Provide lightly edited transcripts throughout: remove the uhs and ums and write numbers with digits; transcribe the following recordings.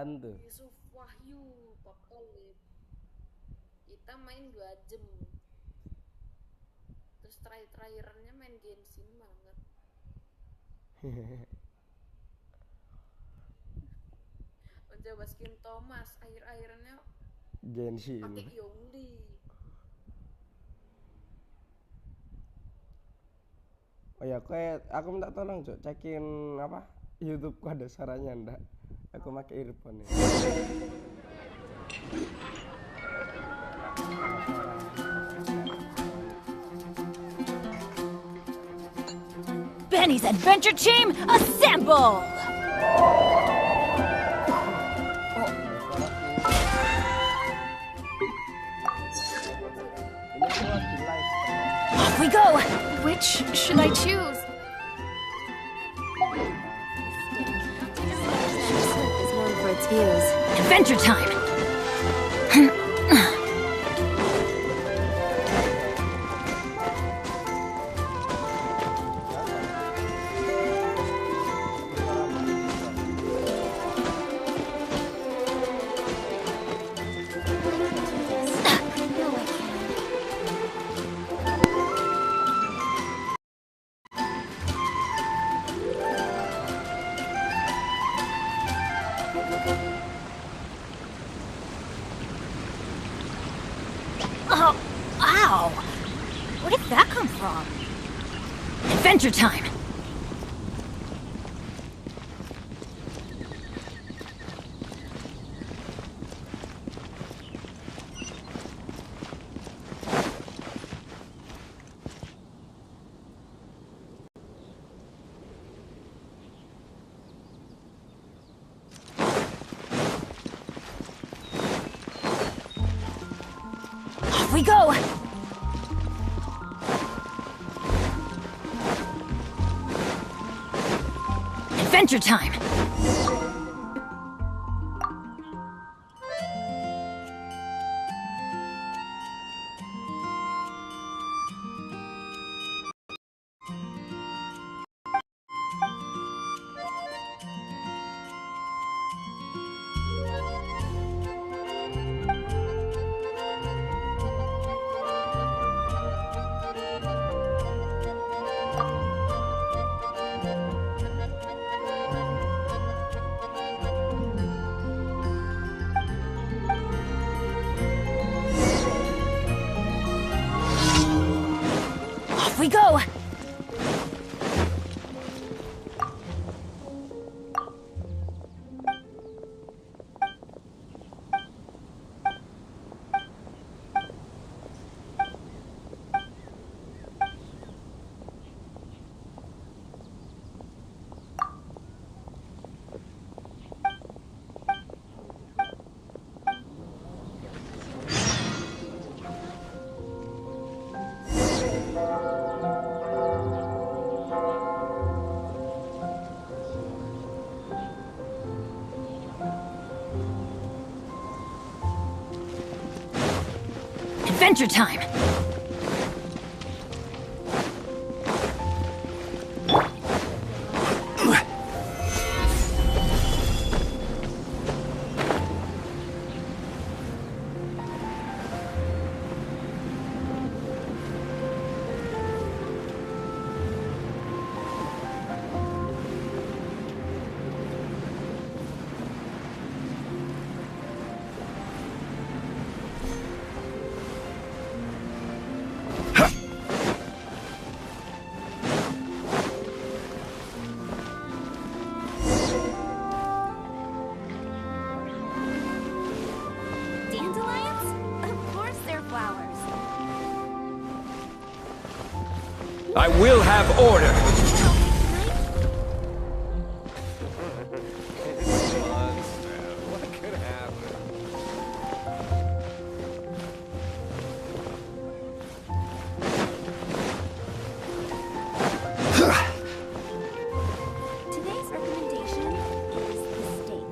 apaan tuh? Yusuf Wahyu Popolip. Kita main 2 jam. Terus terakhirnya main Genshin banget. Mencoba skin Thomas, akhir-akhirnya Genshin. pakai Yongli. Oh ya, aku minta tolong Cok, cekin apa YouTubeku ada suaranya ndak? Aku pakai earphone ya. Benny's Adventure Team, assemble! Off we go! Which should I choose? Is known for its views. Adventure time! Oh, ow! Where did that come from? Adventure time! Off we go! Adventure time! Off we go! Adventure time! Dandelions? Of course they're flowers. I will have order! What could happen? Today's recommendation is the steak.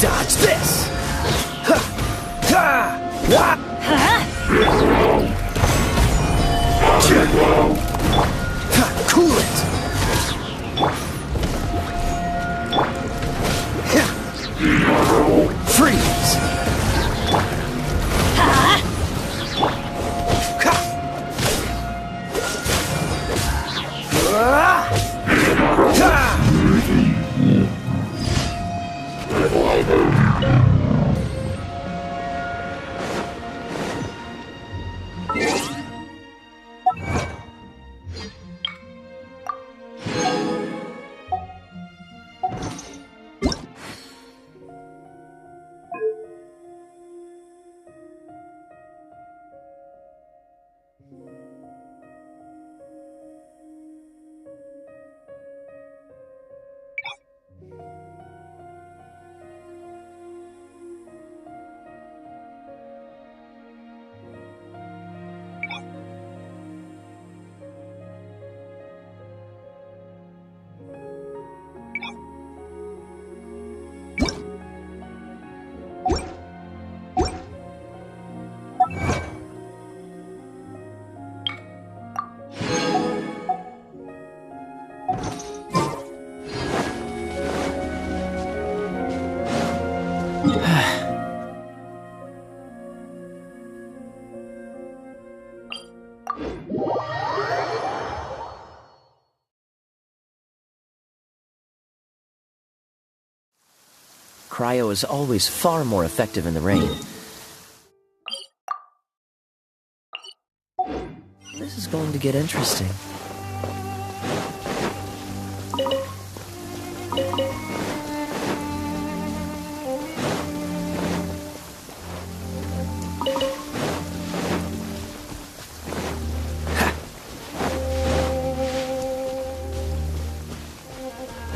Dodge this! Ha! Ha! Wha- Ha! Cool it! Ha! Freeze! Ha! Ah! Ha! Cryo is always far more effective in the rain. This is going to get interesting.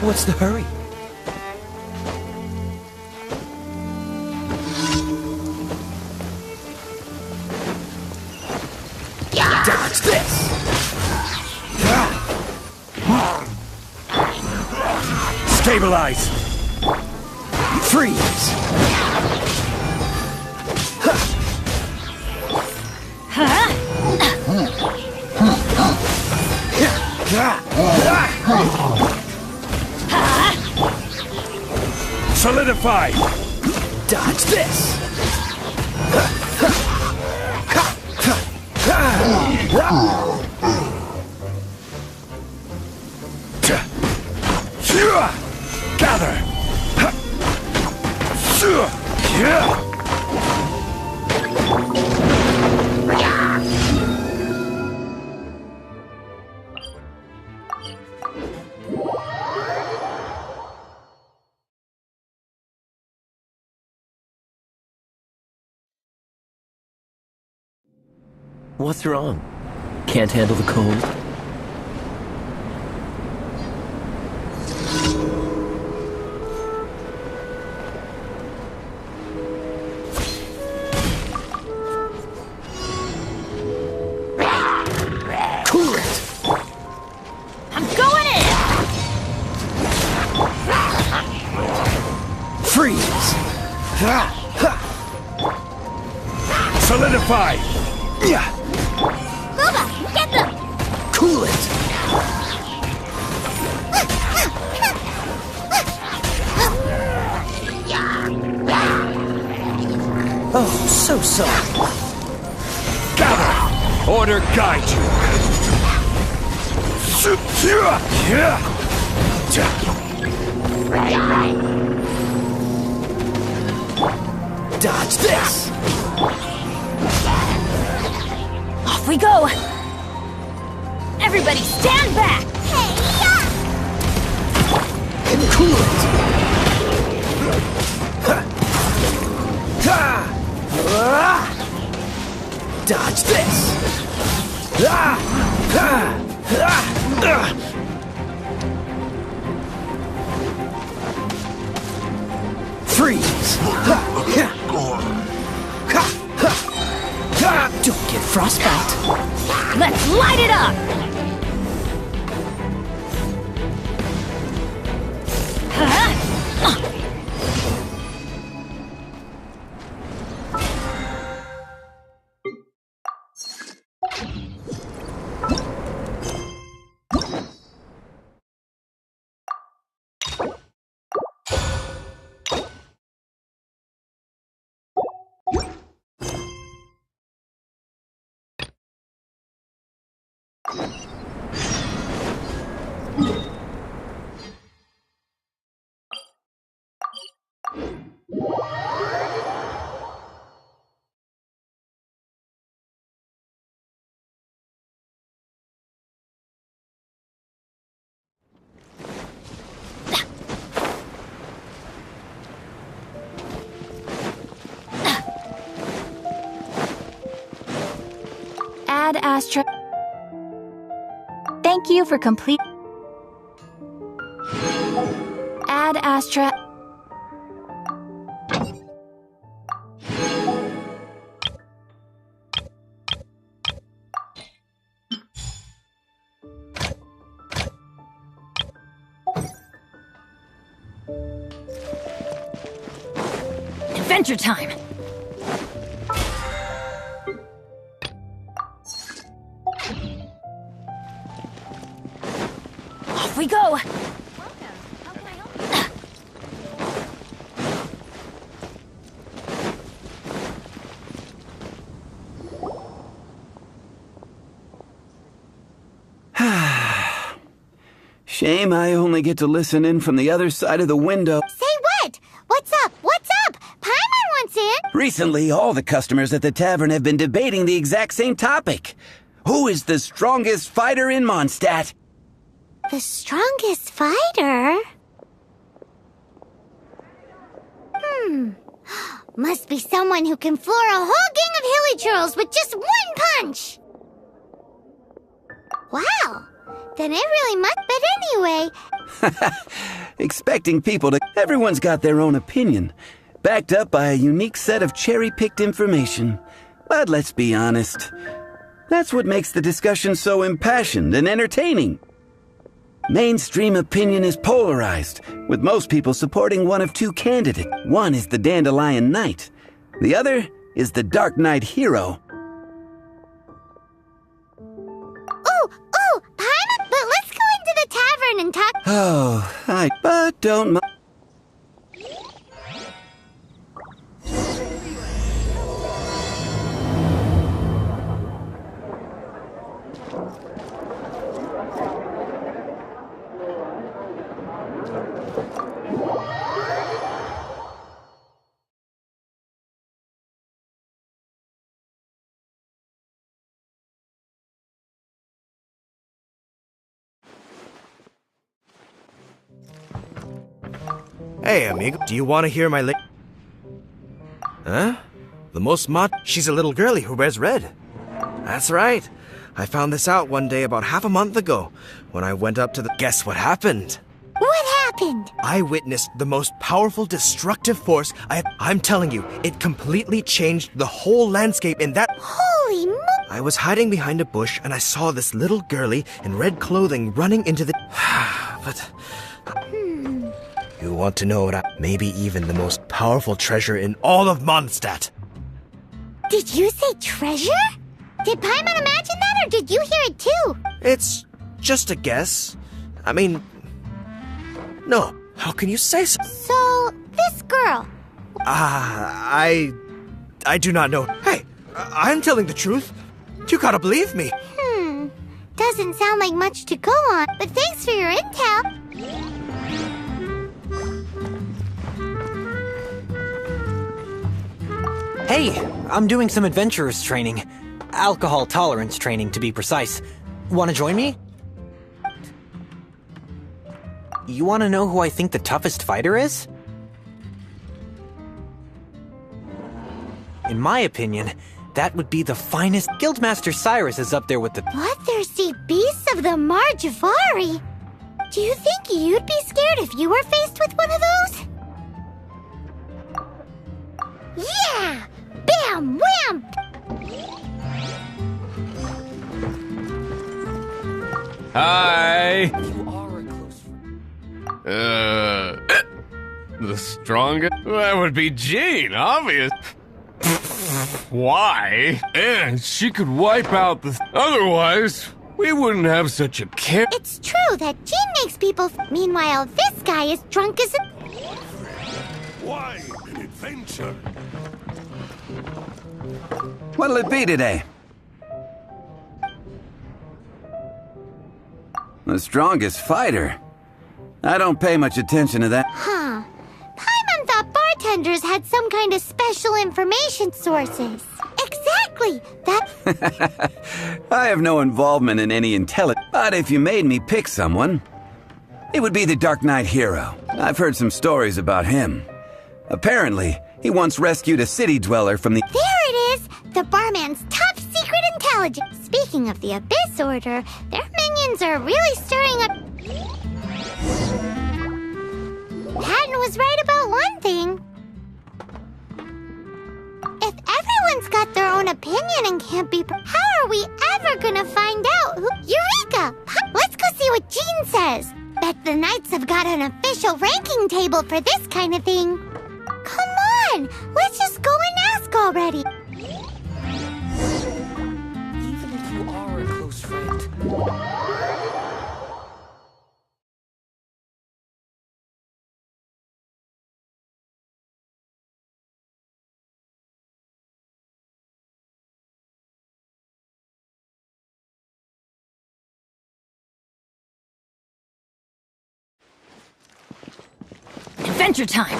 What's the hurry? Dodge this! Stabilize! Freeze! Solidify! Dodge this! Gather! What's wrong? Can't handle the cold? Cool it! I'm going in! Freeze! Solidify! Boba, get them! Cool it! Oh, so sorry. Gather! Order guide you! Dodge this! Off we go! Everybody stand back! Cool it! Dodge this! Freeze! Frostbite. Let's light it up! Add Astra. Thank you for complete. Add Astra. Adventure time! Off we go! Shame I only get to listen in from the other side of the window. Say what? What's up? What's up? Paimon wants in. Recently, all the customers at the tavern have been debating the exact same topic. Who is the strongest fighter in Mondstadt? The strongest fighter? Must be someone who can floor a whole gang of hilly churls with just one punch. Wow. Then it really must. But anyway... Expecting people to... Everyone's got their own opinion, backed up by a unique set of cherry-picked information. But let's be honest. That's what makes the discussion so impassioned and entertaining. Mainstream opinion is polarized, with most people supporting one of two candidates. One is the Dandelion Knight. The other is the Dark Knight Hero. Oh, Paimon, but let's go into the tavern and talk... Oh, but don't... Hey, amigo, do you want to hear my Huh? The most She's a little girlie who wears red. That's right. I found this out one day about half a month ago, when I went up to the... Guess what happened? What happened? I witnessed the most powerful destructive force I'm telling you, it completely changed the whole landscape in that... Holy mo... I was hiding behind a bush and I saw this little girlie in red clothing running into the... But... You want to know what maybe even the most powerful treasure in all of Mondstadt. Did you say treasure? Did Paimon imagine that, or did you hear it too? It's just a guess. I mean... No, how can you say so? So, this girl... I do not know. Hey, I'm telling the truth. You gotta believe me. Doesn't sound like much to go on, but thanks for your intel. Hey, I'm doing some adventurers training. Alcohol tolerance training, to be precise. Want to join me? You want to know who I think the toughest fighter is? In my opinion, that would be the finest. Guildmaster Cyrus is up there with the bloodthirsty beasts of the Marjavari. Do you think you'd be scared if you were faced with one of those? Yeah! Bam! Wham! Hi. You are a close friend. The strongest? That would be Jean, obvious. Why? And she could wipe out the... Otherwise, we wouldn't have such a care... It's true that Jean makes people... Meanwhile, this guy is drunk as a... Why an adventure? What'll it be today? The strongest fighter? I don't pay much attention to that. Huh. Paimon thought bartenders had some kind of special information sources. Exactly! That... I have no involvement in any intelligence. But if you made me pick someone, it would be the Dark Knight hero. I've heard some stories about him. Apparently, he once rescued a city dweller from the... There it is! The barman's top secret intelligence. Speaking of the Abyss Order, their minions are really stirring up... Patton was right about one thing. If everyone's got their own opinion and can't be... How are we ever gonna find out who... Eureka! Let's go see what Jean says. Bet the Knights have got an official ranking table for this kind of thing. Come on! Let's just go and ask already. Even if you are a close friend. Adventure time!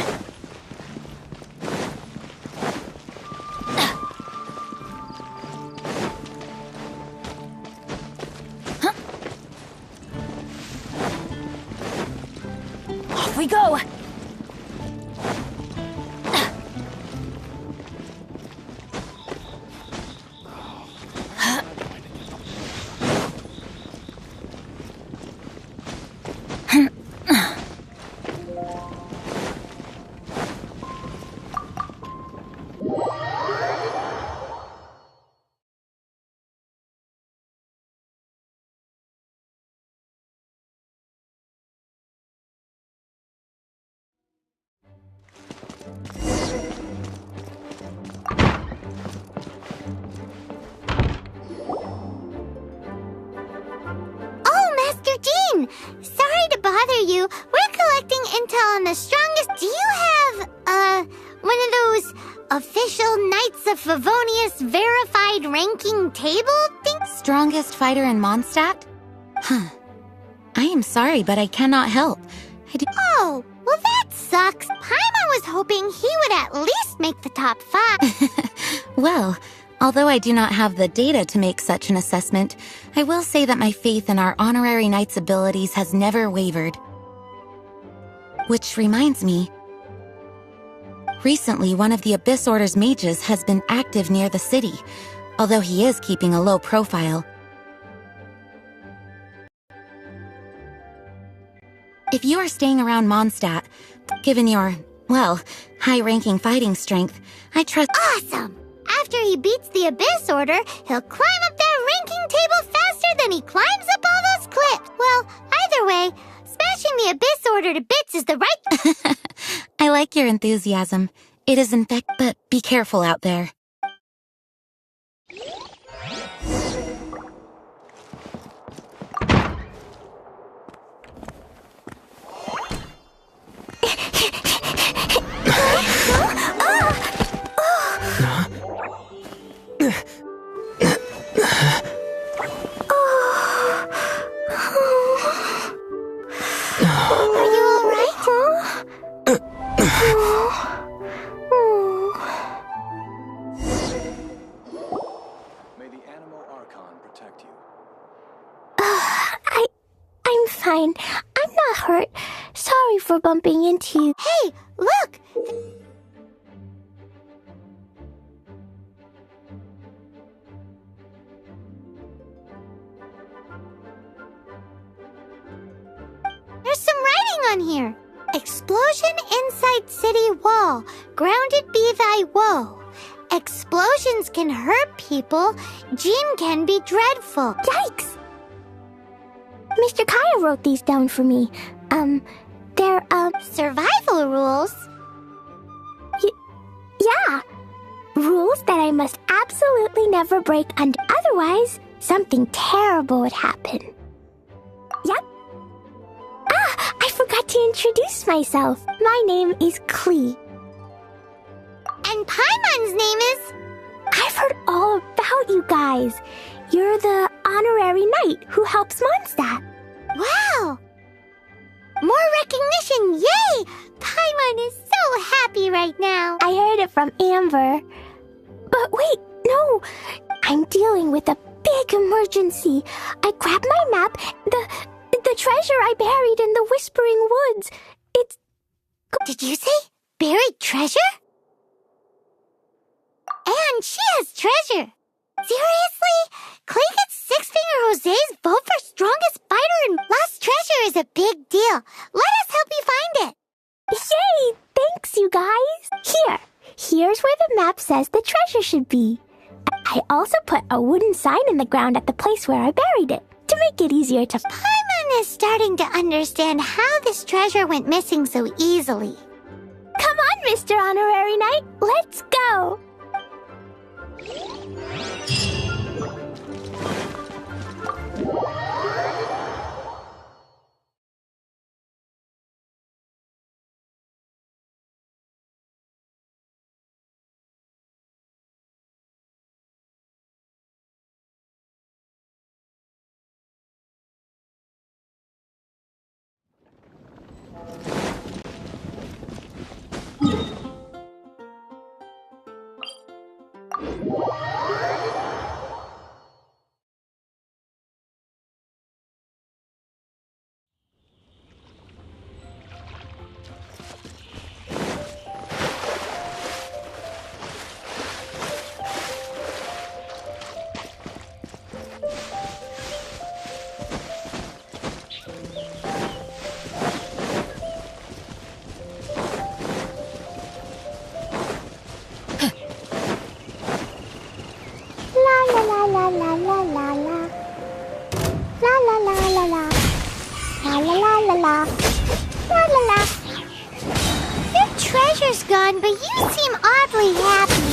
Off we go! Sorry to bother you. We're collecting intel on the strongest... Do you have, one of those official Knights of Favonius verified ranking table things? Strongest fighter in Mondstadt? Huh. I am sorry, but I cannot help. Oh, well that sucks. Paimon was hoping he would at least make the top 5. Well... Although I do not have the data to make such an assessment, I will say that my faith in our honorary knight's abilities has never wavered. Which reminds me, recently one of the Abyss Order's mages has been active near the city, although he is keeping a low profile. If you are staying around Mondstadt, given your, well, high-ranking fighting strength, I trust— Awesome! After he beats the Abyss Order, he'll climb up that ranking table faster than he climbs up all those cliffs. Well, either way, smashing the Abyss Order to bits is the right... I like your enthusiasm. It is in fact, but be careful out there. I'm fine. I'm not hurt. Sorry for bumping into you. Hey, look! There's some writing on here. Explosion inside city wall. Grounded be thy woe. Explosions can hurt people. Jean can be dreadful. Yikes! Mr. Kaya wrote these down for me. They're, survival rules? Yeah. Rules that I must absolutely never break, and otherwise, something terrible would happen. Yep. Ah, I forgot to introduce myself. My name is Klee. And Paimon's name is... I've heard all about you guys. You're the honorary knight who helps Mondstadt. Wow! More recognition, yay! Paimon is so happy right now. I heard it from Amber. But wait, no. I'm dealing with a big emergency. I grabbed my map, the treasure I buried in the Whispering Woods. It's... Did you say buried treasure? And she has treasure. Seriously? Clay gets Six-Finger Jose's vote for strongest fighter and lost treasure is a big deal. Let us help you find it. Yay! Thanks, you guys. Here's where the map says the treasure should be. I also put a wooden sign in the ground at the place where I buried it, to make it easier to... Paimon is starting to understand how this treasure went missing so easily. Come on, Mr. Honorary Knight, let's go! Your treasure's gone, but you seem oddly happy.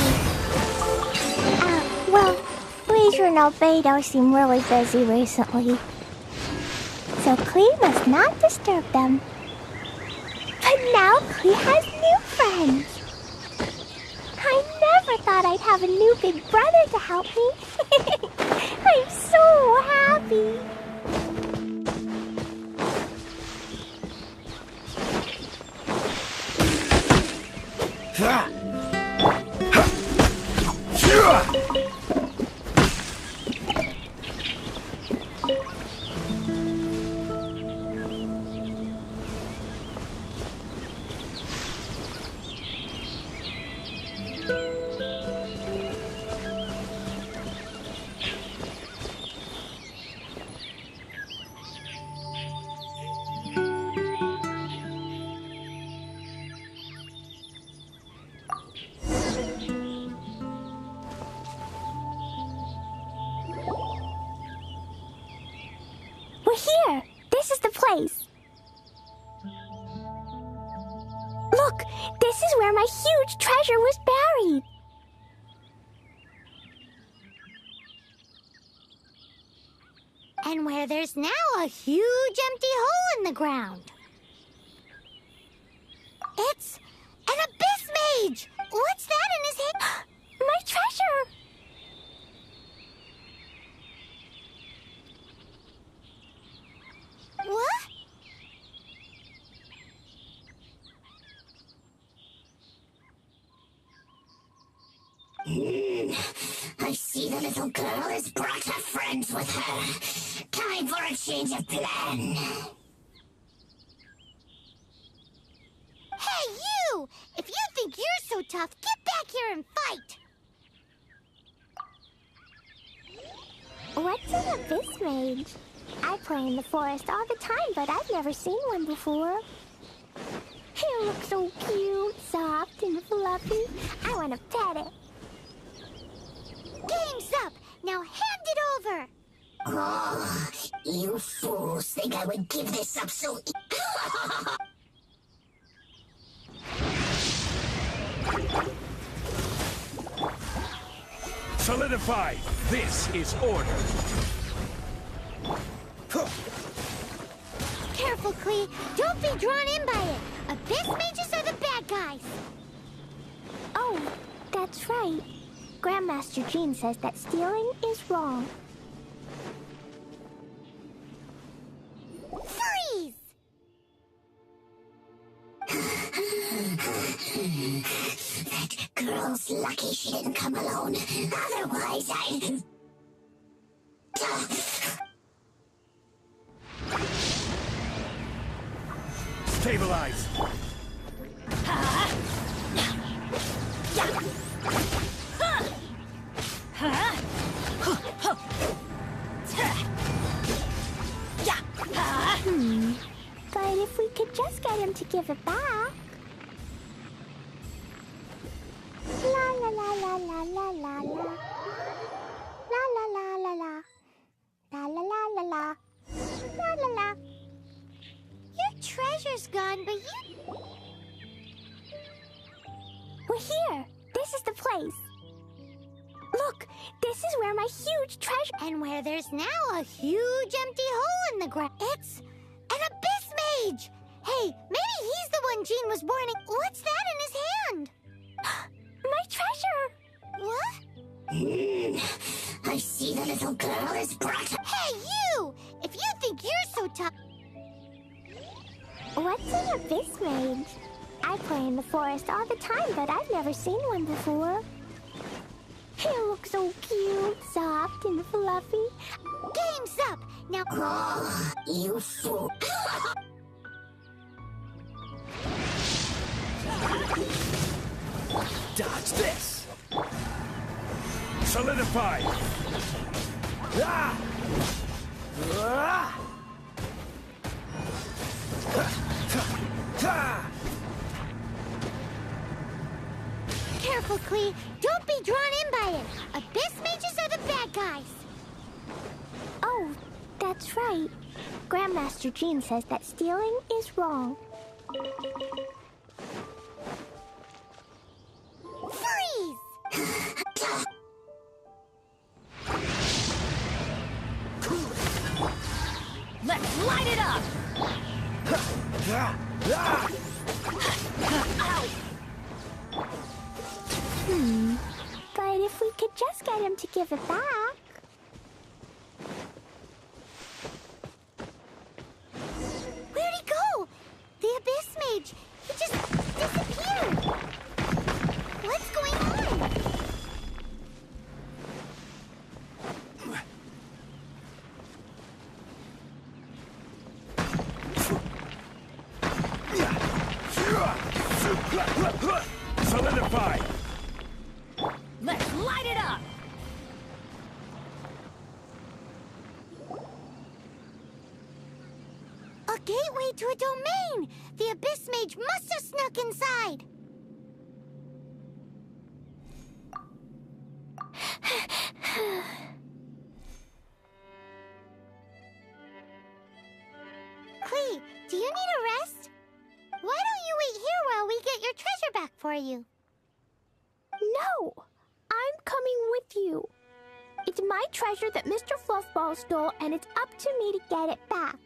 Well, Leisure and Albedo seem really busy recently. So Klee must not disturb them. But now Klee has new friends. I never thought I'd have a new big brother to help me. I'm so happy. We're here. This is the place. Look, this is where my huge treasure was buried. And where there's now a huge empty hole in the ground. It's an abyss mage! What's that in his hand? My treasure! What? I see the little girl has brought her friends with her. Time for a change of plan. Hey, you! If you think you're so tough, get back here and fight! What's an abyss mage? I play in the forest all the time, but I've never seen one before. It looks so cute, soft, and fluffy. I want to pet it. Game's up! Now hand it over! Oh, You fools think I would give this up so Solidify! This is order! Careful, Klee. Don't be drawn in by it. Abyss mages are the bad guys. Oh, that's right. Grandmaster Jean says that stealing is wrong. Freeze! That girl's lucky she didn't come alone. Otherwise, I... Stabilize! But if we could just get him to give it back. La la la la la la la la. La la la la la. La la la la la. La la la. Your treasure's gone, but you... We're here. This is the place. Look, this is where my huge treasure... And where there's now a huge empty hole in the ground. It's an abyss mage! Hey, maybe he's the one Jean was born in. What's that in his hand? My treasure! What? I see the little girl is brought... Hey, you! If you think you're so tough... What's an abyss mage? I play in the forest all the time, but I've never seen one before. He looks so cute, soft and fluffy. Game's up! Now... Oh, you fool. Dodge this! Solidify! Ah! Ah! Careful, Klee. Don't be drawn in by it. Abyss mages are the bad guys. Oh, that's right. Grandmaster Jean says that stealing is wrong. Freeze! Let's light it up! But if we could just get him to give it back. Where'd he go? The abyss mage. He just disappeared. What's going on? Solidify! Let's light it up! A gateway to a domain! The abyss mage must have snuck inside! Klee, do you need a rest? Why don't you wait here while we get your treasure back for you? No! I'm coming with you. It's my treasure that Mr. Fluffball stole, and it's up to me to get it back.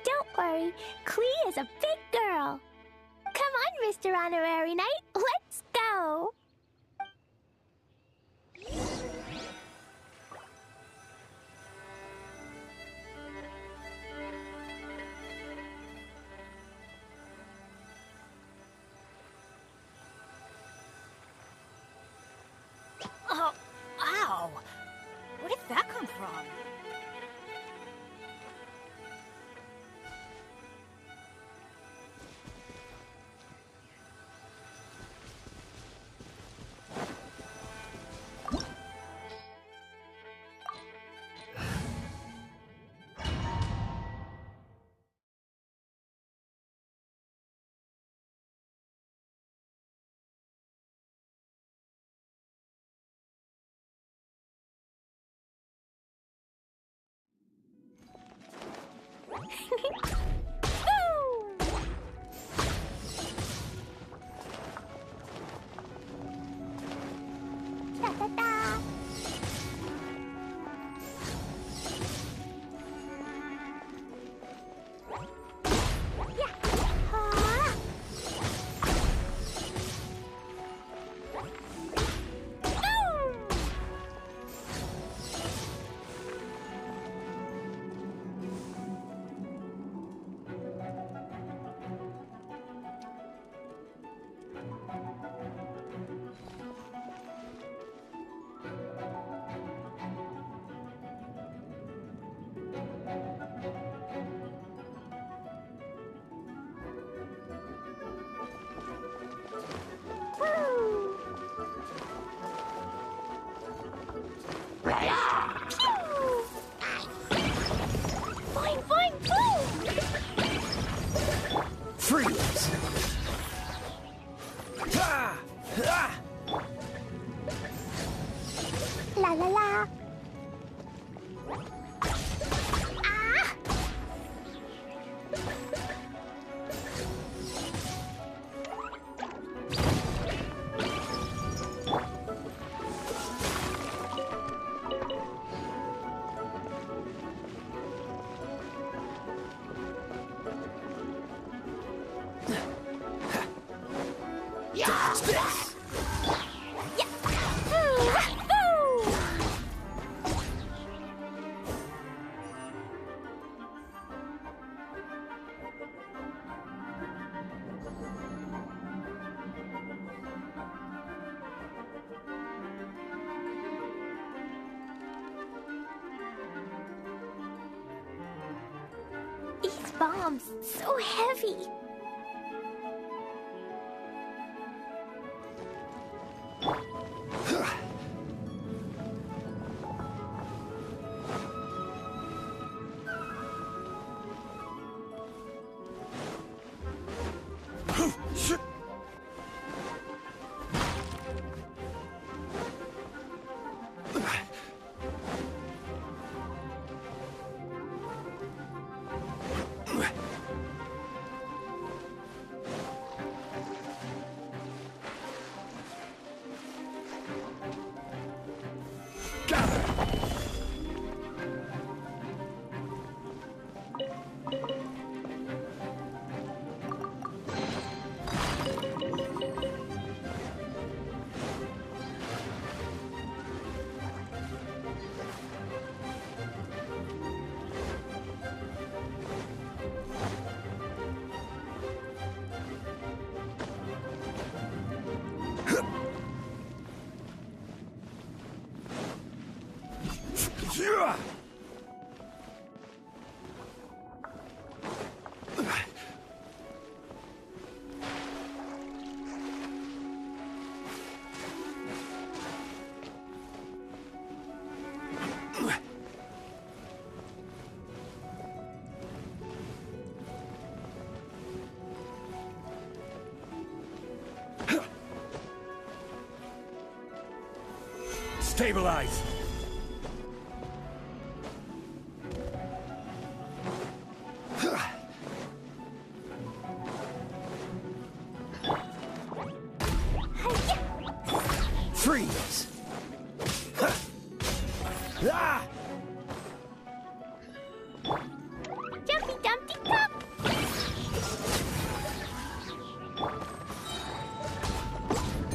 Don't worry, Klee is a big girl. Come on, Mr. Honorary Knight, let's go! Oh, ow! Where did that come from? Da da da. Yeah. Ah. Boing, boing, boom! Freeze! Ha! Ha! La la la. Ah! Dodge this! These bombs, so heavy. Stabilize! Freeze! Ah! Dumpty Dumpty Cup!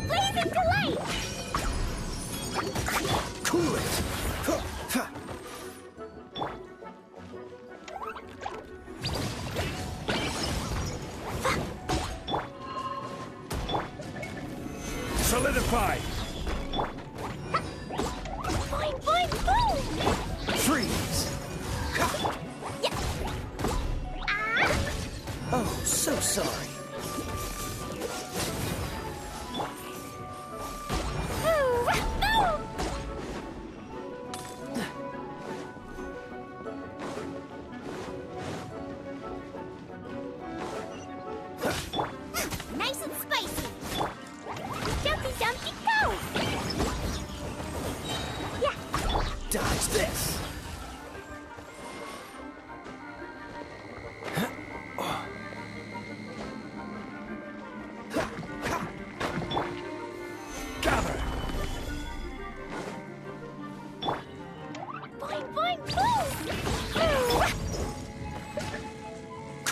Blazing Delight! Cool it! Solidify! Boing, boing, boom! Freeze! Oh, so sorry. Nice and spicy! Dumpty Dumpty go! Yeah! Dodge this!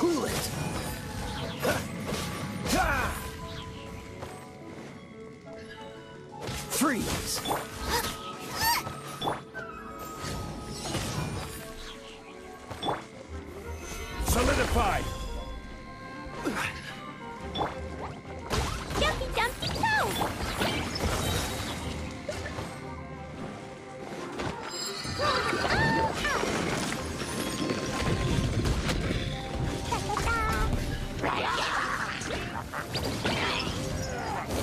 Cool it! Freeze! Solidify! Jumpy Dumpty Go!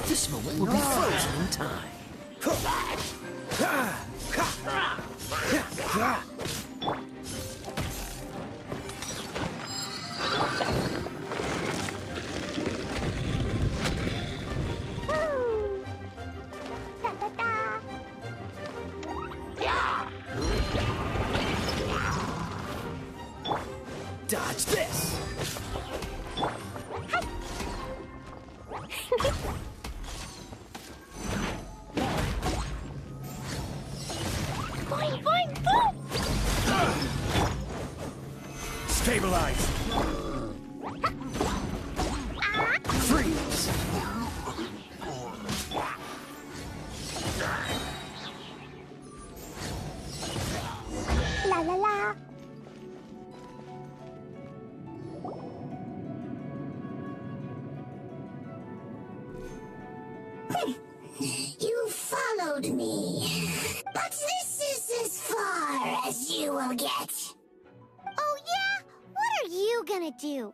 This moment will be frozen in time. Dodge this! Boing, boing, boom! Stabilize! Freeze! La la la! You followed me. But this is as far as you will get. Oh yeah? What are you gonna do?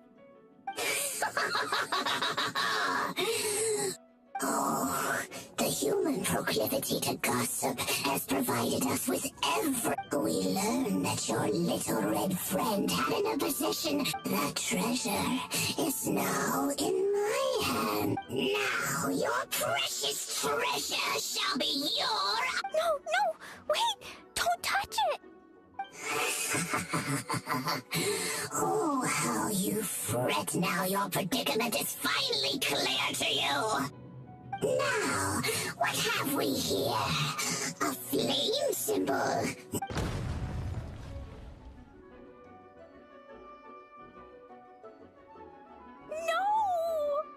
Oh, the human proclivity to gossip has provided us with every... We learned that your little red friend had in her possession the treasure is now in my hand. Now your precious treasure shall be your... No, no! Wait! Don't touch it! Oh, how you fret now your predicament is finally clear to you. Now, what have we here? A flame symbol. No!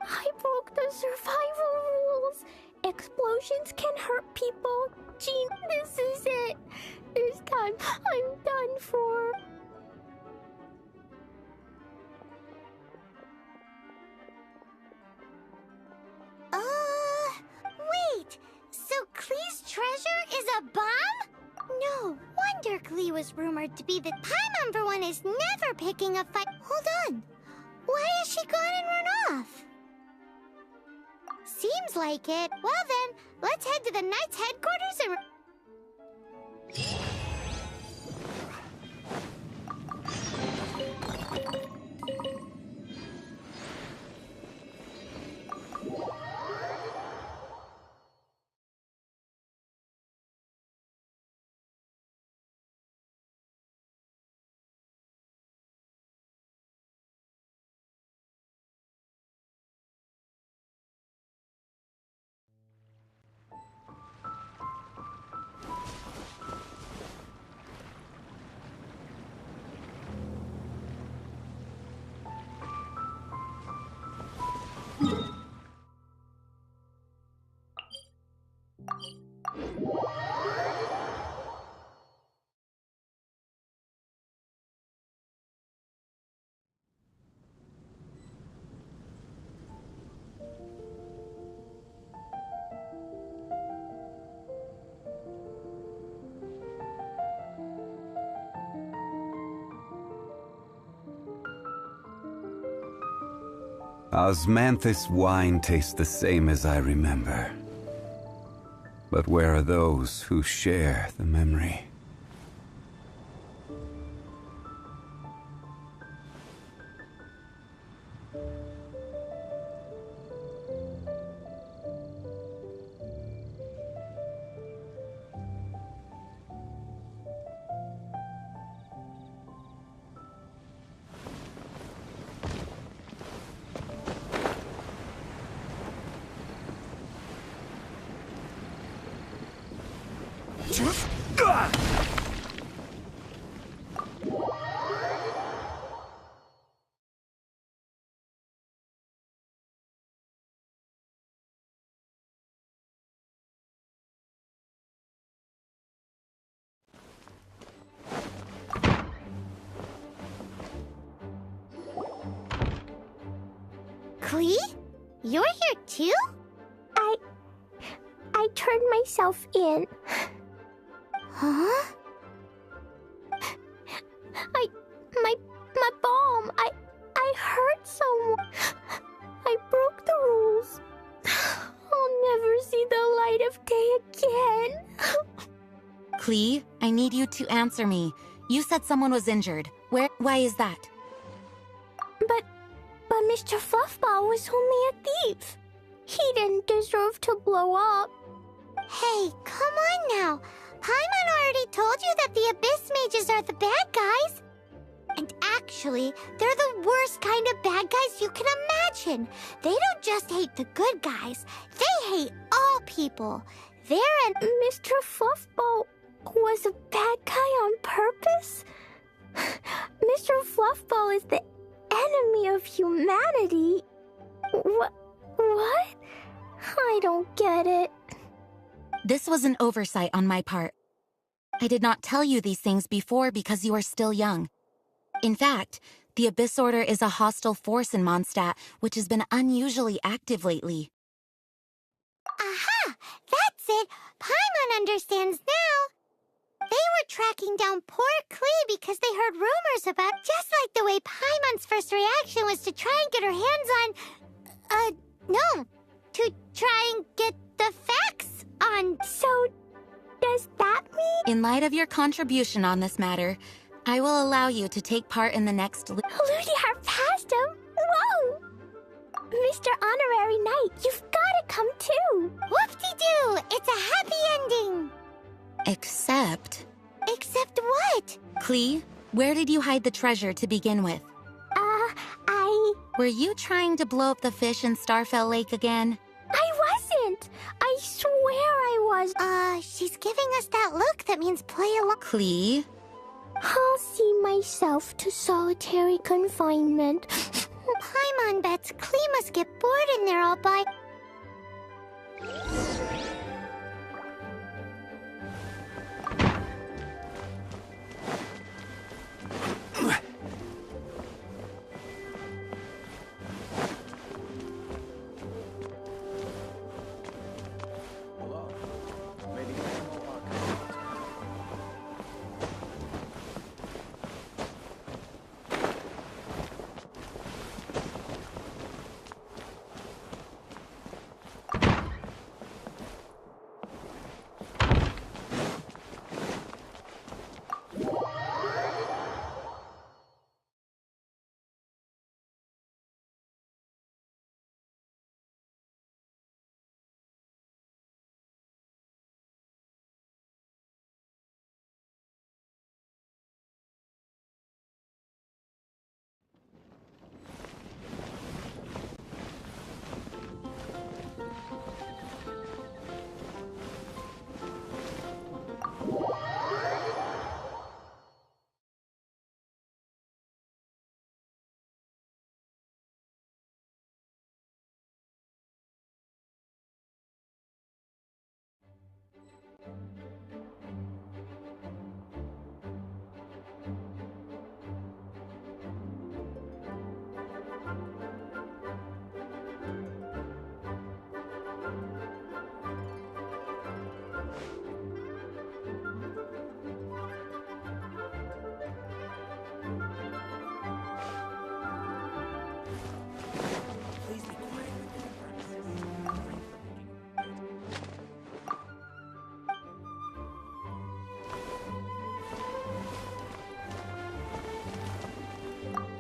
I broke the survival rules. Explosions can hurt people. Jean, this is it. This time, I'm done for. Wait! So Klee's treasure is a bomb? No wonder Klee was rumored to be the Paimon, for one, is never picking a fight. Hold on. Why has she gone and run off? Seems like it. Well then, let's head to the Knights headquarters and... Osmanthus wine tastes the same as I remember. But where are those who share the memory? Klee? You're here too? I turned myself in. Huh? My bomb. I hurt someone. I broke the rules. I'll never see the light of day again. Klee, I need you to answer me. You said someone was injured. Why is that? But Mr. Fluffball was only a thief. He didn't deserve to blow up. Hey, come on now. Paimon already told you that the Abyss Mages are the bad guys. And actually, they're the worst kind of bad guys you can imagine. They don't just hate the good guys. They hate all people. Mr. Fluffball was a bad guy on purpose? Mr. Fluffball is the enemy of humanity. What? I don't get it. This was an oversight on my part. I did not tell you these things before because you are still young. In fact, the Abyss Order is a hostile force in Mondstadt, which has been unusually active lately. Aha! That's it! Paimon understands now! They were tracking down poor Klee because they heard rumors about... Just like the way Paimon's first reaction was to try and get her hands on... No! To try and get the facts on... So, does that mean... In light of your contribution on this matter, I will allow you to take part in the next... Ludi Harpastum? Whoa! Mr. Honorary Knight, you've gotta come too! Whoop-de-doo! It's a happy ending! Except... Except what? Klee, where did you hide the treasure to begin with? Were you trying to blow up the fish in Starfell Lake again? I wasn't! I swear I was. She's giving us that look that means play along. Klee? I'll see myself to solitary confinement. Paimon bets Klee must get bored in there all by...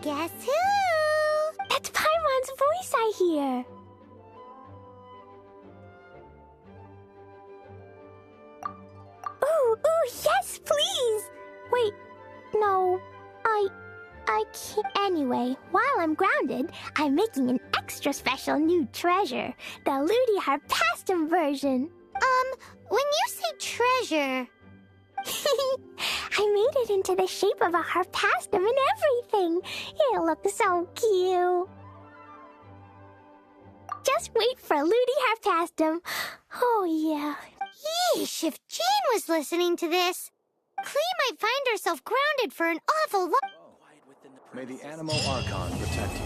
Guess who? That's Paimon's voice I hear. Ooh, yes, please. Wait, no, I can't. Anyway, while I'm grounded, I'm making an extra special new treasure, the Ludi Harpastum version. When you say treasure... I made it into the shape of a harpastum and everything. It looks so cute. Just wait for Ludi Harpastum. Oh, yeah. Yeesh, if Jean was listening to this, Klee might find herself grounded for an awful long... May the Animal Archon protect you.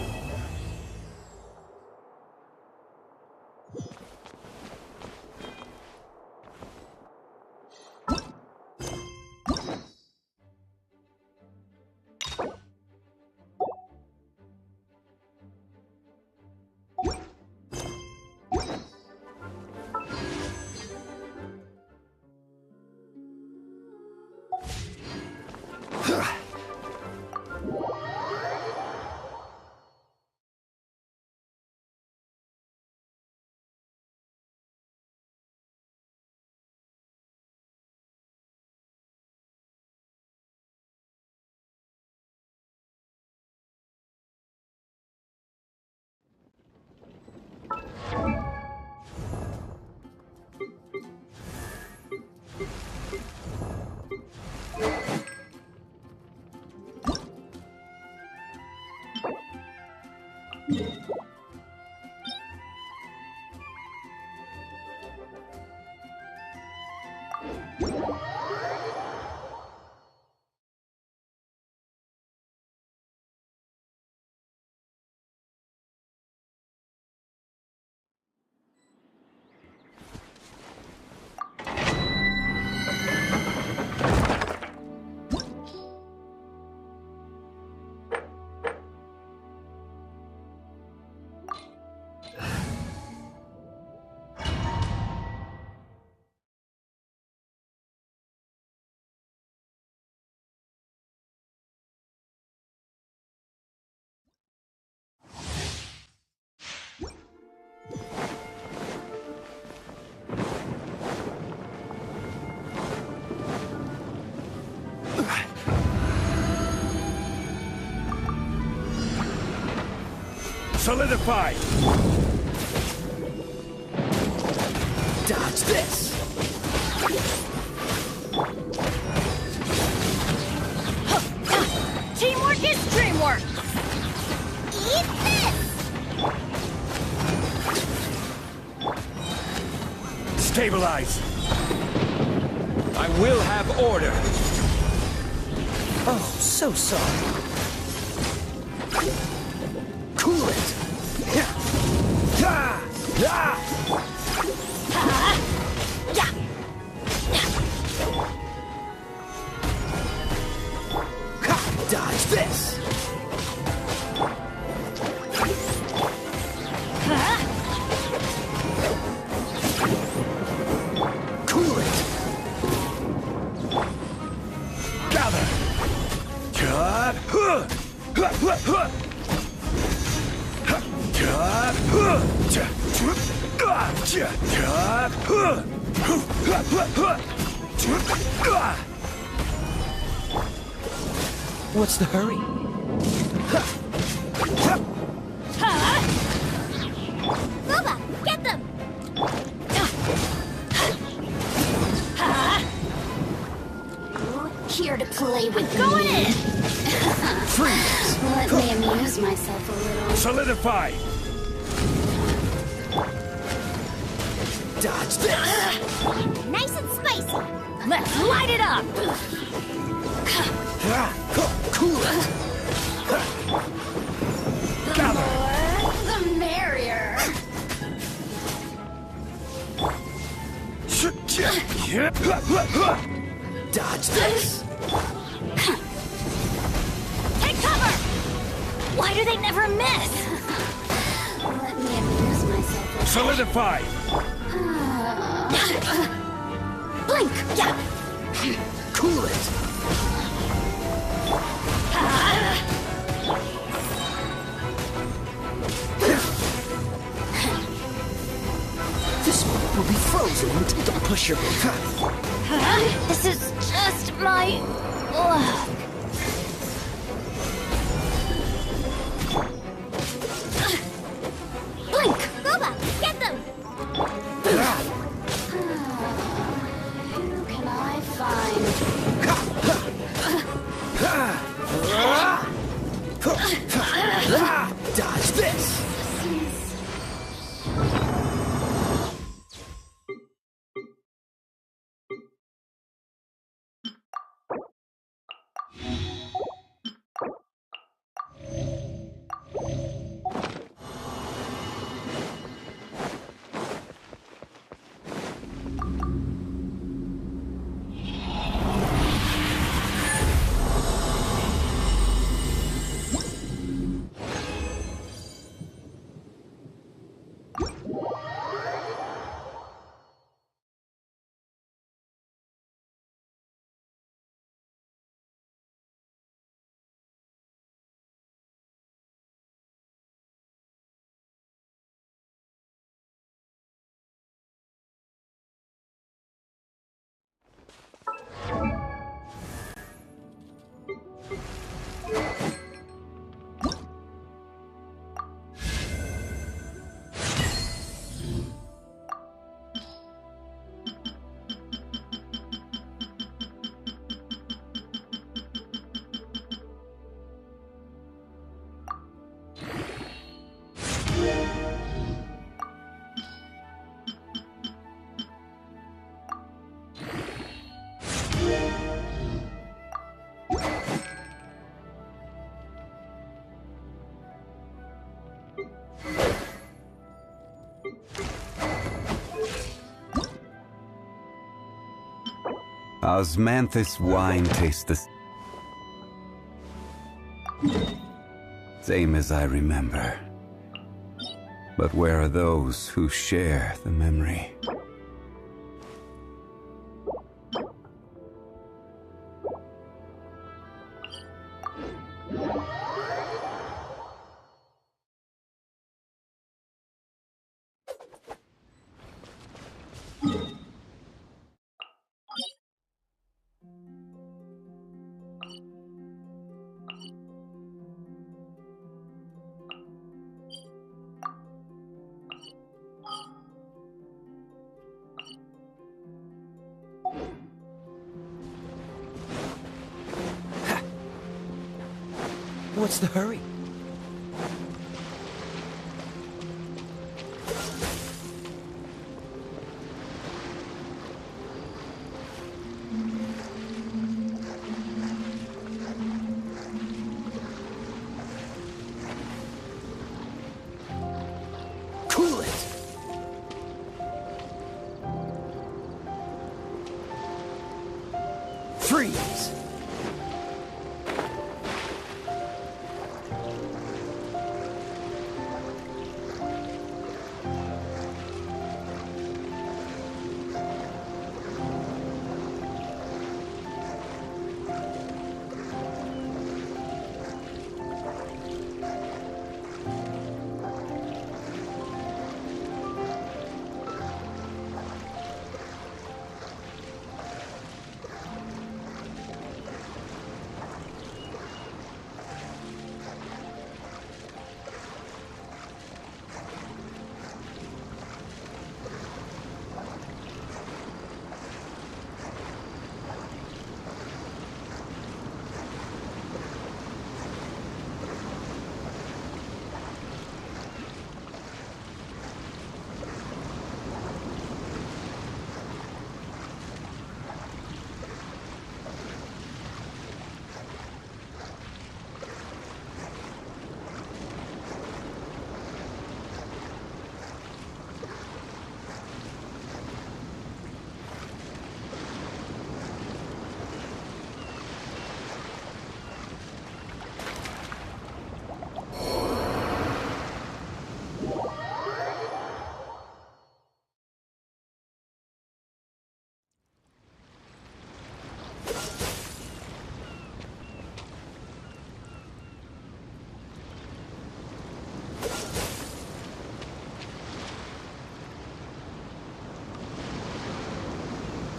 Solidify! Dodge this! Teamwork is dreamwork! Eat this! Stabilize! I will have order. Oh, so sorry. Cool it! Dodge this! Cool it! Gather! What's the hurry? Booba, get them! Here to play with Going me. in! Freeze! Let me amuse myself a little. Solidify! Dodge this! Nice and spicy! Let's light it up! Cool it! The more, the merrier. Dodge this! Take cover! Why do they never miss? Let me amuse myself. Solidify! Blink! Yeah! Cool it! This one will be frozen until... Don't push your... This is just my luck. Blink! Booba, get them! Who can I find? Dodge this! Osmanthus wine tastes the same as I remember. But where are those who share the memory? What's the hurry? Cool it! Freeze!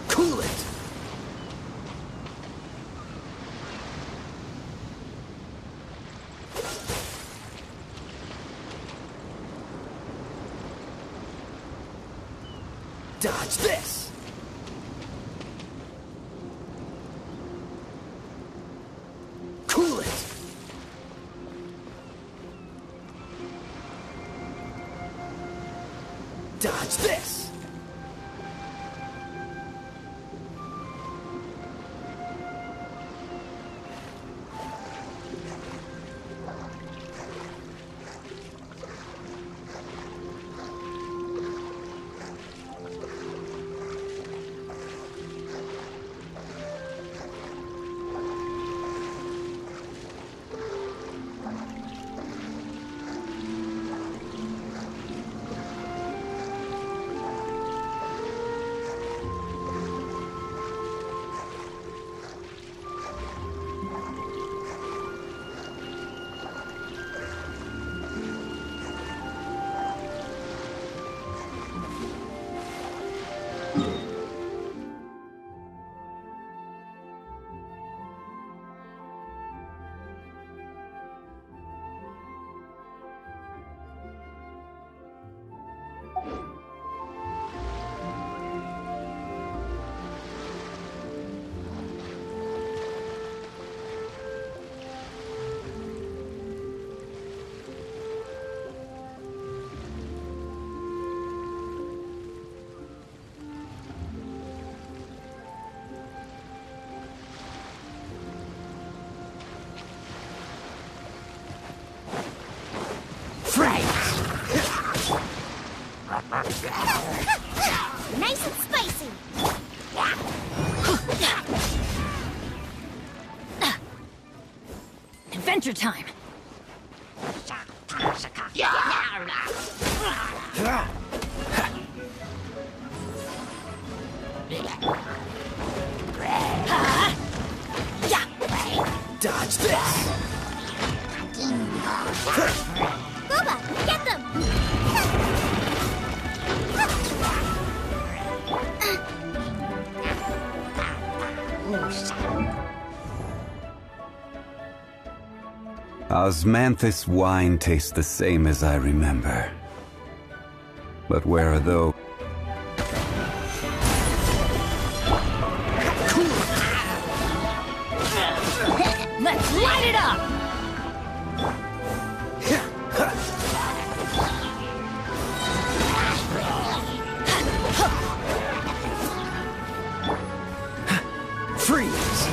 Cool it! Dodge this! Cool it! Dodge this! Nice and spicy. Adventure time. Dodge this! Booba, get them! Osmanthus wine tastes the same as I remember. But where are those? Let's light it up! Freeze!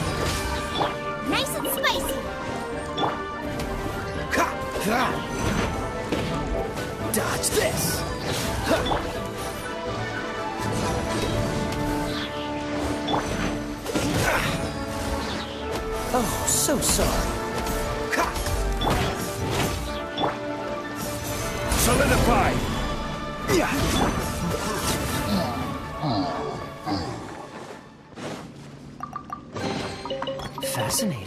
Nice and spicy. Dodge this! Oh, so sorry. Solidify! Fascinating.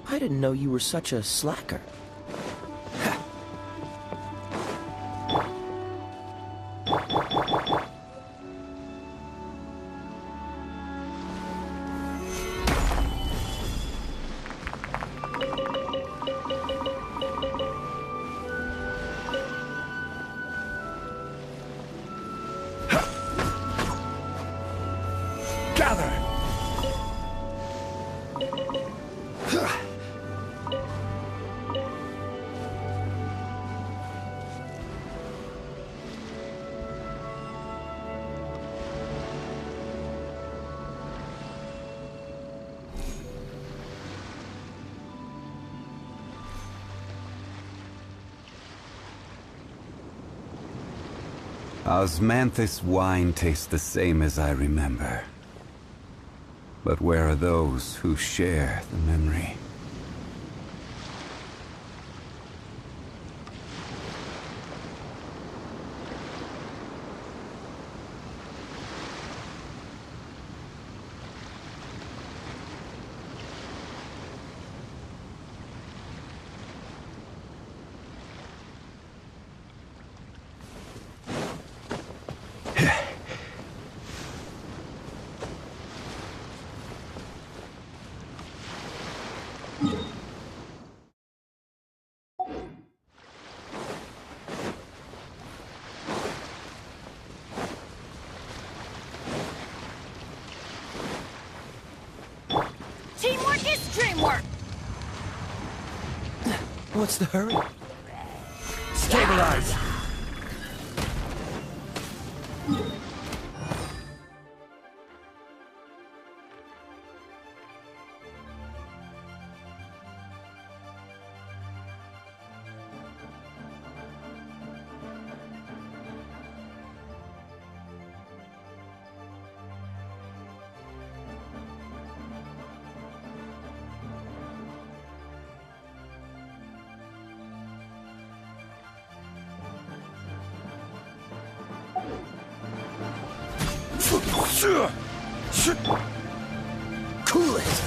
I didn't know you were such a slacker. Gather! Osmanthus wine tastes the same as I remember. But where are those who share the memory? Teamwork is dreamwork! What's the hurry? Stabilize! Cool it!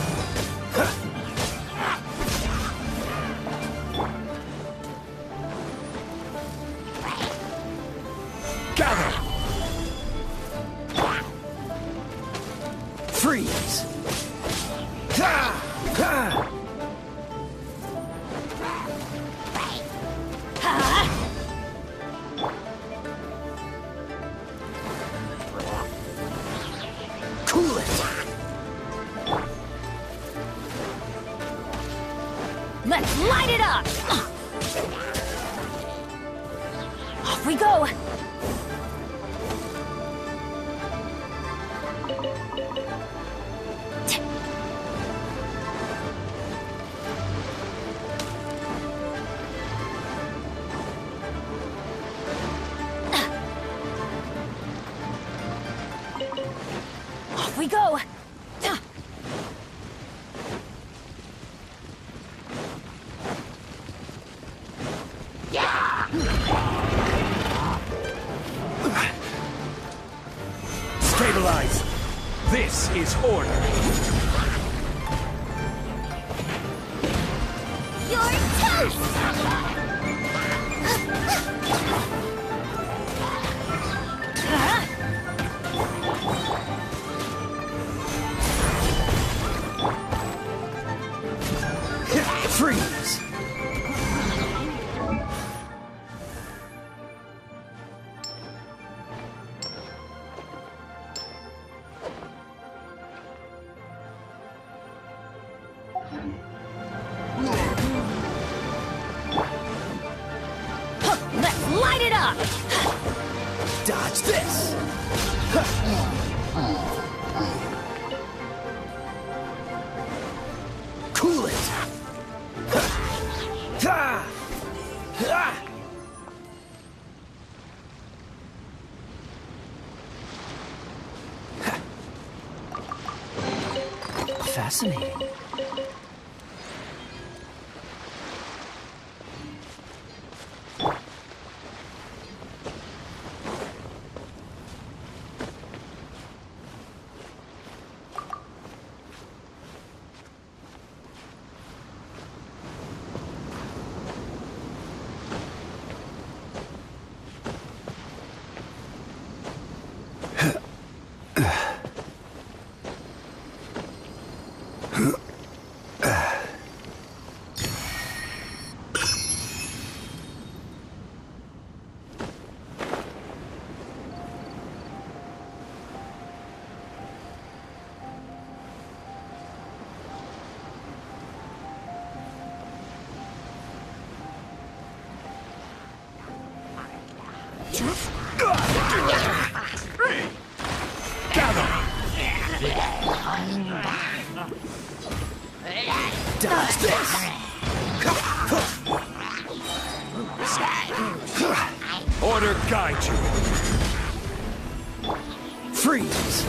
Gather! Freeze! Ha! Ha! Cool it! Let's light it up! Off we go! Off we go! Stabilize! This is order! You're toast! Freeze! Let's light it up! Dodge this! Cool it! Ha! Ha! Fascinating. Dodge this! Order guide you! Freeze!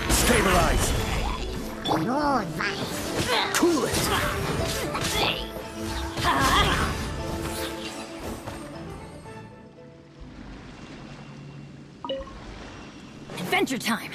Stabilize! Cool it! Adventure time!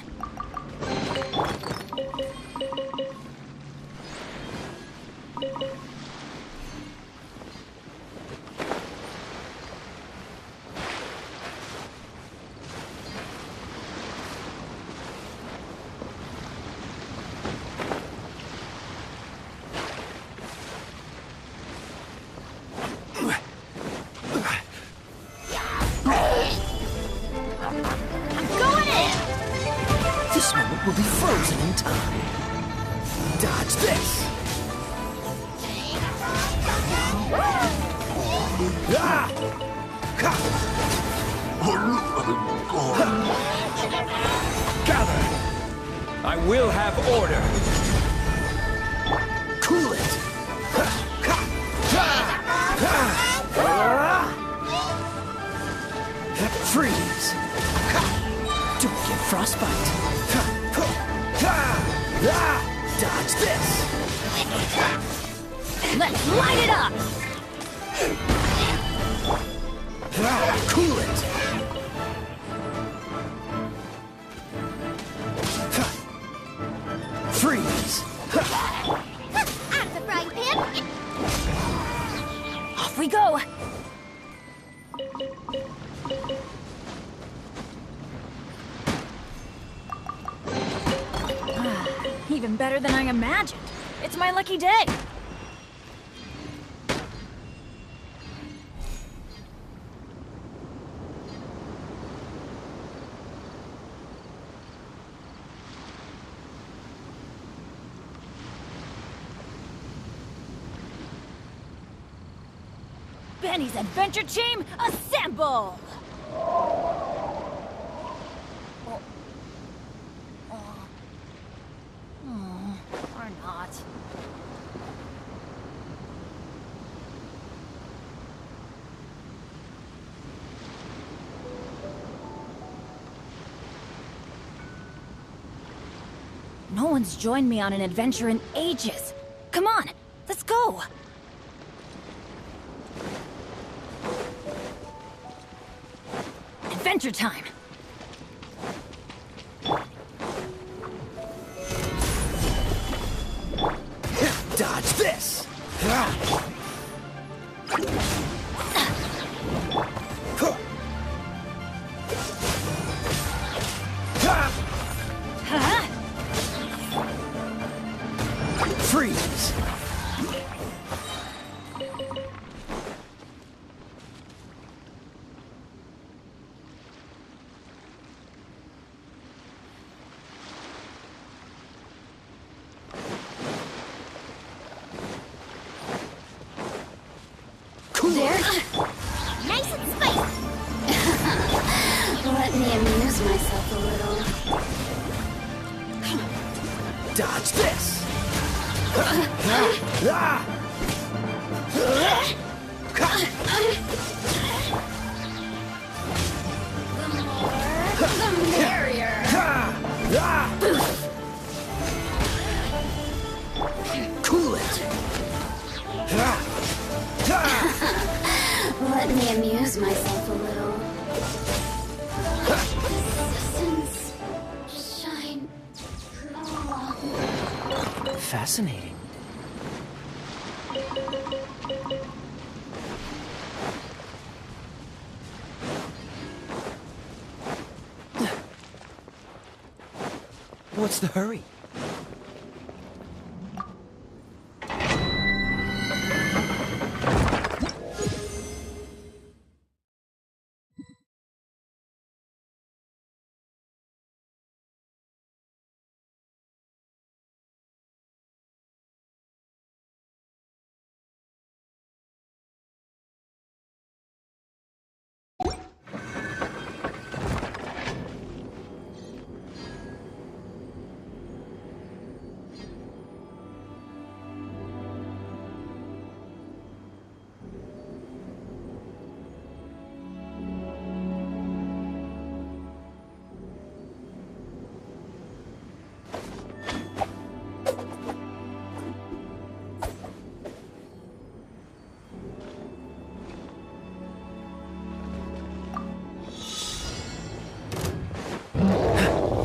This moment will be frozen in time. Dodge this! Gather! I will have order! Cool it! Freeze! Don't get frostbite. Dodge this! Let's light it up! Cool it! Freeze! I'm the frying pan! Off we go! Even better than I imagined. It's my lucky day. Benny's adventure team, assemble! Or not. No one's joined me on an adventure in ages. Come on, let's go! Adventure time! Dodge this! Freeze! Nice and spicy. Let me amuse myself a little. Dodge this! The merrier. Cool it! Let me amuse myself a little. Resistance. Shine. Fascinating. What's the hurry?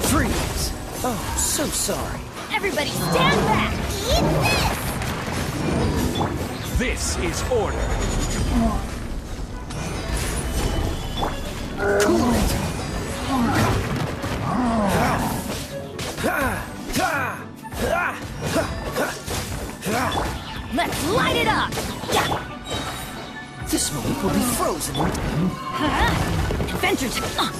Freeze! Oh, so sorry. Everybody stand back! Eat This is order. Cool it! Let's light it up! This moment will be frozen in time. Adventure time!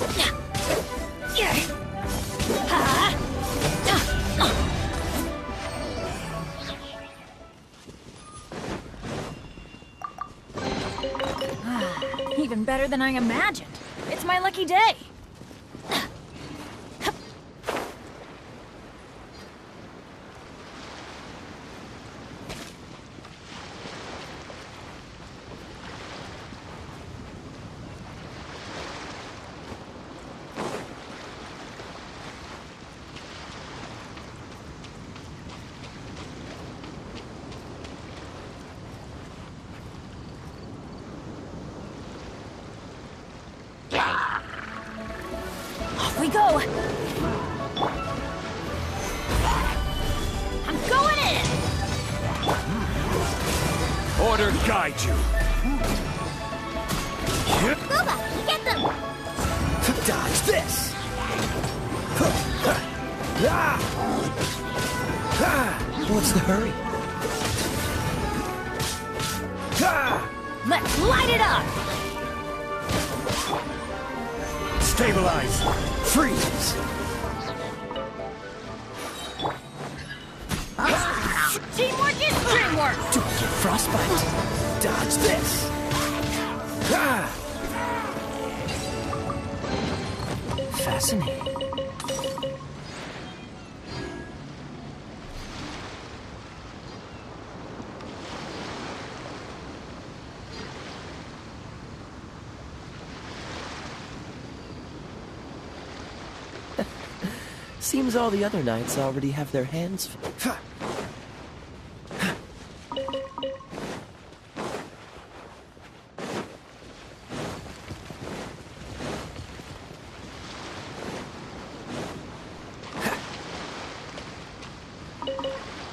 Even better than I imagined. It's my lucky day. Off we go! I'm going in! Order guide you. Booba, get them! Dodge this! What's the hurry? Let's light it up! Stabilize! Freeze! Teamwork is dreamwork! Don't get frostbite. Dodge this! Fascinating. Seems all the other knights already have their hands full.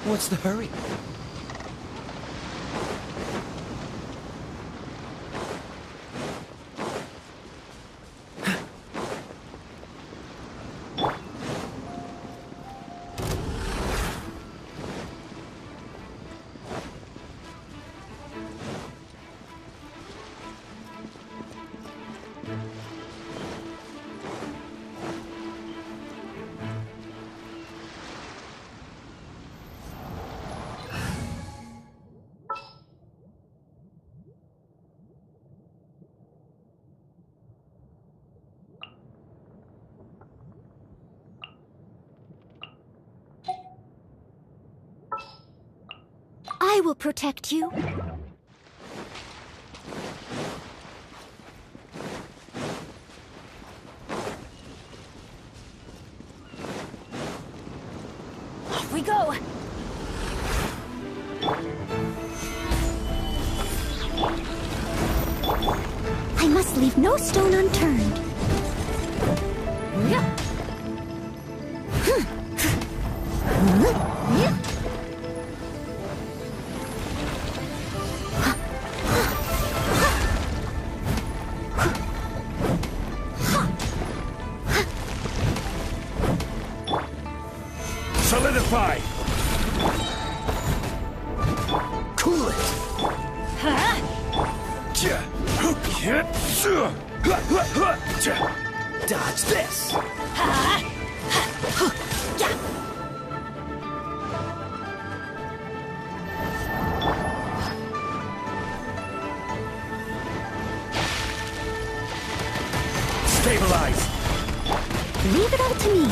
What's the hurry? I will protect you. Off we go! I must leave no stone unturned. Solidify! Cool it! Dodge this! Stabilize! Leave it all to me.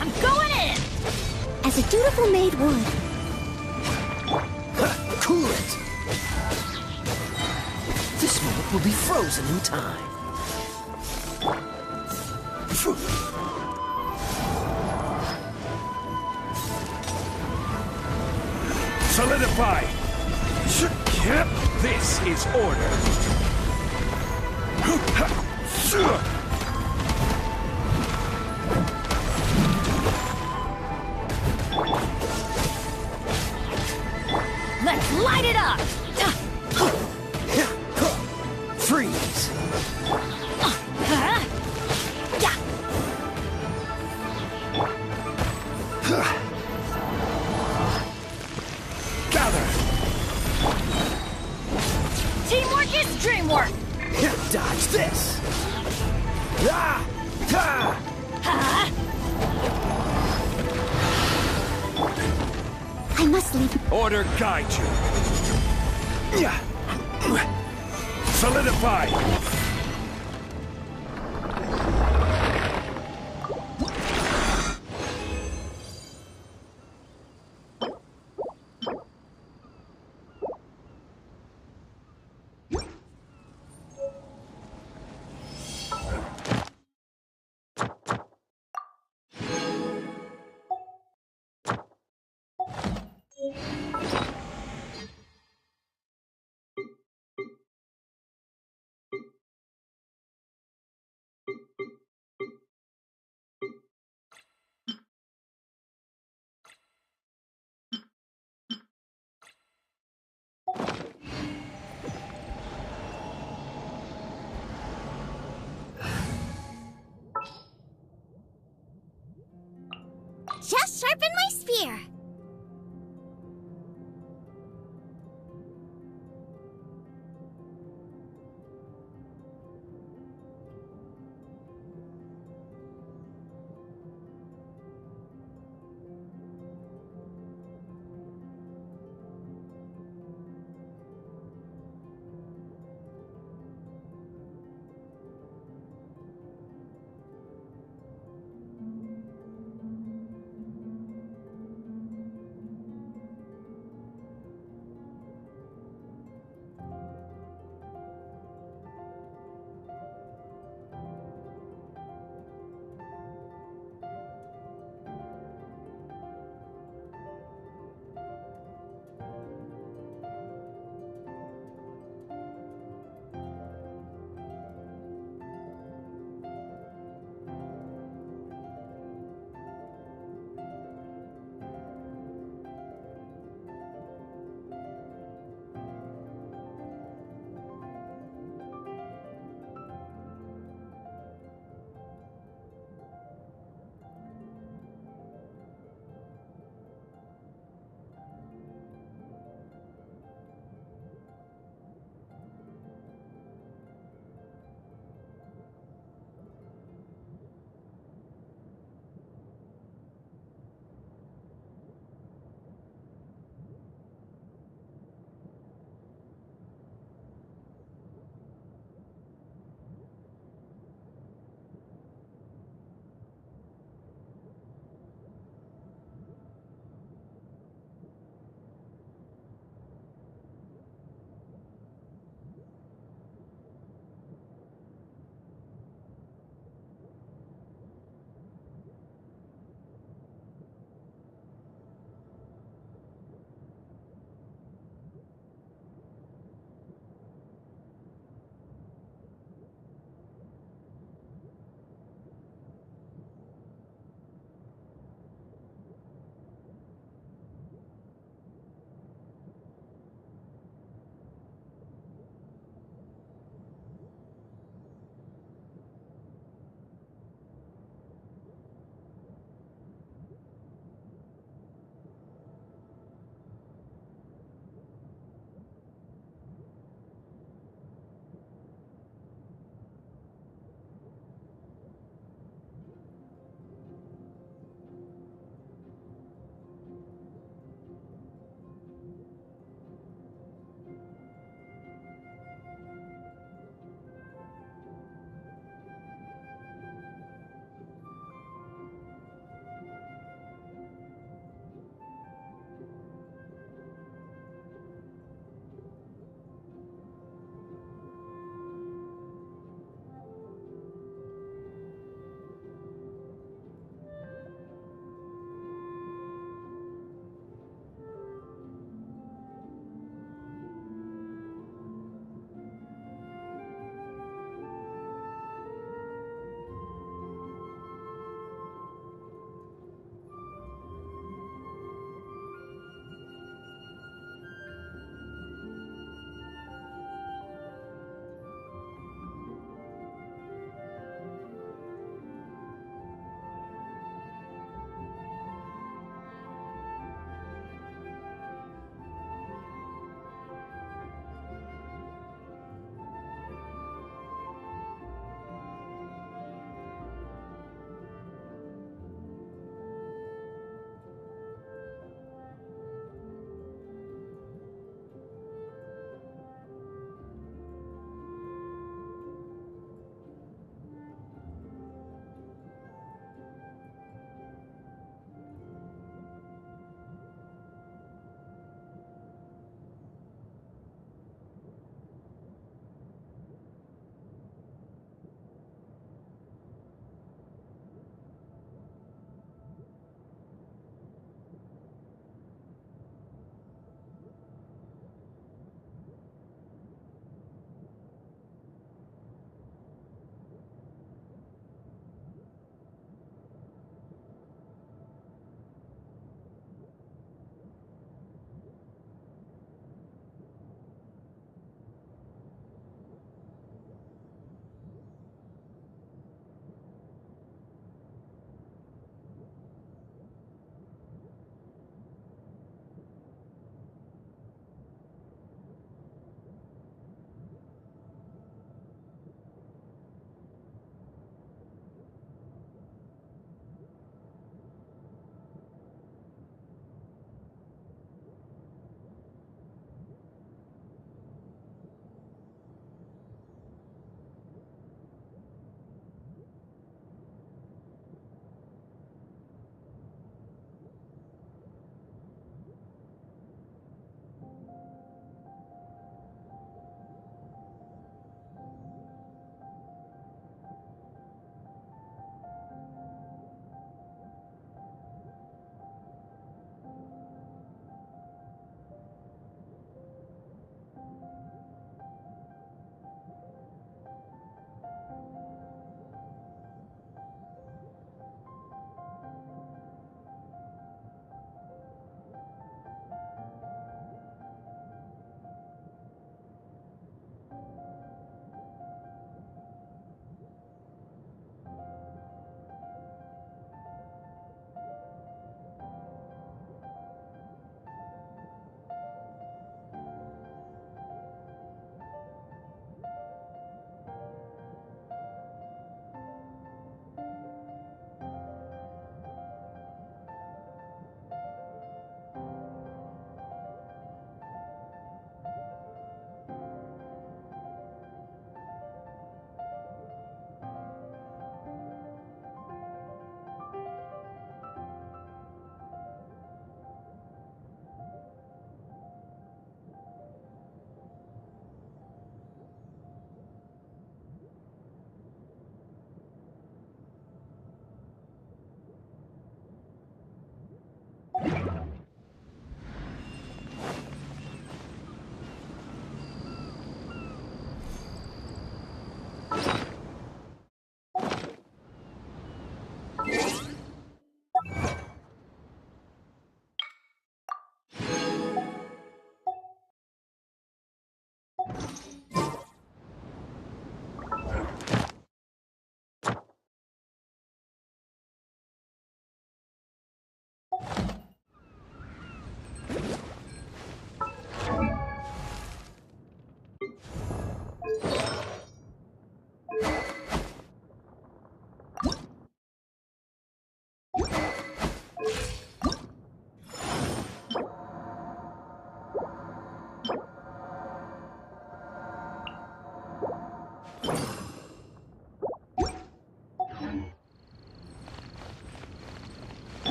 I'm going in! As a dutiful maid would. Cool it! This moment will be frozen in time. Solidify! This is order! Let's light it up! Freeze! Gather! Teamwork is dreamwork! Dodge this! I must leave. Order guide you! Solidify! just sharpen my spear.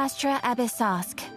Astra Abyssosk.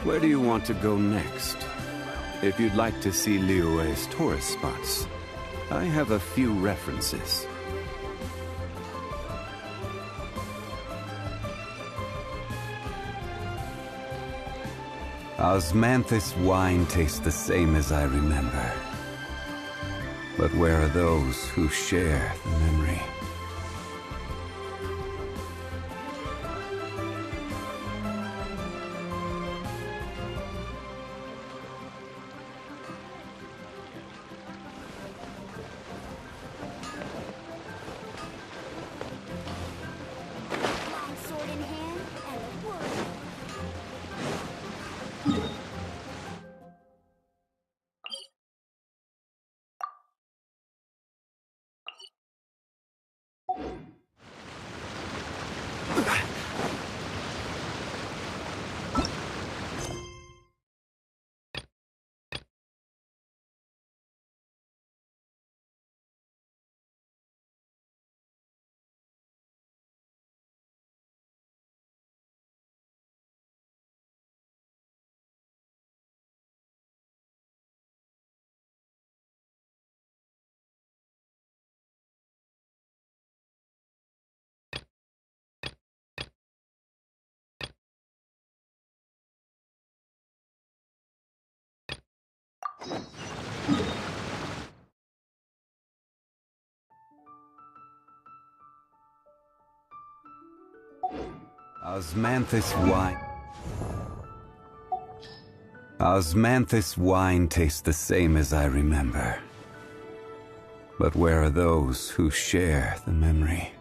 Where do you want to go next? If you'd like to see Liyue's tourist spots, I have a few references. Osmanthus wine tastes the same as I remember. But where are those who share the memory? Osmanthus wine tastes the same as I remember. But where are those who share the memory?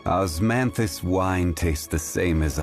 Osmanthus wine tastes the same as...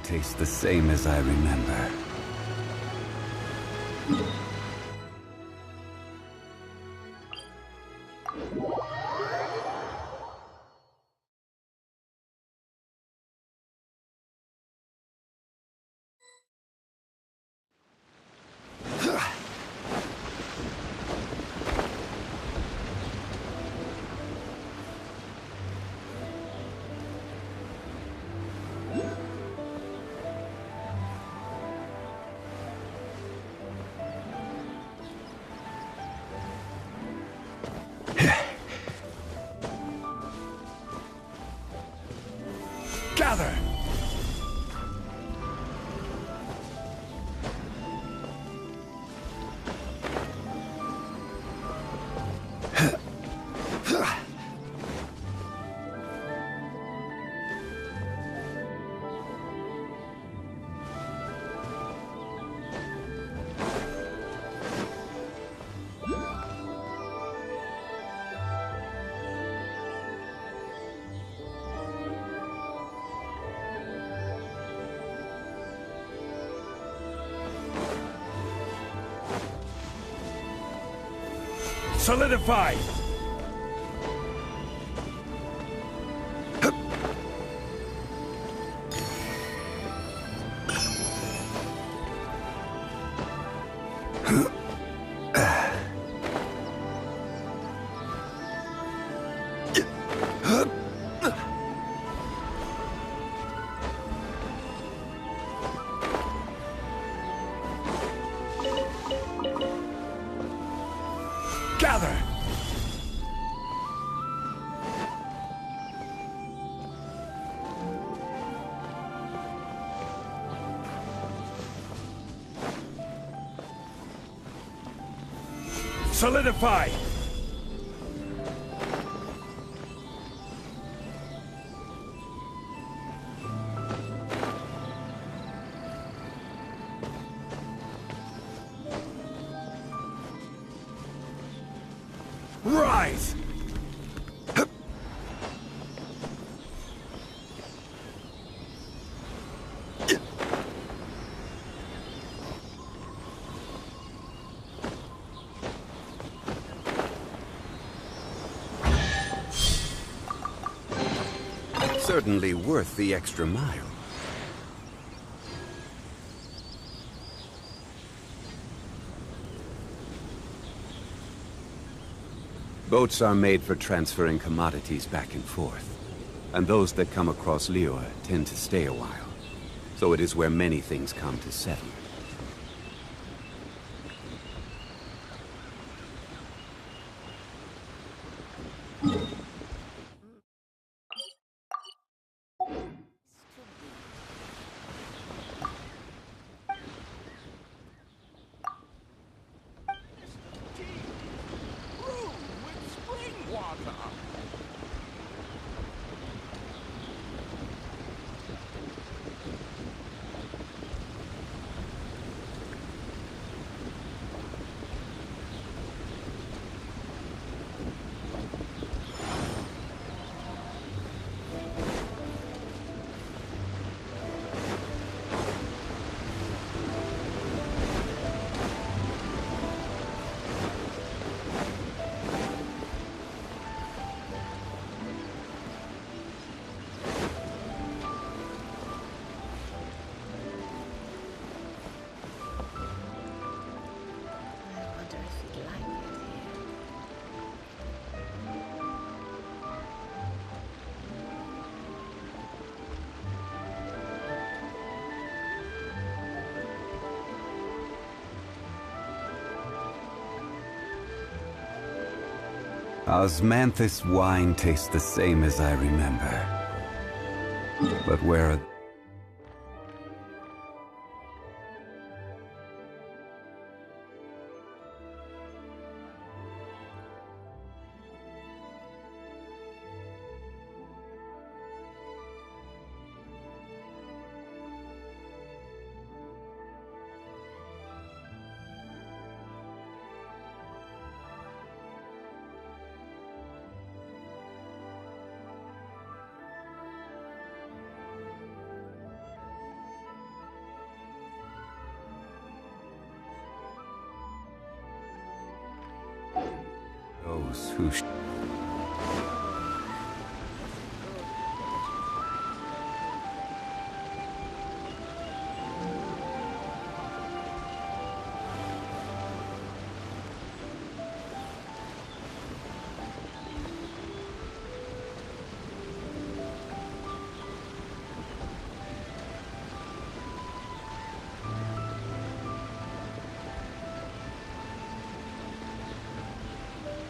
tastes the same as I remember. Gather! Solidify! Gather! Solidify! Rise! Certainly worth the extra mile. Boats are made for transferring commodities back and forth. And those that come across Liyue tend to stay a while. So it is where many things come to settle. Osmanthus wine tastes the same as I remember. But where are... those who...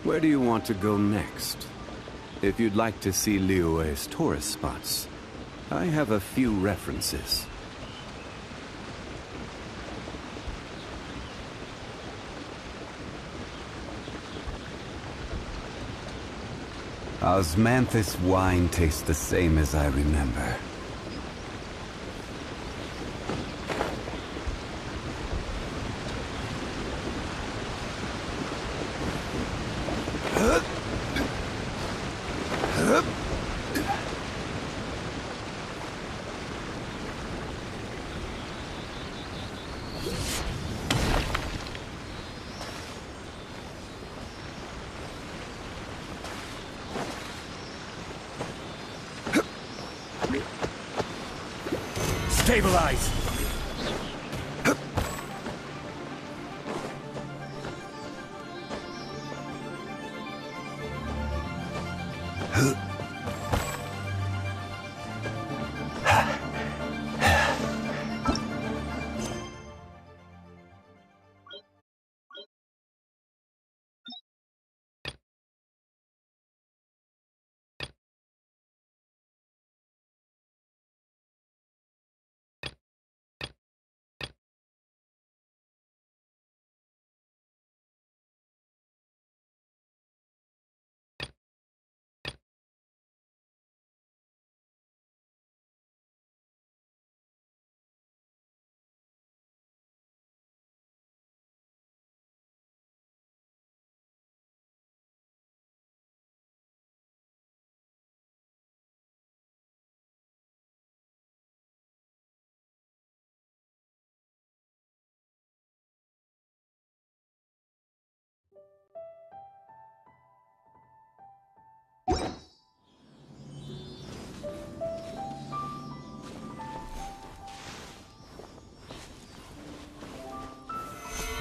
Where do you want to go next? If you'd like to see Liyue's tourist spots, I have a few references. Osmanthus wine tastes the same as I remember. Stabilize!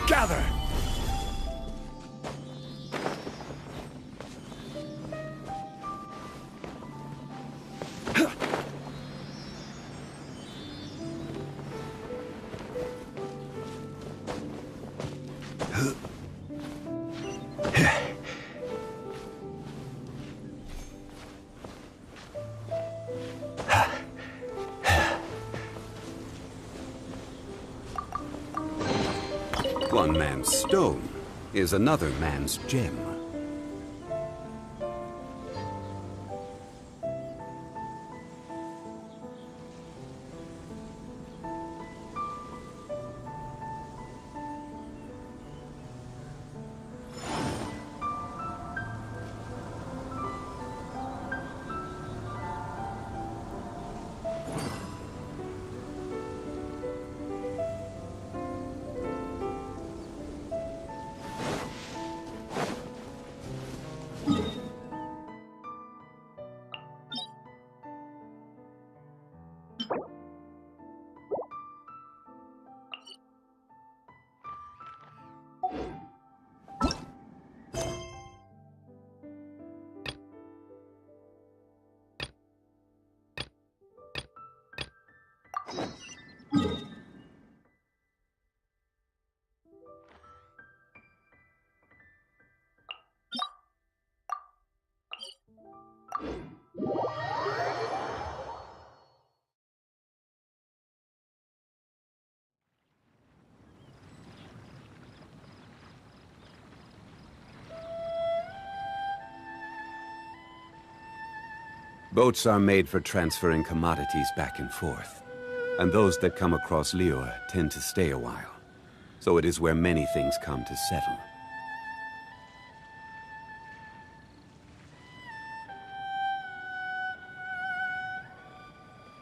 Gather! One man's stone is another man's gem. Boats are made for transferring commodities back and forth, and those that come across Liyue tend to stay a while, so it is where many things come to settle.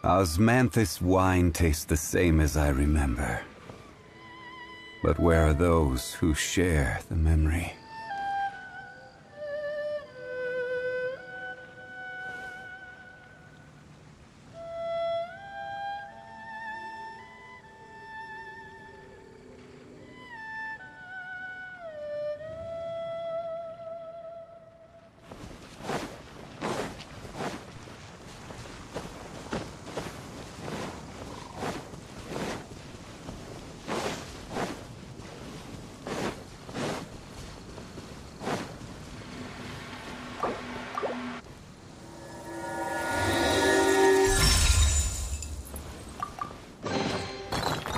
Osmanthus wine tastes the same as I remember. But where are those who share the memory?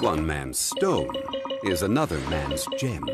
One man's stone is another man's gem.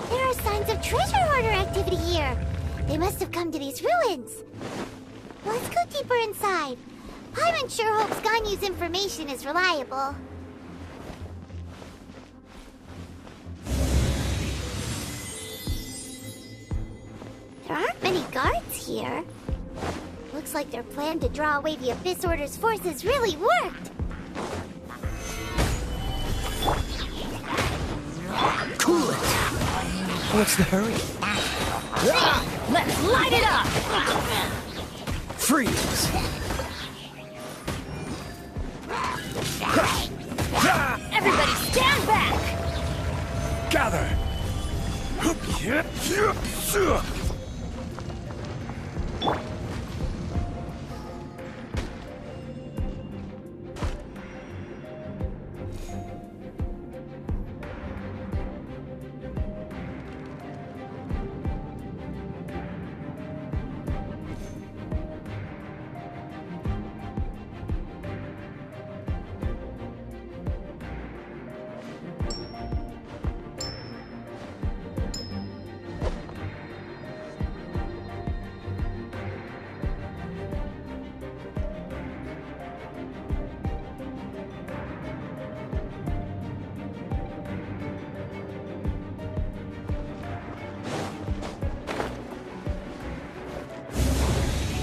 There are signs of treasure hoarder activity here. They must have come to these ruins. Let's go deeper inside. Paimon sure hopes Ganyu's information is reliable. There aren't many guards here. Looks like their plan to draw away the Abyss Order's forces really worked. Cool it! What's the hurry? Let's light it up! Freeze! Everybody stand back! Gather!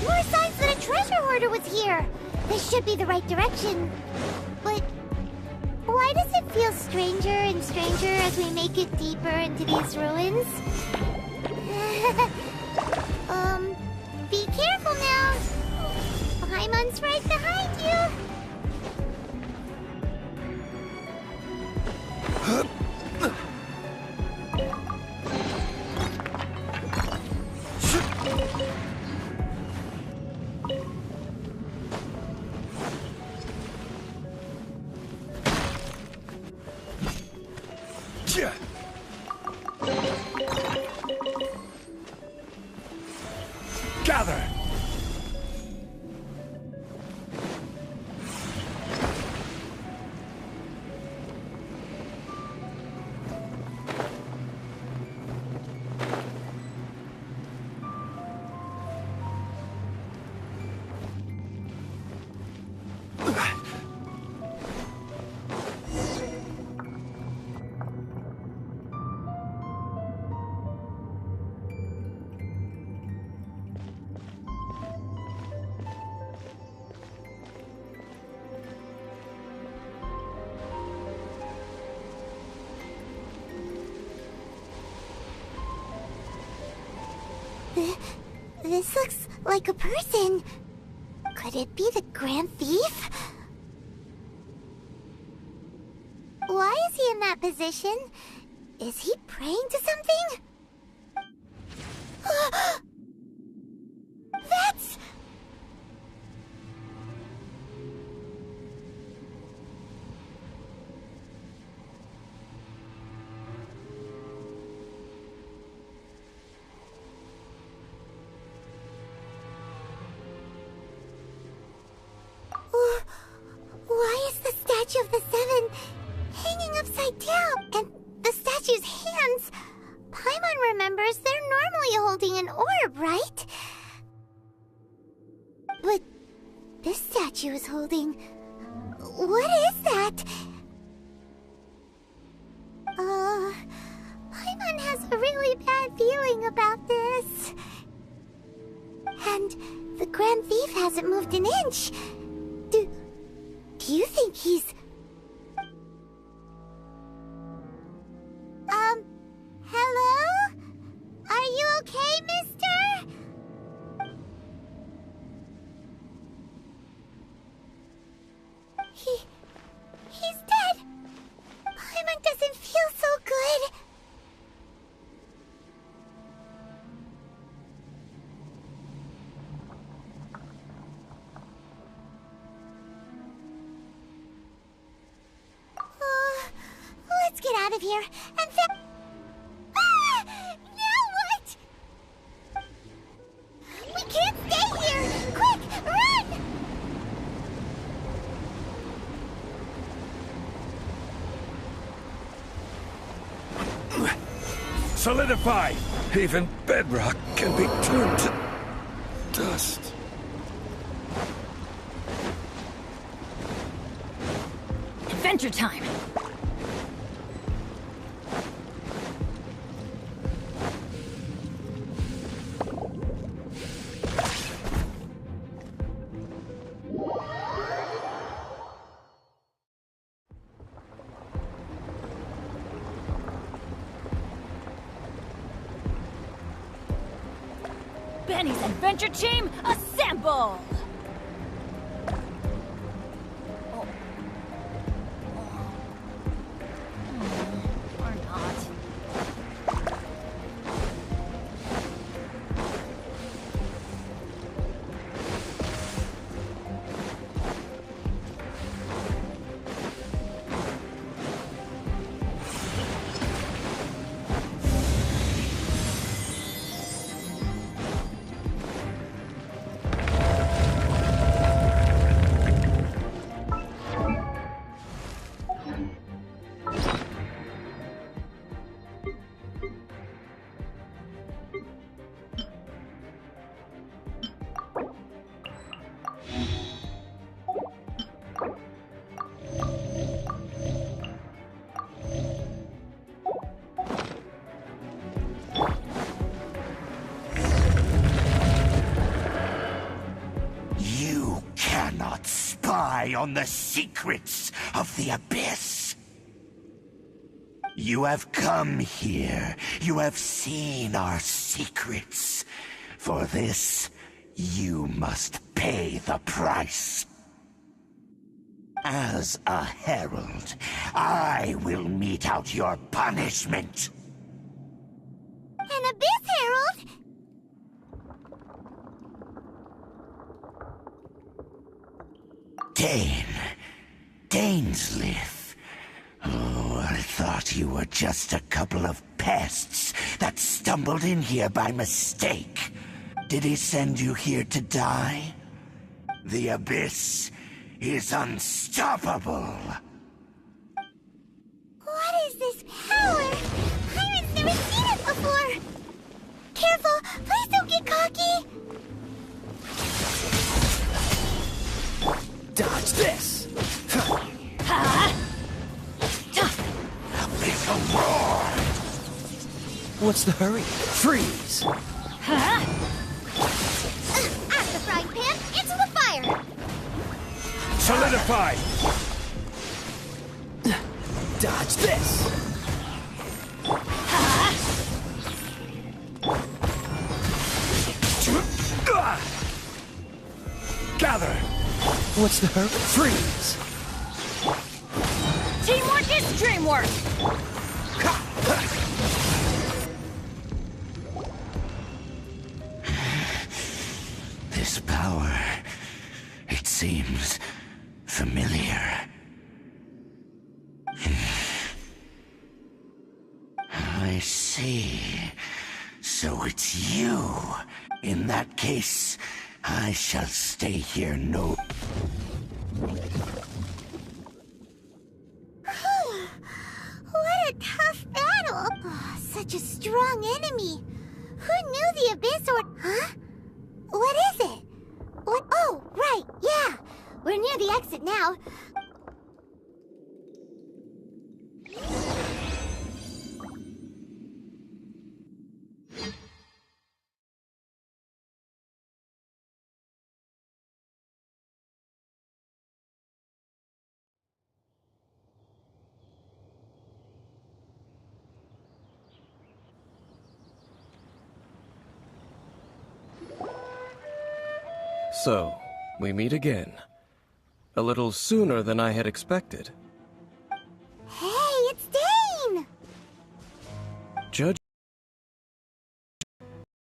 More signs that a treasure hoarder was here. This should be the right direction. But why does it feel stranger and stranger as we make it deeper into these ruins? Be careful now. Paimon's right behind you. Gather! This looks like a person. Could it be the Grand Thief? Why is he in that position? Is he praying to something? That's... holding an orb, right? But this statue is holding... What is that? Paimon has a really bad feeling about this. And the Grand Thief hasn't moved an inch. Do you think he's... Hello? Are you okay, mister? He's dead. Paimon doesn't feel so good. Let's get out of here and now what? We can't stay here! Quick, run! Solidify! Even bedrock can be turned to dust. Adventure time! Benny's adventure team, assemble! Or not. On the secrets of the Abyss. You have come here. You have seen our secrets. For this, you must pay the price. As a herald, I will mete out your punishment. An Abyss Herald? Dainsleif. Oh, I thought you were just a couple of pests that stumbled in here by mistake. Did he send you here to die? The Abyss is unstoppable. What is this power? Pirate's never seen it before. Careful, please don't get cocky. Dodge this! Abyssal roar! What's the hurry? Freeze! At the frying pan, into the fire! Solidify! Dodge this! Gather! What's the hurry? Freeze! Teamwork is dreamwork! This power, it seems familiar. I see. So it's you. In that case, I shall stay here no... What a tough battle! Oh, such a strong enemy. Who knew the the exit now. So, we meet again. A little sooner than I had expected. Hey, it's Dane! Judge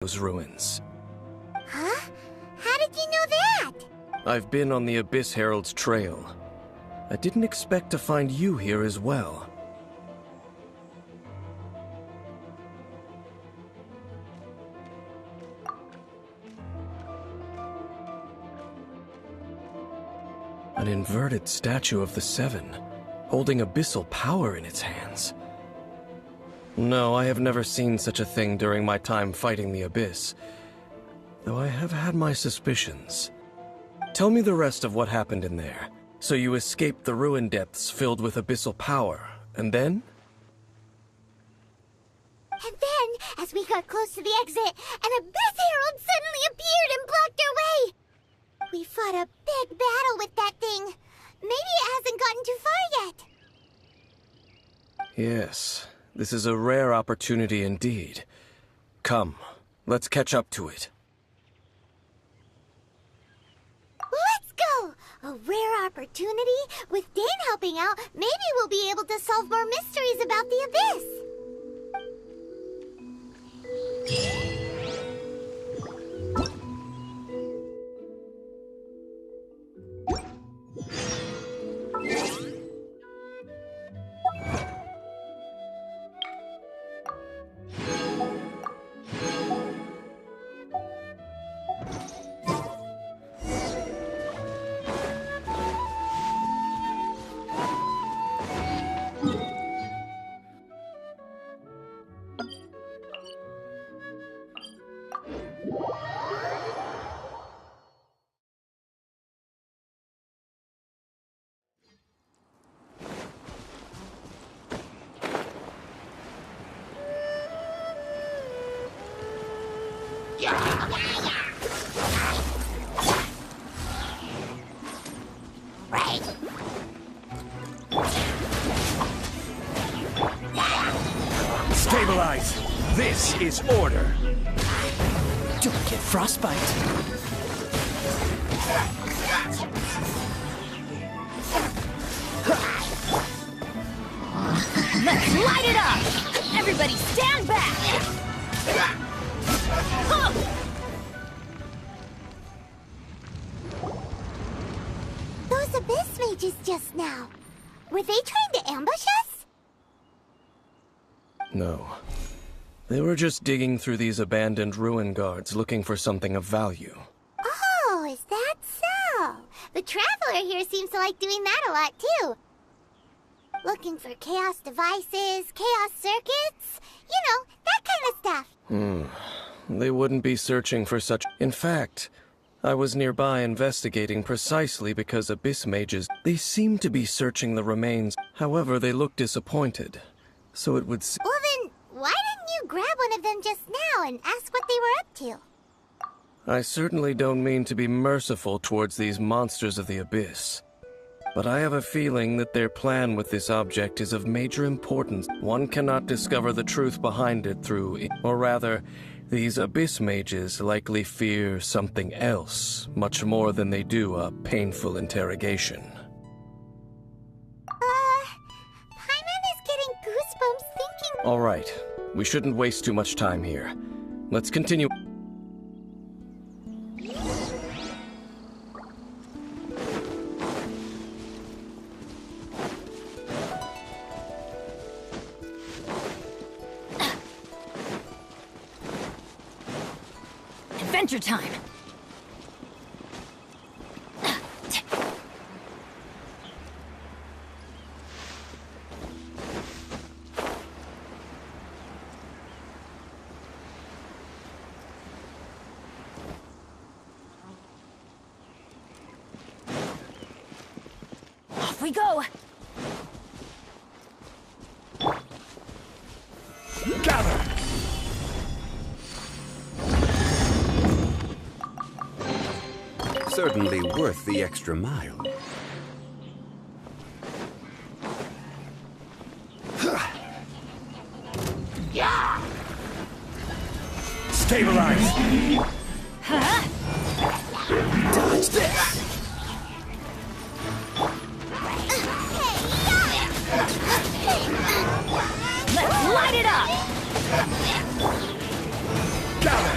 those ruins. Huh? How did you know that? I've been on the Abyss Herald's trail. I didn't expect to find you here as well. An inverted statue of the Seven, holding abyssal power in its hands. No, I have never seen such a thing during my time fighting the Abyss, though I have had my suspicions. Tell me the rest of what happened in there. So you escaped the ruin depths filled with abyssal power, and then? And then, as we got close to the exit, an Abyss Herald suddenly appeared and blocked our way! We fought a big battle with that thing. Maybe it hasn't gotten too far yet. Yes, this is a rare opportunity indeed. Come, let's catch up to it. Let's go! A rare opportunity? With Dane helping out, maybe we'll be able to solve more mysteries about the Abyss. Stabilize! This is order! Don't get frostbite. Let's light it up! Everybody stand back! Those Abyss mages just now. Were they trying to ambush us? No. They were just digging through these abandoned ruin guards looking for something of value. Oh, is that so? The Traveler here seems to like doing that a lot, too. Looking for chaos devices, chaos circuits, you know, that kind of stuff. They wouldn't be searching for such... In fact, I was nearby investigating precisely because Abyss mages, they seem to be searching the remains. However, they look disappointed. So it would... Well then, why didn't you grab one of them just now and ask what they were up to? I certainly don't mean to be merciful towards these monsters of the Abyss. But I have a feeling that their plan with this object is of major importance. One cannot discover the truth behind it through... Or rather, these Abyss mages likely fear something else, much more than they do a painful interrogation. Paimon is getting goosebumps thinking... All right, we shouldn't waste too much time here. Let's continue. Adventure time! we go! Gather! Certainly worth the extra mile. Stabilize! Dodge this! Let's light it up! Gather!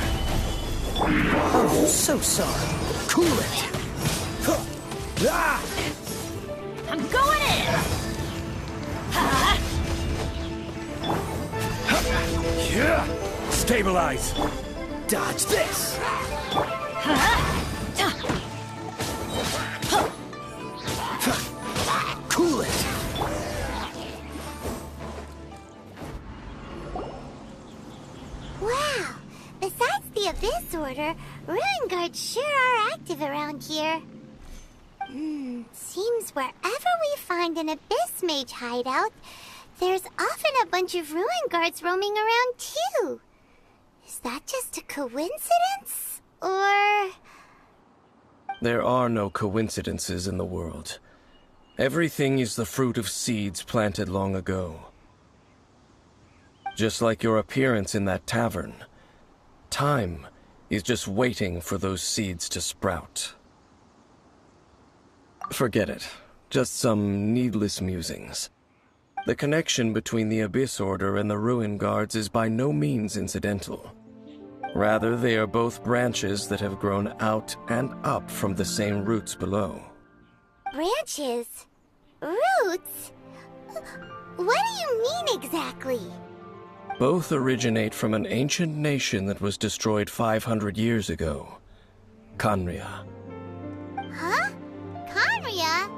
Oh, so sorry. Cool it! I'm going in! Stabilize! Dodge this! Cool it! Wow! Besides the Abyss Order, Ruin Guards sure are active around here. Seems wherever we find an Abyss Mage hideout, there's often a bunch of Ruin Guards roaming around too. Is that just a coincidence? Or... There are no coincidences in the world. Everything is the fruit of seeds planted long ago. Just like your appearance in that tavern, time is just waiting for those seeds to sprout. Forget it. Just some needless musings. The connection between the Abyss Order and the Ruin Guards is by no means incidental. Rather, they are both branches that have grown out and up from the same roots below. branches? Roots? What do you mean exactly? Both originate from an ancient nation that was destroyed 500 years ago. Khaenri'ah. Huh? Khaenri'ah?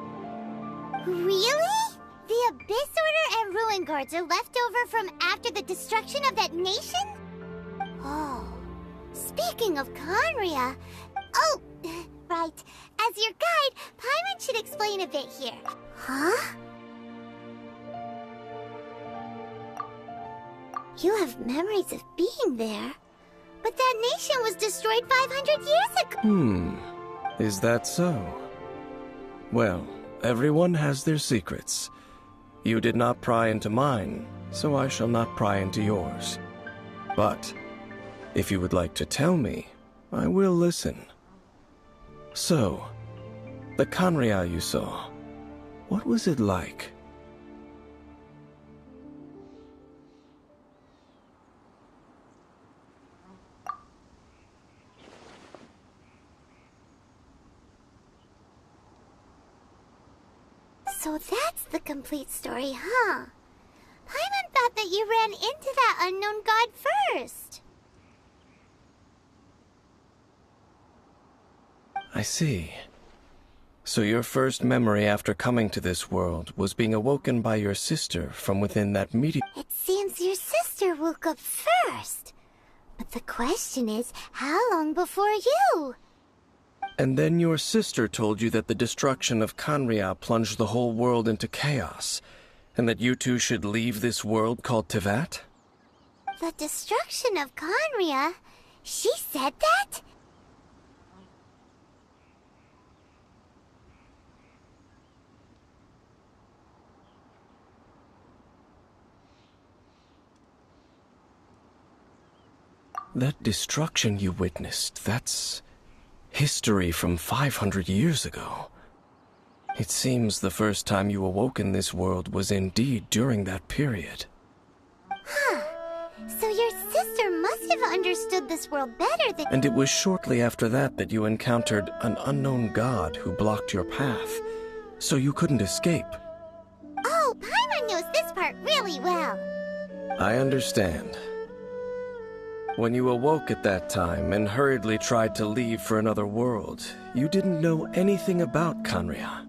Really? The Abyss Order and Ruin Guards are left over from after the destruction of that nation? Oh. Speaking of Khaenri'ah... Oh, right. As your guide, Paimon should explain a bit here. Huh? You have memories of being there. But that nation was destroyed 500 years ago. Is that so? Well, everyone has their secrets. You did not pry into mine, so I shall not pry into yours. But, if you would like to tell me, I will listen. So, the Khaenri'ah you saw, what was it like? So that's the complete story, huh? Paimon thought that you ran into that unknown god first. I see. So your first memory after coming to this world was being awoken by your sister from within that meteor. It seems your sister woke up first. But the question is, how long before you? And then your sister told you that the destruction of Khaenri'ah plunged the whole world into chaos, and that you two should leave this world called Teyvat? The destruction of Khaenri'ah? She said that? That destruction you witnessed, that's history from 500 years ago. It seems the first time you awoke in this world was indeed during that period. Huh. So your sister must have understood this world better than... And it was shortly after that that you encountered an unknown god who blocked your path, so you couldn't escape. Oh, Paimon knows this part really well. I understand. When you awoke at that time and hurriedly tried to leave for another world, you didn't know anything about Khaenri'ah.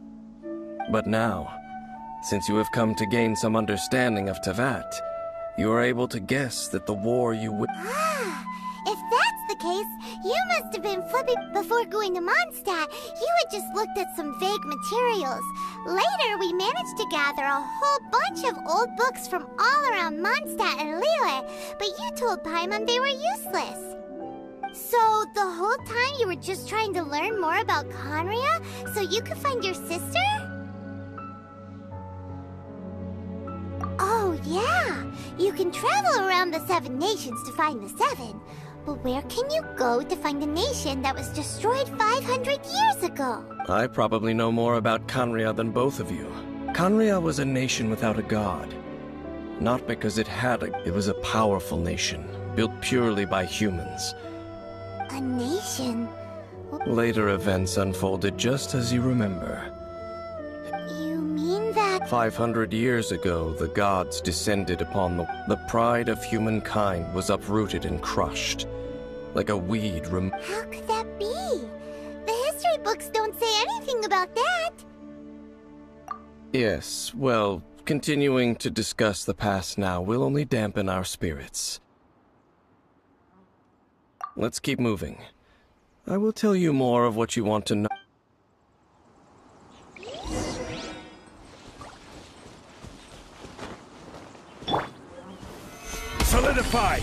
But now, since you have come to gain some understanding of Teyvat, you are able to guess that the war you would... Ah, if that's the case, you must have been flipping before going to Mondstadt. You had just looked at some vague materials. Later, we managed to gather a whole bunch of old books from all around Mondstadt and Lille, but you told Paimon they were useless. So, the whole time you were just trying to learn more about Conria so you could find your sister? Oh, yeah. You can travel around the 7 nations to find the 7. But where can you go to find a nation that was destroyed 500 years ago? I probably know more about Conria than both of you. Conria was a nation without a god. Not because it was a powerful nation, built purely by humans. A nation? Later events unfolded just as you remember. You mean that... 500 years ago, the gods descended upon the pride of humankind was uprooted and crushed. Like a weed How could that be? The history books don't say anything about that. Yes, well, continuing to discuss the past now will only dampen our spirits. Let's keep moving. I will tell you more of what you want to know. Solidify!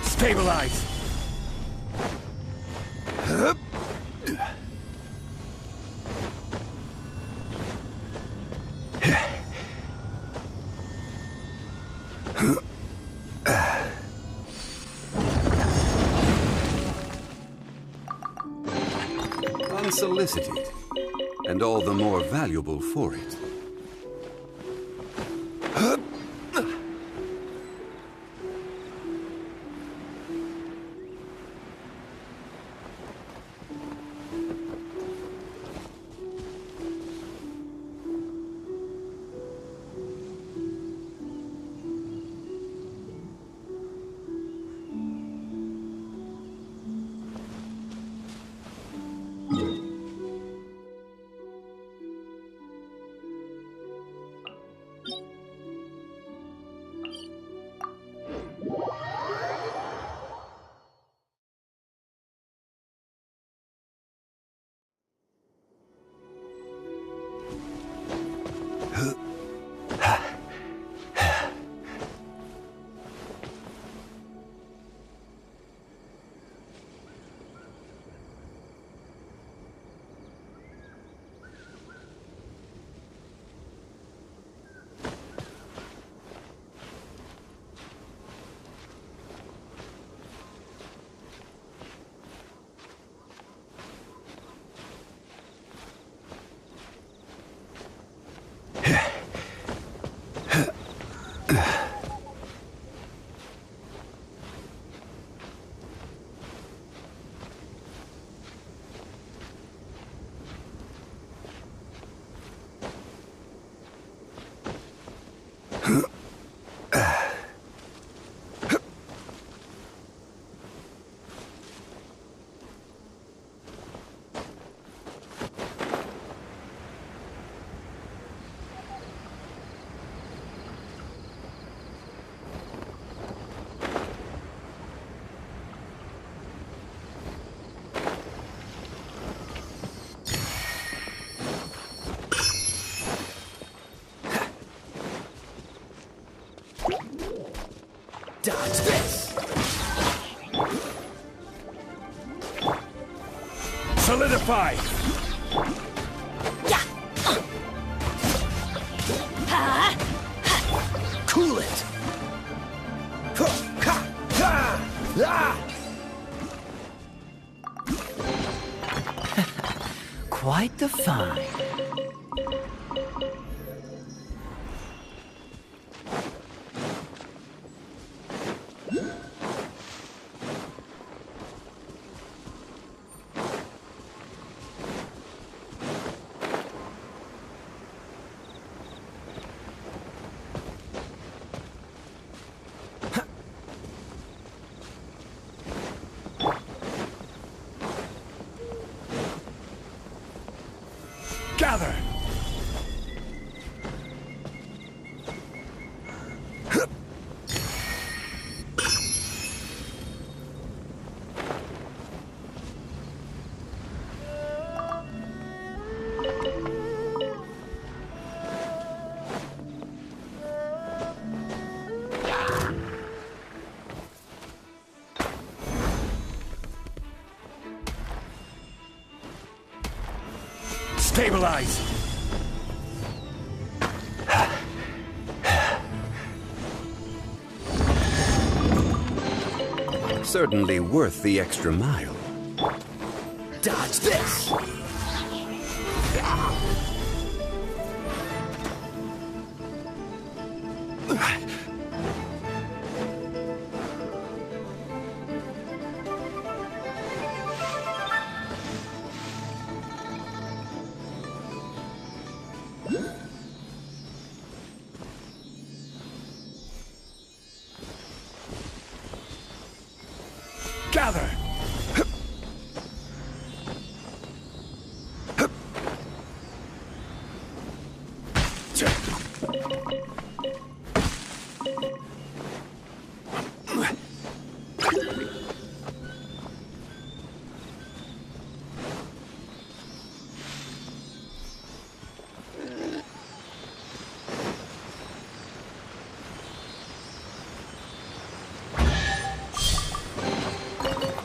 Stabilize! Unsolicited, and all the more valuable for it. Dodge this! Solidify! Cool it! Quite the find. Gather! Stabilize! Certainly worth the extra mile. Dodge this! Gather!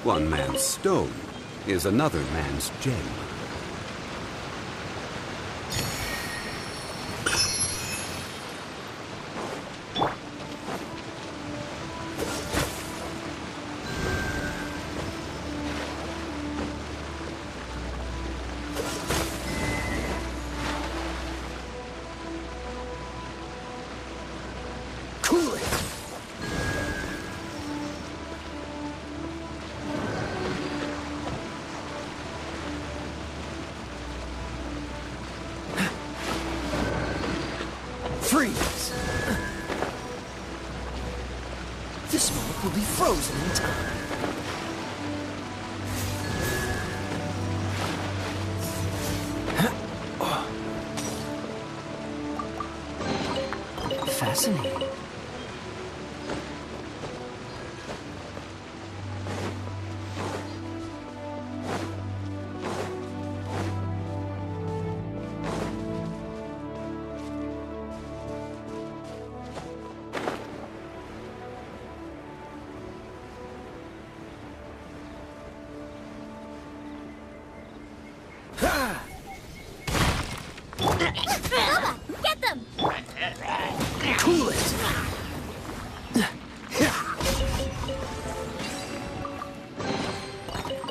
One man's stone is another man's gem. Cool it! Freeze! This smoke will be frozen in time. Fascinating. Bubba, get them! Cool it!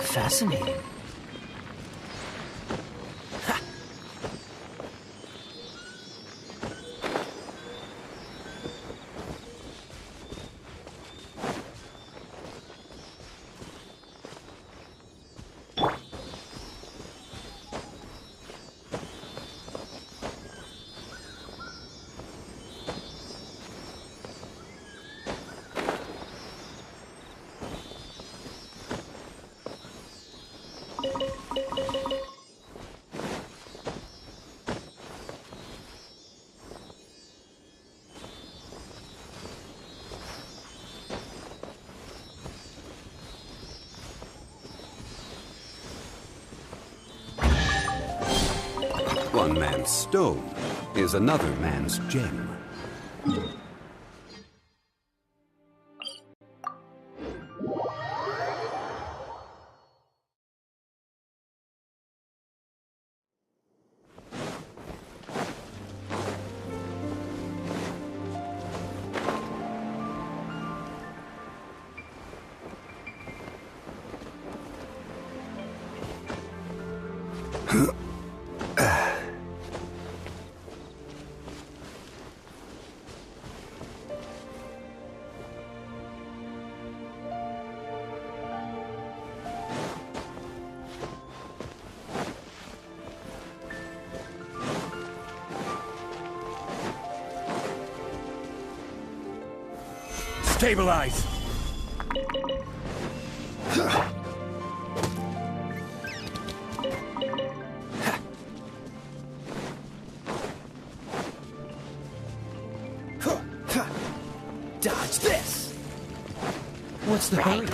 Fascinating. One man's stone is another man's gem. Stabilize! Dodge this! What's the hurry?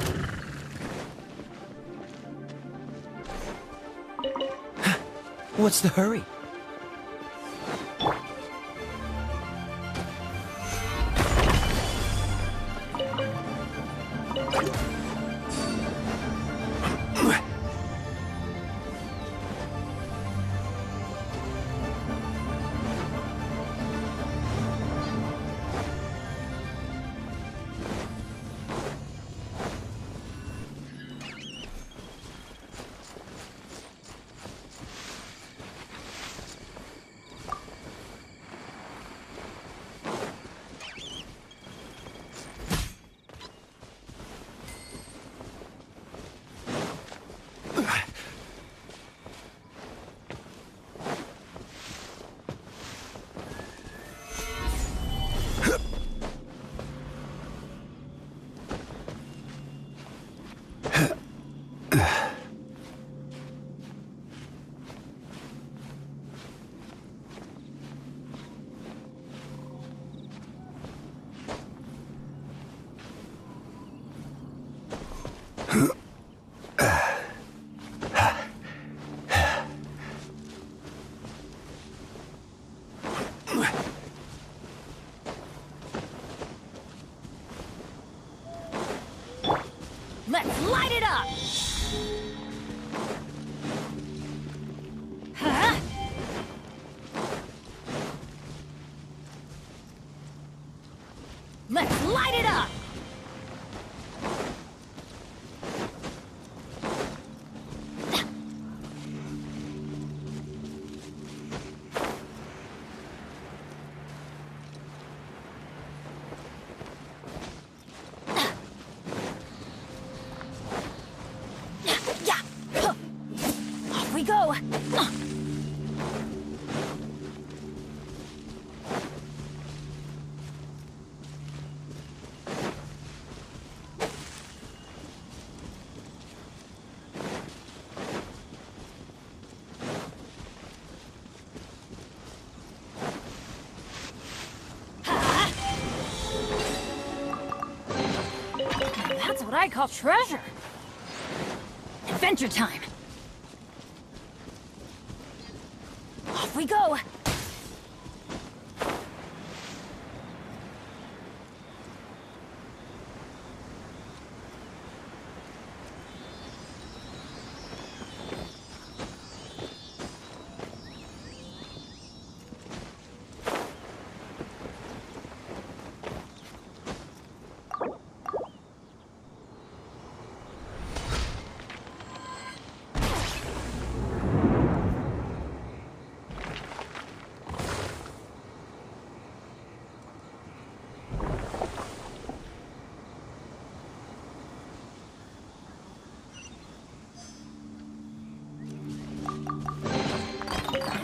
What's the hurry? Let's light it up! Huh? Let's light it up! Off we go! That's what I call treasure! Adventure time! Off we go!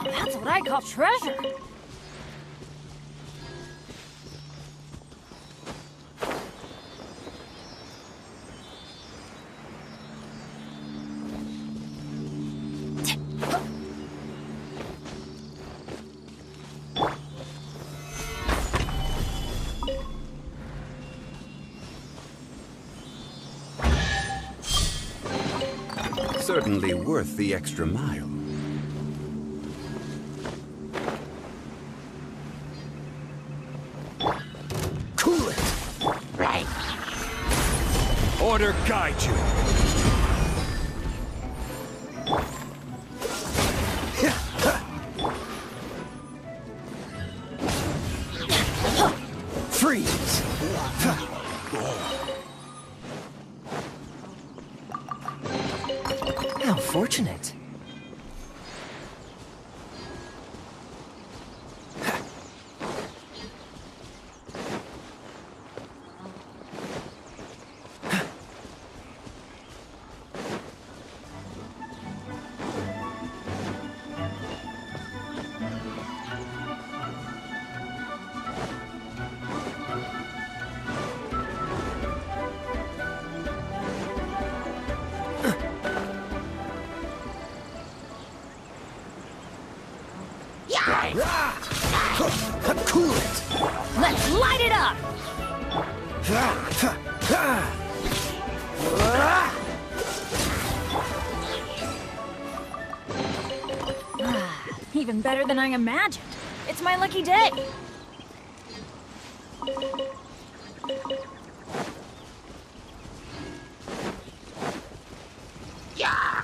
That's what I call treasure! Certainly worth the extra mile. Cool it! Right. Order guide you. Freeze! How fortunate. even better than I imagined. It's my lucky day. Yeah.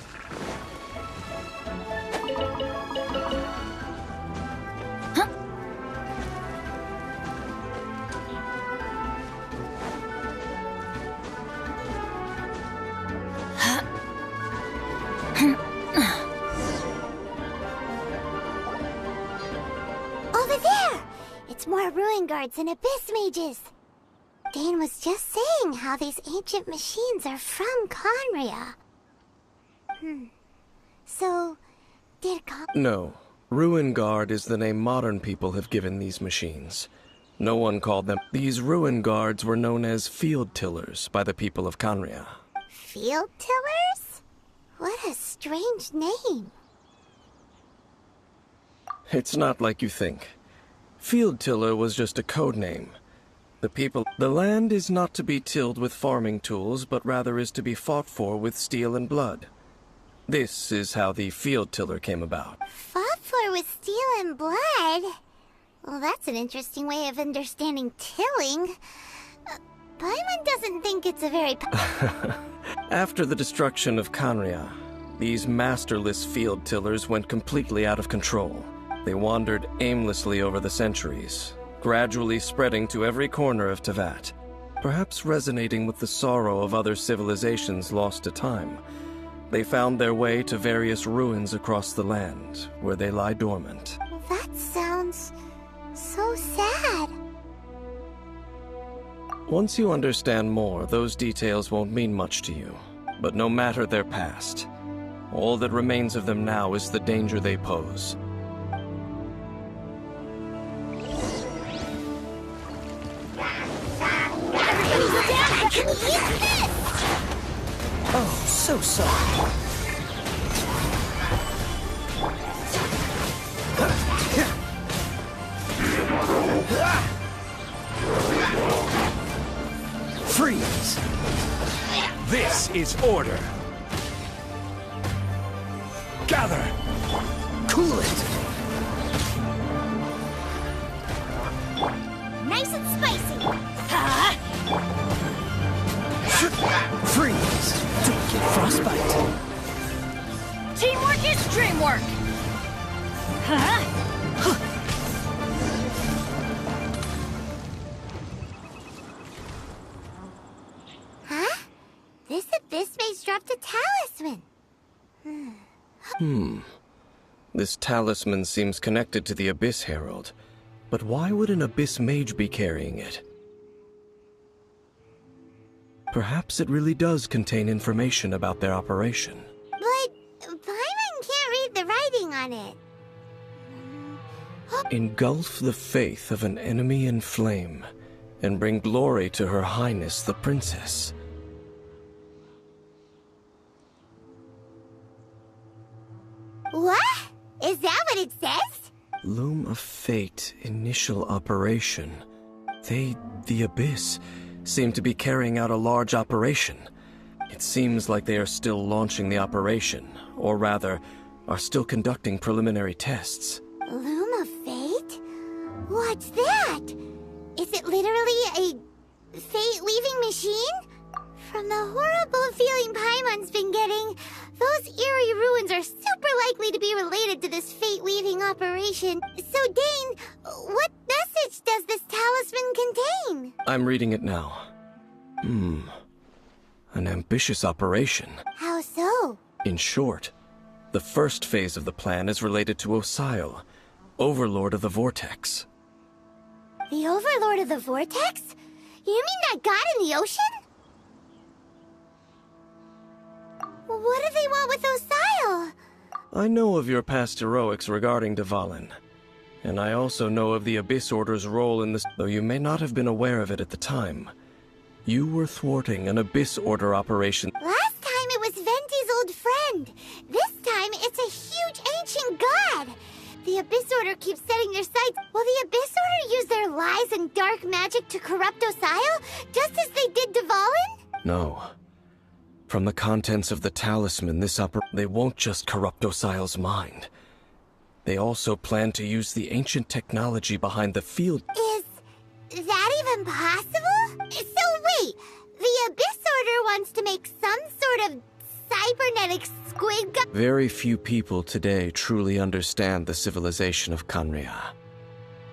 Over there! It's more ruin guards and abyss mages. Dane was just saying how these ancient machines are from Conria. So, did No. Ruin Guard is the name modern people have given these machines. No one called them. These ruin guards were known as field tillers by the people of Conria. Field tillers? What a strange name. It's not like you think. Field tiller was just a code name. The land is not to be tilled with farming tools, but rather is to be fought for with steel and blood. This is how the field tiller came about. Fought for with steel and blood? Well, that's an interesting way of understanding tilling. Paimon doesn't think it's a very... After the destruction of Conria, these masterless field tillers went completely out of control. They wandered aimlessly over the centuries, gradually spreading to every corner of Teyvat, perhaps resonating with the sorrow of other civilizations lost to time. They found their way to various ruins across the land, where they lie dormant. That sounds so sad. Once you understand more, those details won't mean much to you. But no matter their past, all that remains of them now is the danger they pose. Oh, so sorry. Freeze! This is order. Gather! Cool it! Nice and spicy! Freeze! Don't get frostbite. Teamwork is dreamwork! Huh? This abyss mage dropped a talisman. This talisman seems connected to the Abyss Herald. But why would an Abyss Mage be carrying it? Perhaps it really does contain information about their operation. But Paimon can't read the writing on it. Engulf the faith of an enemy in flame, and bring glory to Her Highness the Princess. What? Is that what it says? Loom of Fate, initial operation. They, the Abyss, seem to be carrying out a large operation. It seems like they are still launching the operation, or rather, are still conducting preliminary tests. Loom of Fate? What's that? Is it literally a fate-weaving machine? From the horrible feeling Paimon's been getting, those eerie ruins are super likely to be related to this fate-weaving operation. So, Dane, what message does this talisman contain? I'm reading it now. An ambitious operation. How so? In short, the first phase of the plan is related to Osile, Overlord of the Vortex. The Overlord of the Vortex? You mean that god in the ocean? What do they want with Osile? I know of your past heroics regarding Dvalin, and I also know of the Abyss Order's role in this, though you may not have been aware of it at the time. You were thwarting an Abyss Order operation. Last time it was Venti's old friend. This time it's a huge ancient god. The Abyss Order keeps setting their sights. Will the Abyss Order use their lies and dark magic to corrupt Osile, just as they did Dvalin? No. From the contents of the talisman, they won't just corrupt Osile's mind. They also plan to use the ancient technology behind the field. Is that even possible? So wait, the Abyss Order wants to make some sort of cybernetic squid gun? Very few people today truly understand the civilization of Khaenri'ah.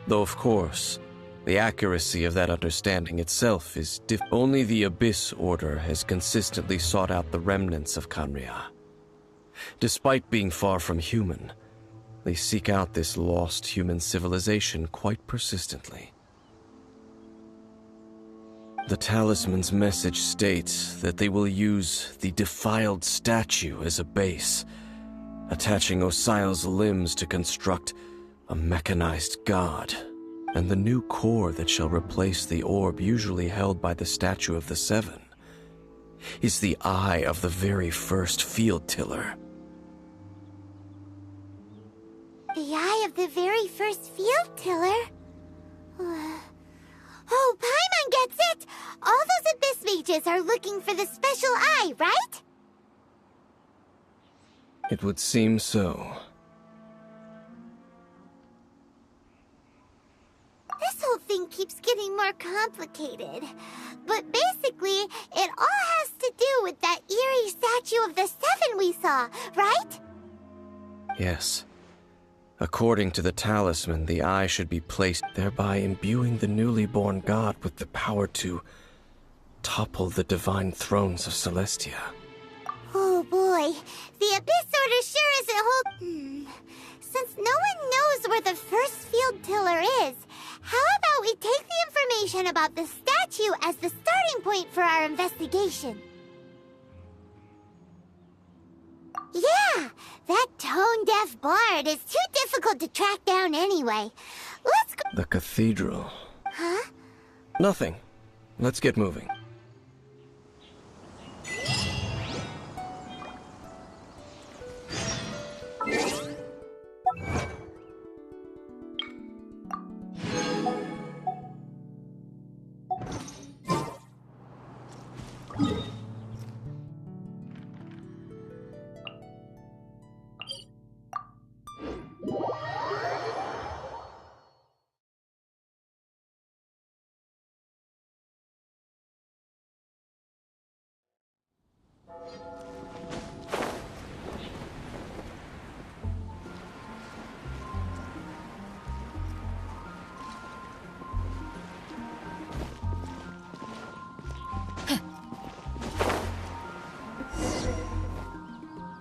Though, of course, the accuracy of that understanding itself is only the Abyss Order has consistently sought out the remnants of Khaenri'ah. Despite being far from human, they seek out this lost human civilization quite persistently. The talisman's message states that they will use the defiled statue as a base, attaching Osial's limbs to construct a mechanized god, and the new core that shall replace the orb usually held by the Statue of the Seven is the eye of the very first field tiller. The eye of the very first field tiller? Oh, Paimon gets it! All those Abyss mages are looking for the special eye, right? It would seem so. This whole thing keeps getting more complicated. But basically, it all has to do with that eerie Statue of the Seven we saw, right? Yes. According to the talisman, the eye should be placed, thereby imbuing the newly born god with the power to topple the divine thrones of Celestia. Oh boy, the Abyss Order sure isn't hold... Since no one knows where the first field tiller is, how about we take the information about the statue as the starting point for our investigation? Yeah, that tone-deaf bard is too difficult to track down anyway. Let's go... The cathedral. Huh? Nothing. Let's get moving.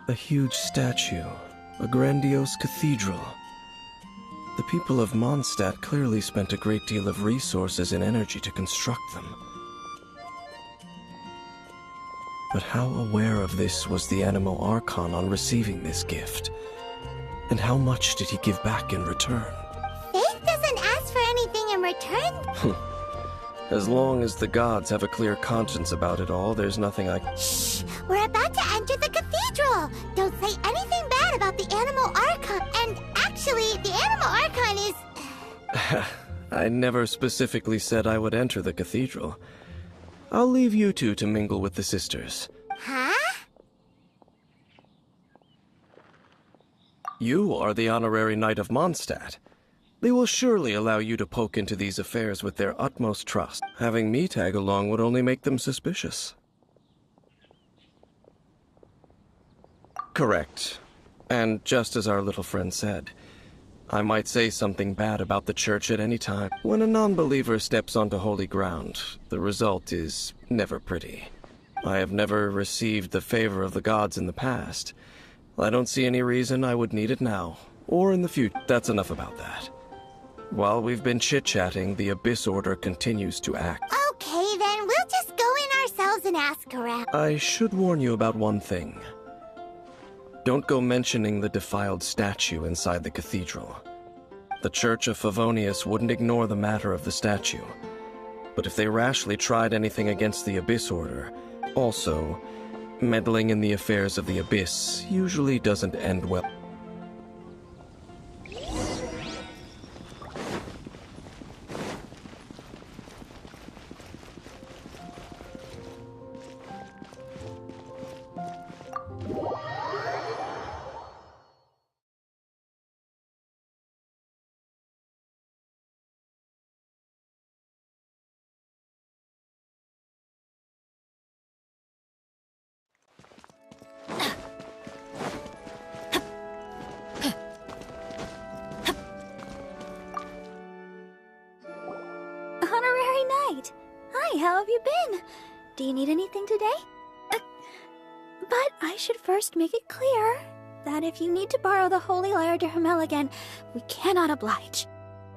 A huge statue, a grandiose cathedral. The people of Mondstadt clearly spent a great deal of resources and energy to construct them. But how aware of this was the Anemo Archon on receiving this gift? And how much did he give back in return? Faith doesn't ask for anything in return. As long as the gods have a clear conscience about it all, there's nothing I... Shh! We're about to enter the cathedral! Don't say anything bad about the Anemo Archon. And actually, the Anemo Archon is... I never specifically said I would enter the cathedral. I'll leave you two to mingle with the sisters. Huh? You are the honorary knight of Mondstadt. They will surely allow you to poke into these affairs with their utmost trust. Having me tag along would only make them suspicious. Correct. And just as our little friend said, I might say something bad about the church at any time. When a non-believer steps onto holy ground, the result is never pretty. I have never received the favor of the gods in the past. I don't see any reason I would need it now, or in the future. That's enough about that. While we've been chit-chatting, the Abyss Order continues to act. Okay, then we'll just go in ourselves and ask around. I should warn you about one thing. Don't go mentioning the defiled statue inside the cathedral. The Church of Favonius wouldn't ignore the matter of the statue. But if they rashly tried anything against the Abyss Order, also, meddling in the affairs of the Abyss usually doesn't end well. Knight. Hi, how have you been? Do you need anything today? But I should first make it clear that if you need to borrow the Holy Lyre de Hermel again, we cannot oblige.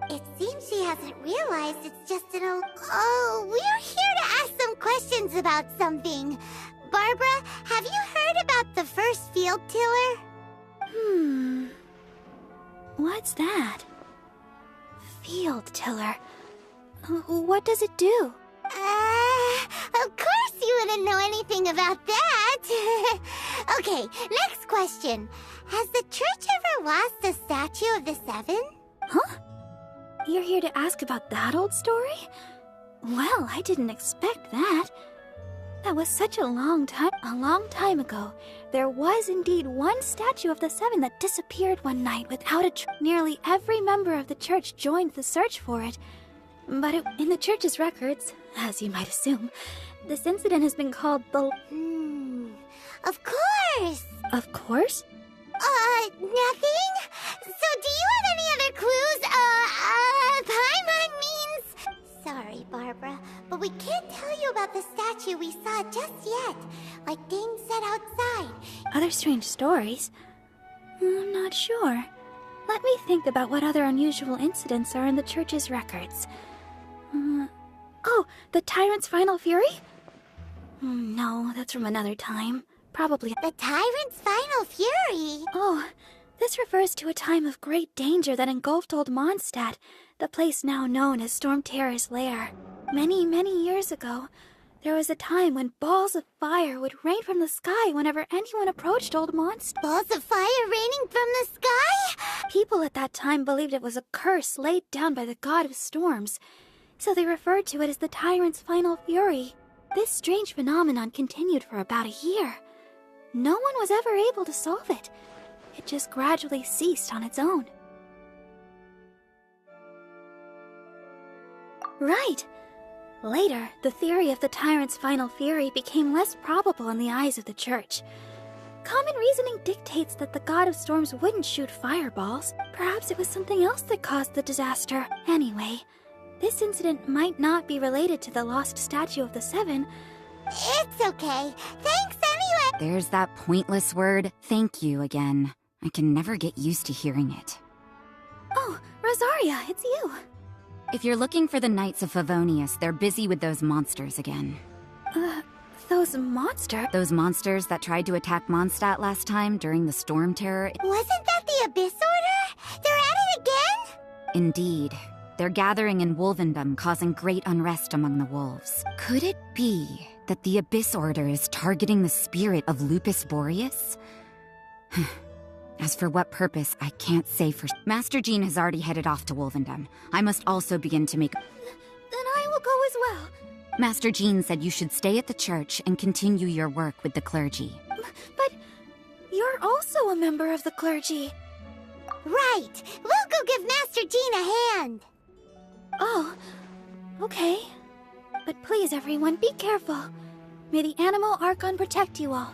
It seems she hasn't realized it's just an old... Oh, we're here to ask some questions about something. Barbara, have you heard about the first field tiller? What's that? Field tiller. What does it do? Of course you wouldn't know anything about that. Okay, next question. Has the church ever lost a statue of the Seven? Huh? You're here to ask about that old story? Well, I didn't expect that. That was such a long time ago. There was indeed one statue of the Seven that disappeared one night without a Nearly every member of the church joined the search for it. But in the church's records, as you might assume, this incident has been called the... Of course! Of course? Nothing? So do you have any other clues? Paimon means... Sorry, Barbara, but we can't tell you about the statue we saw just yet. Like Dane said outside. Other strange stories? I'm not sure. Let me think about what other unusual incidents are in the church's records. Oh, the Tyrant's Final Fury? No, that's from another time. Probably... The Tyrant's Final Fury? Oh, this refers to a time of great danger that engulfed Old Mondstadt, the place now known as Storm Terror's lair. Many, many years ago, there was a time when balls of fire would rain from the sky whenever anyone approached Old Mondstadt. Balls of fire raining from the sky? People at that time believed it was a curse laid down by the god of storms, so they referred to it as the Tyrant's Final Fury. This strange phenomenon continued for about a year. No one was ever able to solve it. It just gradually ceased on its own. Right. Later, the theory of the Tyrant's Final Fury became less probable in the eyes of the church. Common reasoning dictates that the god of storms wouldn't shoot fireballs. Perhaps it was something else that caused the disaster. Anyway, this incident might not be related to the lost statue of the Seven. It's okay. Thanks anyway. There's that pointless word, thank you, again. I can never get used to hearing it. Oh, Rosaria, it's you. If you're looking for the Knights of Favonius, they're busy with those monsters again. Those monsters? Those monsters that tried to attack Mondstadt last time during the Storm Terror? Wasn't that the Abyss Order? They're at it again? Indeed. They're gathering in Wolvendom, causing great unrest among the wolves. Could it be that the Abyss Order is targeting the spirit of Lupus Boreas? As for what purpose, I can't say for... Master Jean has already headed off to Wolvendom. I must also begin to make... Then I will go as well. Master Jean said you should stay at the church and continue your work with the clergy. But you're also a member of the clergy. Right. We'll go give Master Jean a hand. Oh, okay. But please, everyone, be careful. May the Animal Archon protect you all.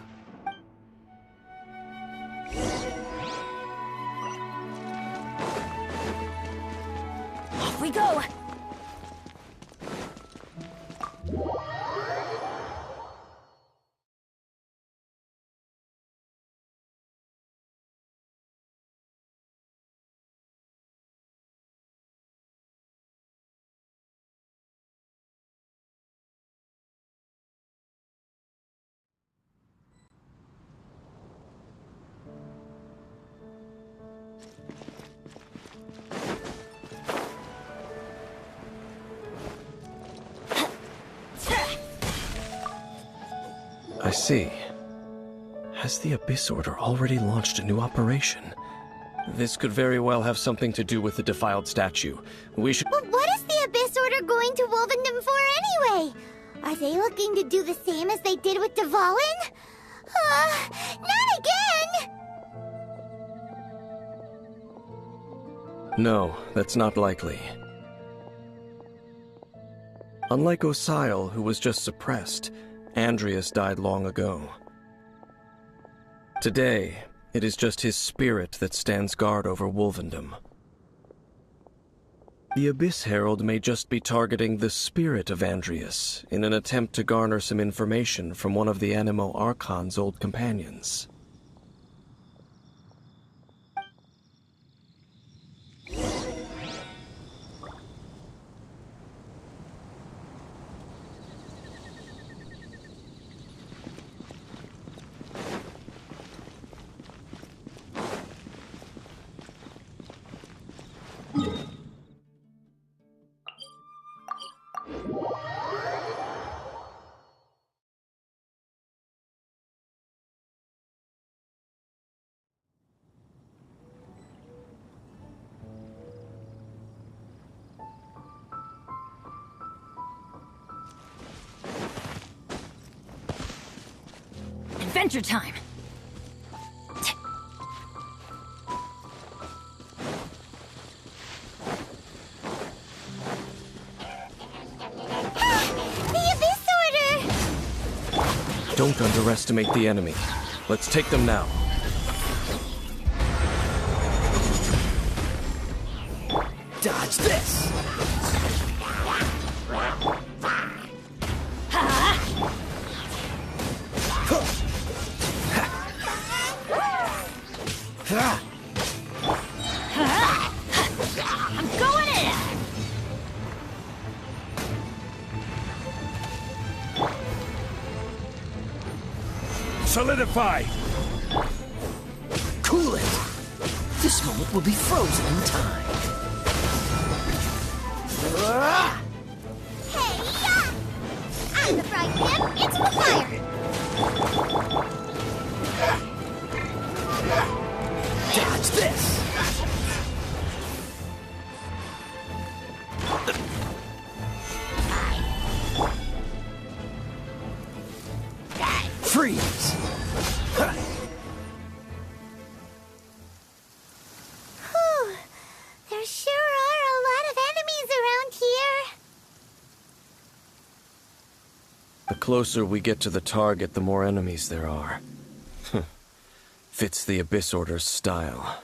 Off we go! I see. Has the Abyss Order already launched a new operation? This could very well have something to do with the defiled statue. We should... But what is the Abyss Order going to Wolvendom for anyway? Are they looking to do the same as they did with Dvalin? Not again! No, that's not likely. Unlike Osile, who was just suppressed, Andreas died long ago. Today, it is just his spirit that stands guard over Wolvendom. The Abyss Herald may just be targeting the spirit of Andreas in an attempt to garner some information from one of the Animo Archon's old companions. Adventure time! The Abyss Order! Don't underestimate the enemy. Let's take them now. Dodge this! I'm going in! Solidify! Cool it! This moment will be frozen in time. Hey-ya! I'm the frying pan into the fire! Dodge this! Freeze! Whew. There sure are a lot of enemies around here. The closer we get to the target, the more enemies there are. Fits the Abyss Order's style.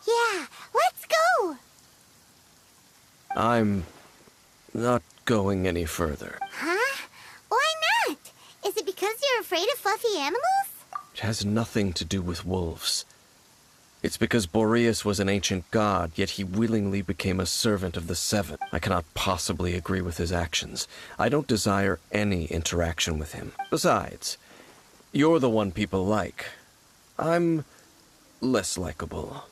Yeah, let's go! I'm not going any further. Huh? Why not? Is it because you're afraid of fluffy animals? It has nothing to do with wolves. It's because Boreas was an ancient god, yet he willingly became a servant of the Seven. I cannot possibly agree with his actions. I don't desire any interaction with him. Besides, you're the one people like. I'm less likable.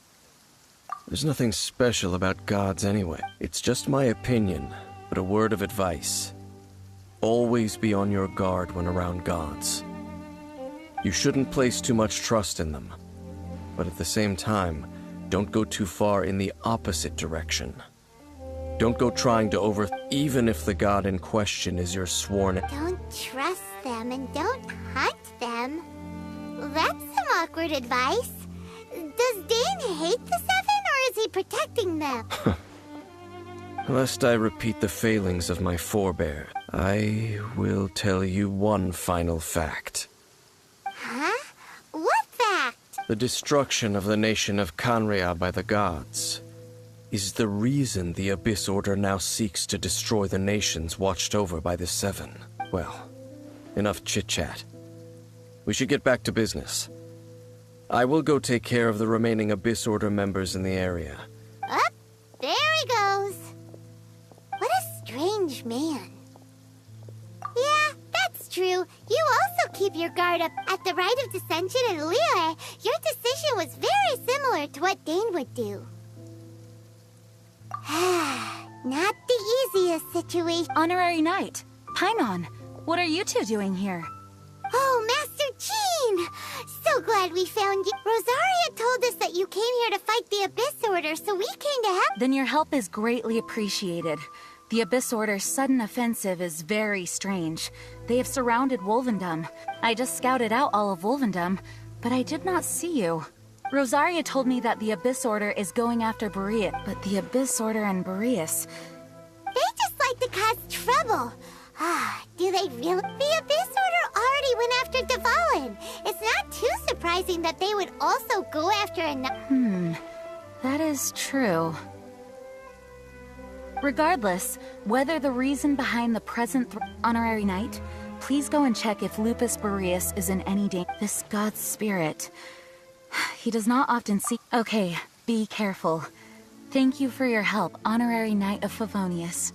There's nothing special about gods anyway. It's just my opinion, but a word of advice. Always be on your guard when around gods. You shouldn't place too much trust in them. But at the same time, don't go too far in the opposite direction. Don't go trying to even if the god in question is your sworn... Don't trust them and don't hunt them. That's some awkward advice. Does Dane hate the Seven, or is he protecting them? Lest I repeat the failings of my forebear, I will tell you one final fact. Huh? What fact? The destruction of the nation of Canria by the gods is the reason the Abyss Order now seeks to destroy the nations watched over by the Seven. Well, enough chit-chat. We should get back to business. I will go take care of the remaining Abyss Order members in the area. Up, there he goes. What a strange man. Yeah, that's true. You also keep your guard up. At the Rite of Dissension in Liyue, your decision was very similar to what Dane would do. Not the easiest situation. Honorary Knight, Paimon, what are you two doing here? Oh, Master Jean! So glad we found you. Rosaria told us that you came here to fight the Abyss Order, so we came to help. Then your help is greatly appreciated. The Abyss Order's sudden offensive is very strange. They have surrounded Wolvendom. I just scouted out all of Wolvendom, but I did not see you. Rosaria told me that the Abyss Order is going after Boreas, but the Abyss Order and Boreas... They just like to cause trouble. Do they really? The Abyss Order already went after Dvalin. It's not too surprising that they would also go after another... That is true. Regardless, whether the reason behind the present honorary knight, please go and check if Lupus Boreas is in any danger. This god's spirit. He does not often see. Okay, be careful. Thank you for your help, honorary knight of Favonius.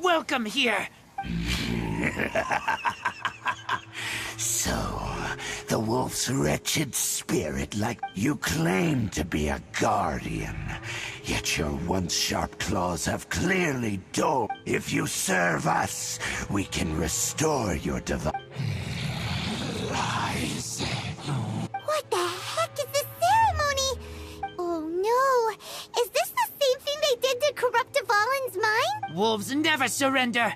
Welcome here. So, the wolf's wretched spirit, like you claim to be a guardian, yet your once sharp claws have clearly dulled. If you serve us, we can restore your divine. What the heck is this ceremony? Oh no! Is this the same thing they did to corrupt Avalin's mind? Wolves never surrender.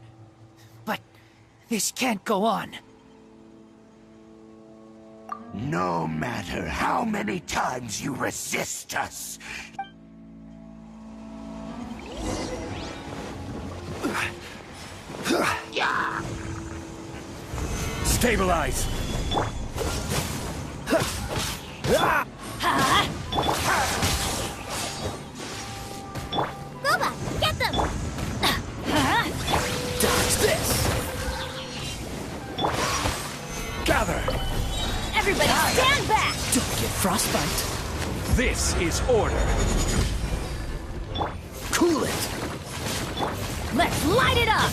But this can't go on. No matter how many times you resist us. Stabilize! Roba, get them! Dodge this! Gather! Everybody stand back! Don't get frostbite. This is order. Cool it. Let's light it up!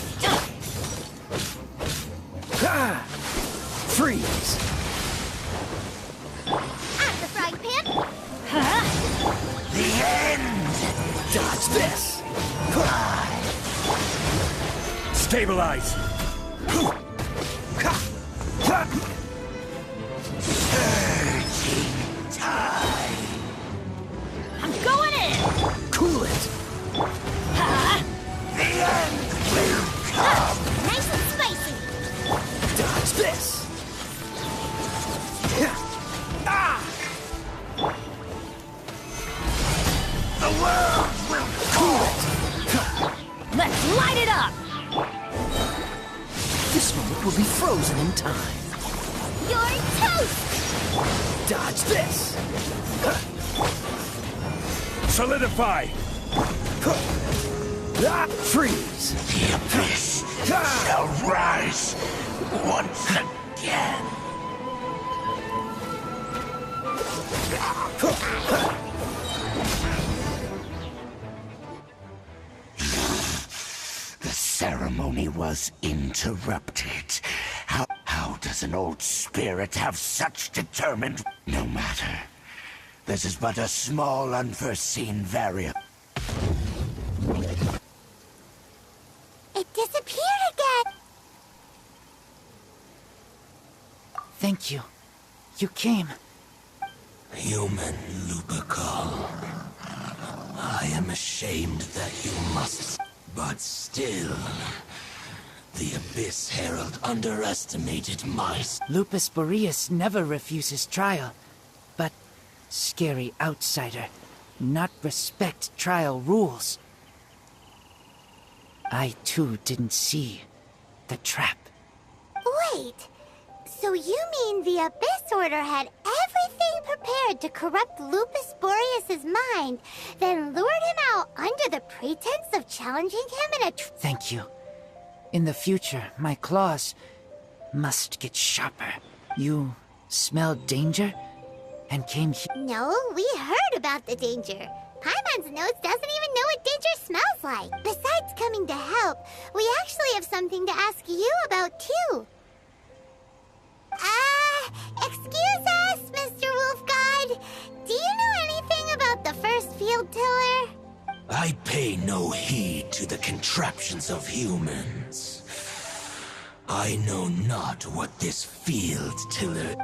Freeze. At the frying pan! The end! Dodge this. Stabilize! Surging tide! I'm going in! Cool it. The end will come! Nice and spicy! Dodge this. The world will Cool it. Let's light it up! This moment will be frozen in time. You're toast! Dodge this. Solidify! Freeze. The abyss shall rise once again. The ceremony was interrupted. How does an old spirit have such determined... No matter. This is but a small unforeseen variable. It disappeared again! Thank you. You came. Human Lupercal. I am ashamed that you must... But still, The Abyss Herald underestimated my... Lupus Boreas never refuses trial, but scary outsider, not respect trial rules. I too didn't see the trap. Wait, so you mean the Abyss Order had everything prepared to corrupt Lupus Boreas's mind, then lured him out under the pretense of challenging him in a Thank you. In the future, my claws must get sharper. You smelled danger and came here. No, we heard about the danger. Paimon's nose doesn't even know what danger smells like. Besides coming to help, we actually have something to ask you about too. Excuse us, Mr. Wolf God. Do you know anything about the first field tiller? I pay no heed to the contraptions of humans. I know not what this field tiller...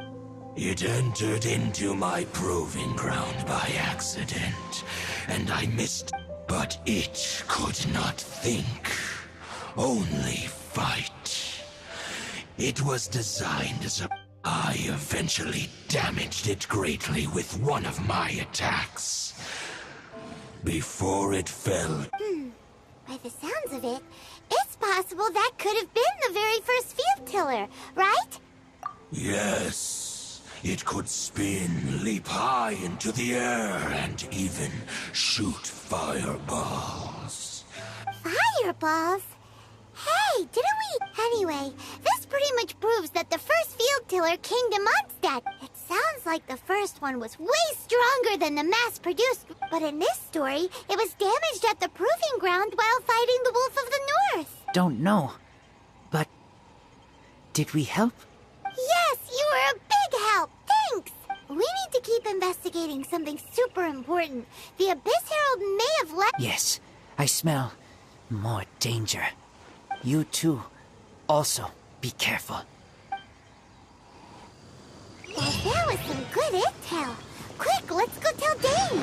It entered into my proving ground by accident, and I missed... But it could not think, only fight. It was designed as a... I eventually damaged it greatly with one of my attacks. Before it fell... By the sounds of it, it's possible that could have been the very first field tiller, right? Yes. It could spin, leap high into the air, and even shoot fireballs. Fireballs? Hey, didn't we? Anyway, this pretty much proves that the first field tiller came to Mondstadt. It sounds like the first one was way stronger than the mass-produced, but in this story, it was damaged at the proving ground while fighting the Wolf of the North. Don't know, but did we help? Yes, you were a big help. Thanks. We need to keep investigating something super important. The Abyss Herald may have left... Yes, I smell more danger. You too. Also, be careful. Well, that was some good intel. Quick, let's go tell Dane.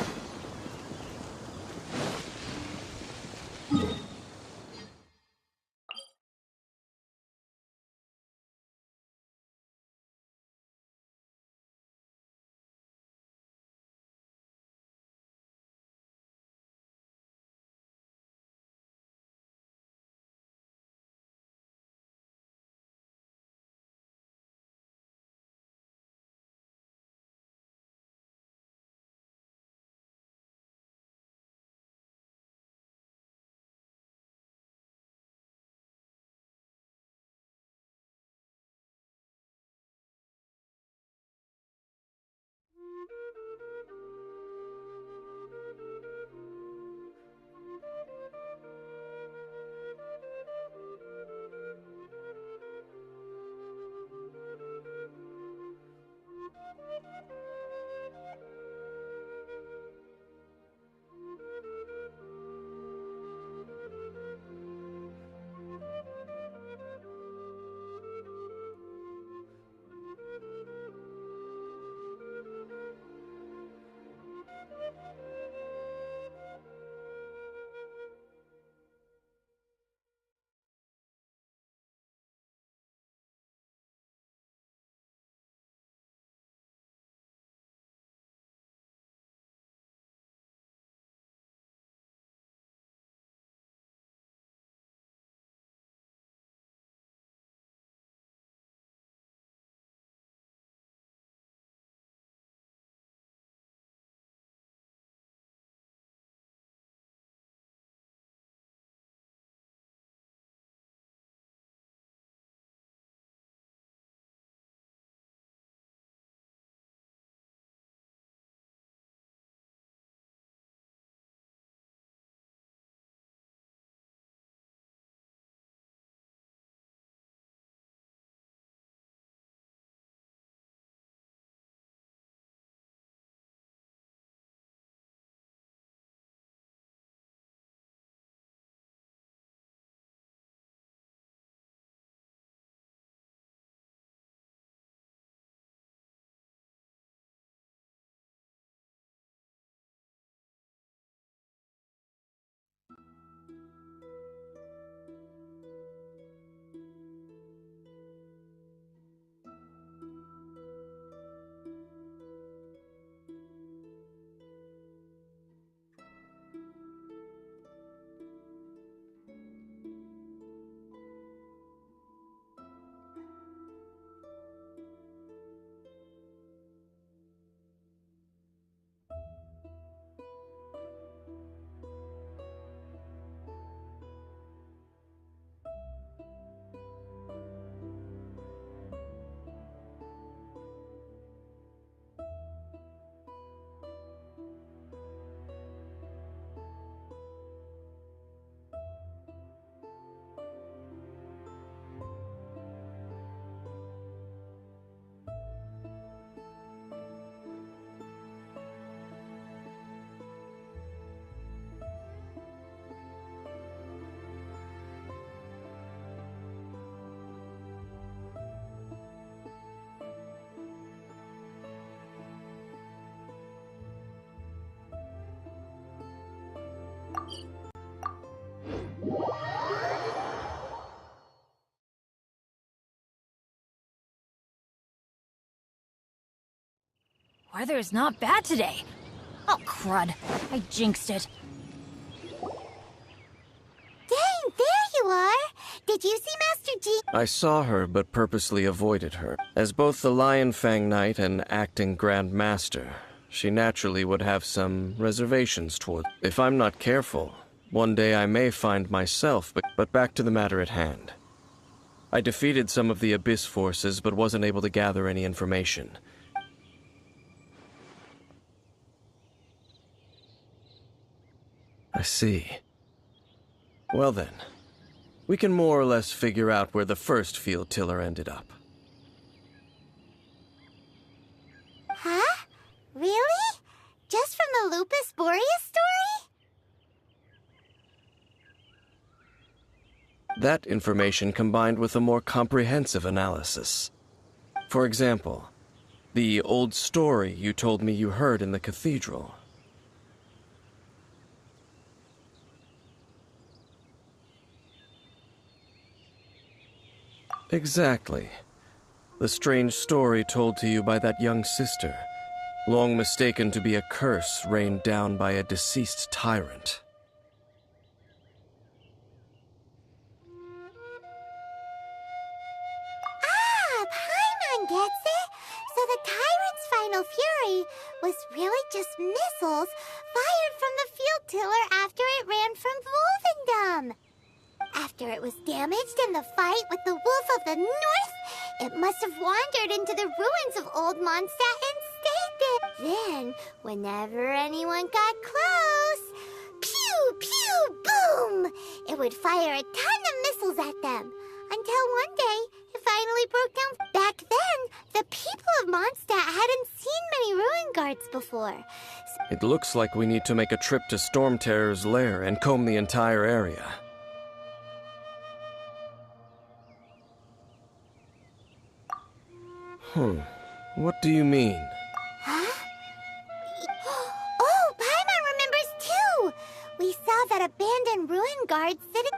Weather's not bad today. Oh, crud. I jinxed it. Dang, there you are! Did you see Master Jean? I saw her, but purposely avoided her. As both the Lion Fang Knight and acting Grand Master, she naturally would have some reservations toward. If I'm not careful, one day I may find myself, but back to the matter at hand. I defeated some of the Abyss forces, but wasn't able to gather any information. I see. Well then, we can more or less figure out where the first field tiller ended up. Huh? Really? Just from the Lupus Boreas story? That information combined with a more comprehensive analysis. For example, the old story you told me you heard in the cathedral. Exactly. The strange story told to you by that young sister, long mistaken to be a curse rained down by a deceased tyrant. Ah, Paimon gets it! So the tyrant's final fury was really just missiles fired from the field tiller after it ran from Wolvendom. After it was damaged in the fight with the Wolf of the North, it must have wandered into the ruins of Old Mondstadt and stayed there. Then, whenever anyone got close, pew, pew, boom! It would fire a ton of missiles at them. Until one day, it finally broke down. Back then, the people of Mondstadt hadn't seen many ruin guards before. It looks like we need to make a trip to Storm Terror's lair and comb the entire area. What do you mean? Huh? Oh, Paimon remembers too! We saw that abandoned ruin guard sitting...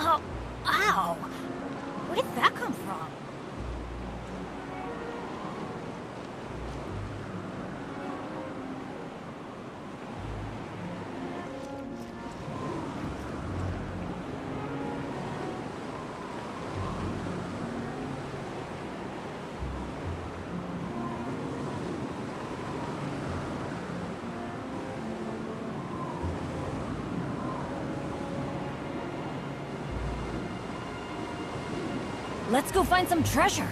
Oh, ow! Where did that come from? Let's go find some treasure.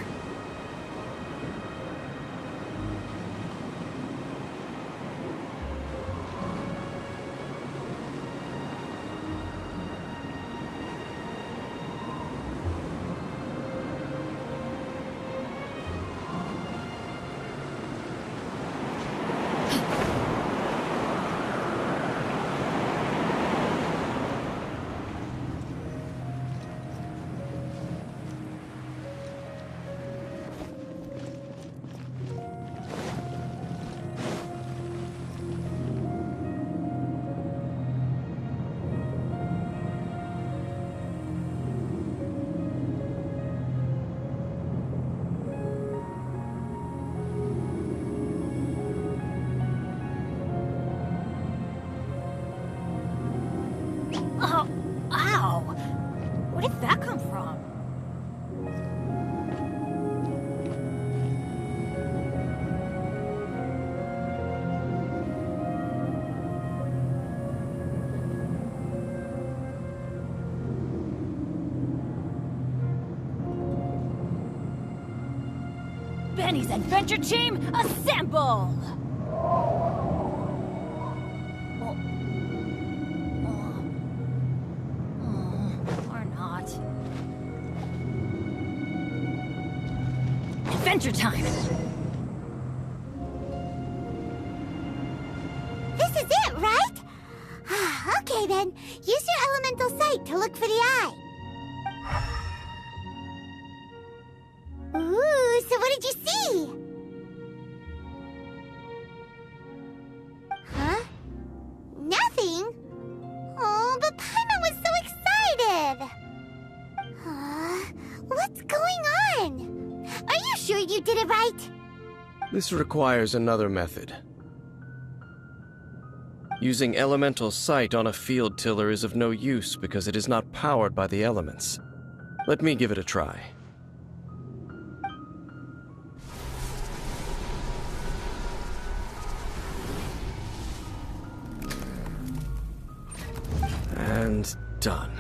Awali's adventure team, assemble! Or not. Adventure time! This is it, right? Okay then, use your elemental sight to look for the eye. Ooh, so what did you see? Huh? Nothing? Oh, but Paimon was so excited! What's going on? Are you sure you did it right? This requires another method. Using elemental sight on a field tiller is of no use because it is not powered by the elements. Let me give it a try. And done.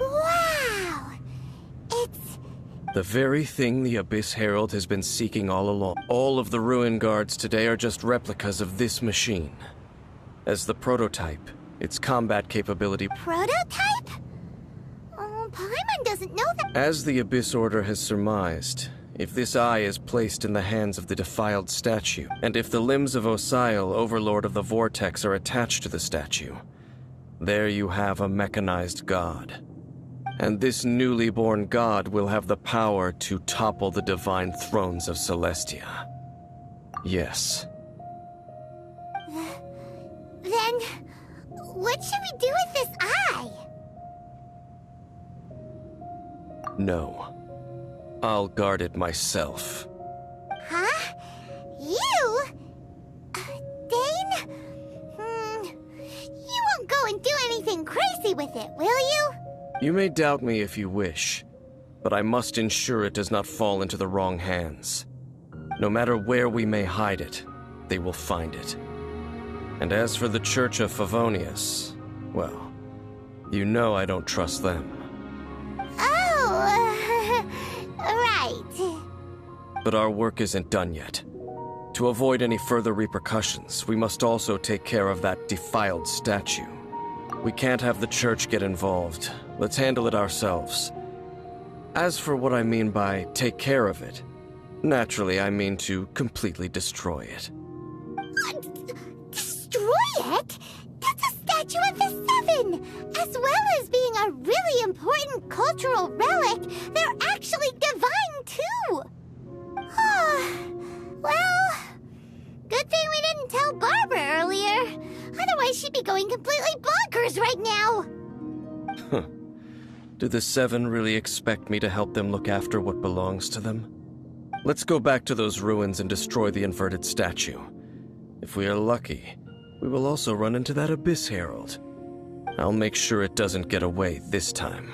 Wow! It's... The very thing the Abyss Herald has been seeking all along. All of the Ruin Guards today are just replicas of this machine. As the prototype, its combat capability... Prototype? Oh, Paimon doesn't know that... As the Abyss Order has surmised, if this eye is placed in the hands of the defiled statue, and if the limbs of Osial, Overlord of the Vortex, are attached to the statue, there you have a mechanized god. And this newly born god will have the power to topple the divine thrones of Celestia. Yes. Then, what should we do with this eye? No. I'll guard it myself. Huh? You? Dane? You won't go and do anything crazy with it, will you? You may doubt me if you wish, but I must ensure it does not fall into the wrong hands. No matter where we may hide it, they will find it. And as for the Church of Favonius, well, you know I don't trust them. Oh, right. But our work isn't done yet. To avoid any further repercussions, we must also take care of that defiled statue. We can't have the Church get involved. Let's handle it ourselves. As for what I mean by take care of it, naturally I mean to completely destroy it. Destroy it? That's a statue of the Seven! As well as being a really important cultural relic, they're actually divine too! Well, good thing we didn't tell Barbara earlier. Otherwise she'd be going completely bonkers right now! Do the Seven really expect me to help them look after what belongs to them? Let's go back to those ruins and destroy the inverted statue. If we are lucky, we will also run into that Abyss Herald. I'll make sure it doesn't get away this time.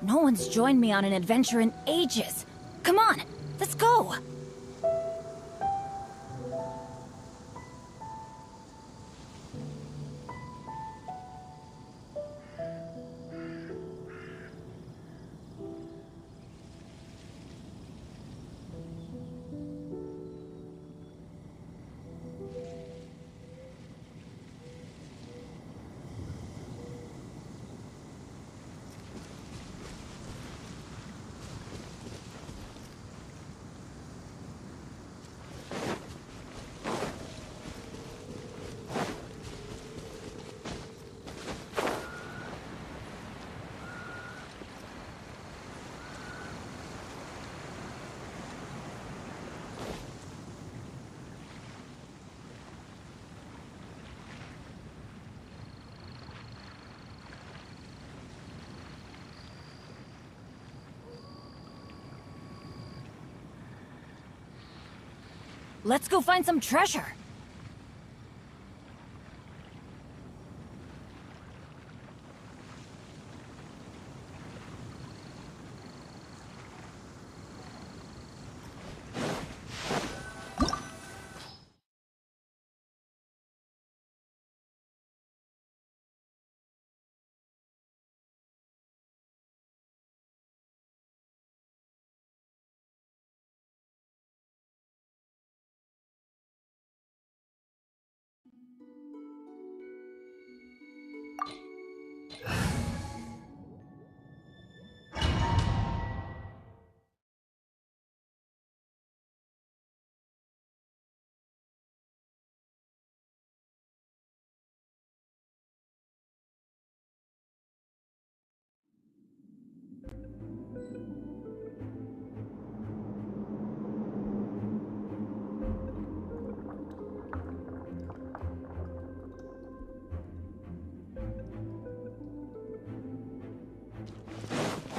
No one's joined me on an adventure in ages. Come on, let's go! Let's go find some treasure.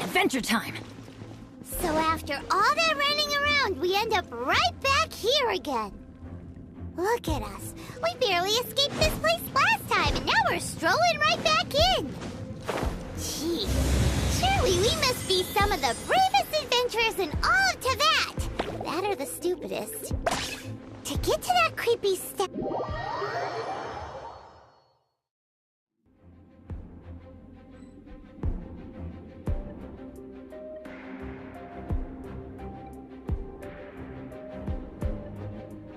Adventure time! So after all that running around, we end up right back here again. Look at us. We barely escaped this place last time, and now we're strolling right back in. Gee, surely we must be some of the bravest adventurers in all of Teyvat. That or the stupidest. To get to that creepy step...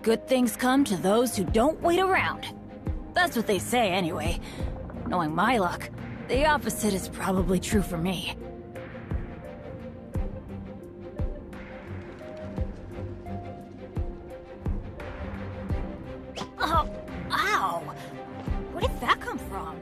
Good things come to those who don't wait around. That's what they say anyway. Knowing my luck, the opposite is probably true for me. Oh, ow! Where did that come from?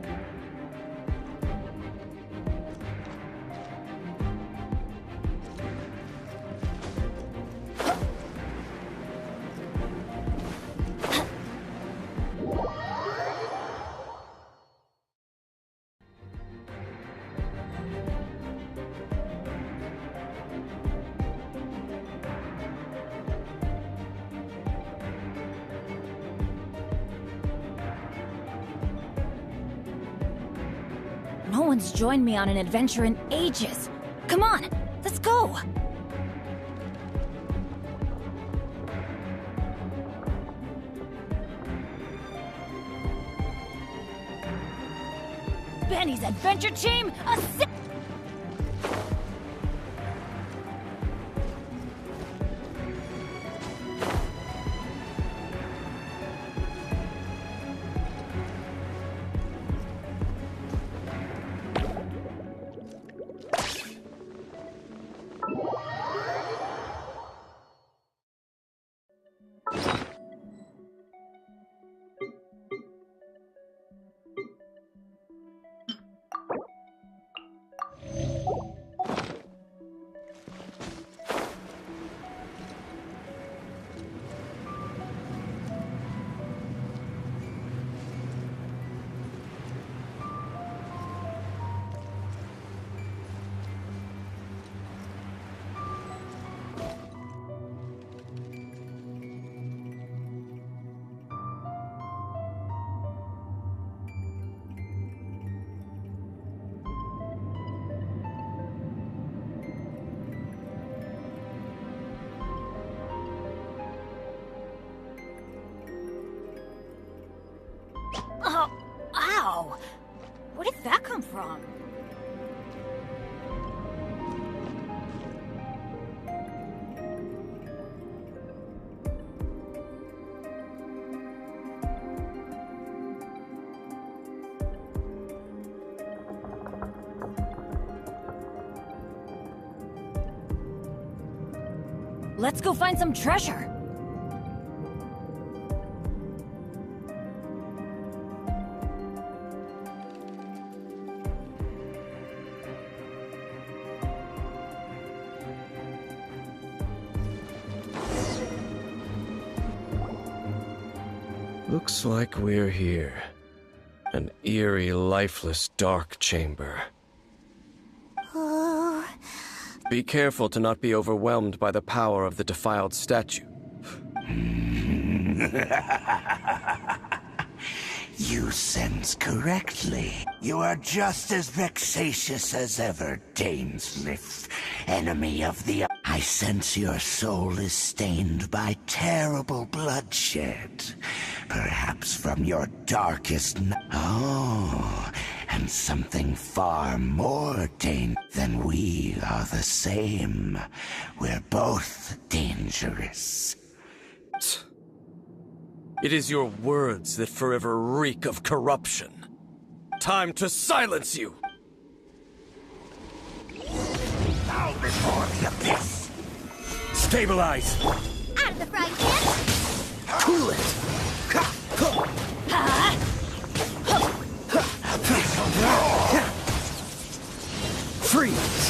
No one's joined me on an adventure in ages. Come on, let's go! Benny's adventure team, Oh, ow! Where did that come from? Let's go find some treasure! Looks like we're here. An eerie, lifeless, dark chamber. Oh. Be careful to not be overwhelmed by the power of the defiled statue. You sense correctly. You are just as vexatious as ever, Dainsleif, enemy of the... I sense your soul is stained by terrible bloodshed. Perhaps from your darkest... Oh, and something far more than we are the same. We're both dangerous. It is your words that forever reek of corruption. Time to silence you! Bow before the abyss! Stabilize! Out of the frying pan! Cool it! Freeze!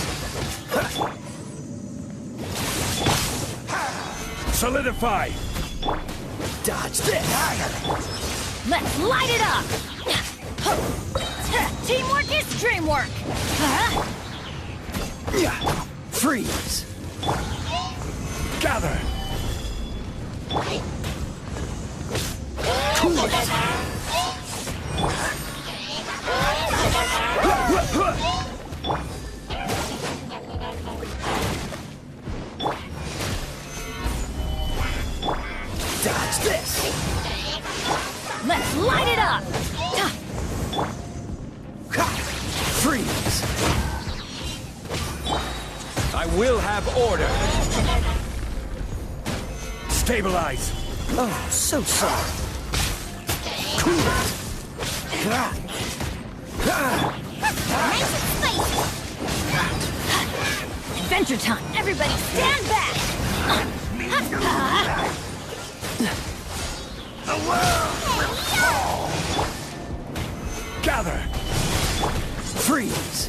Solidify! Dodge this! Let's light it up! Teamwork is dreamwork! Freeze! Gather! Cool it! Dodge this! Let's light it up! Freeze! I will have order! Stabilize! Oh, so sorry. Cool it! Adventure time! Everybody stand back! The world will fall! Gather! Freeze!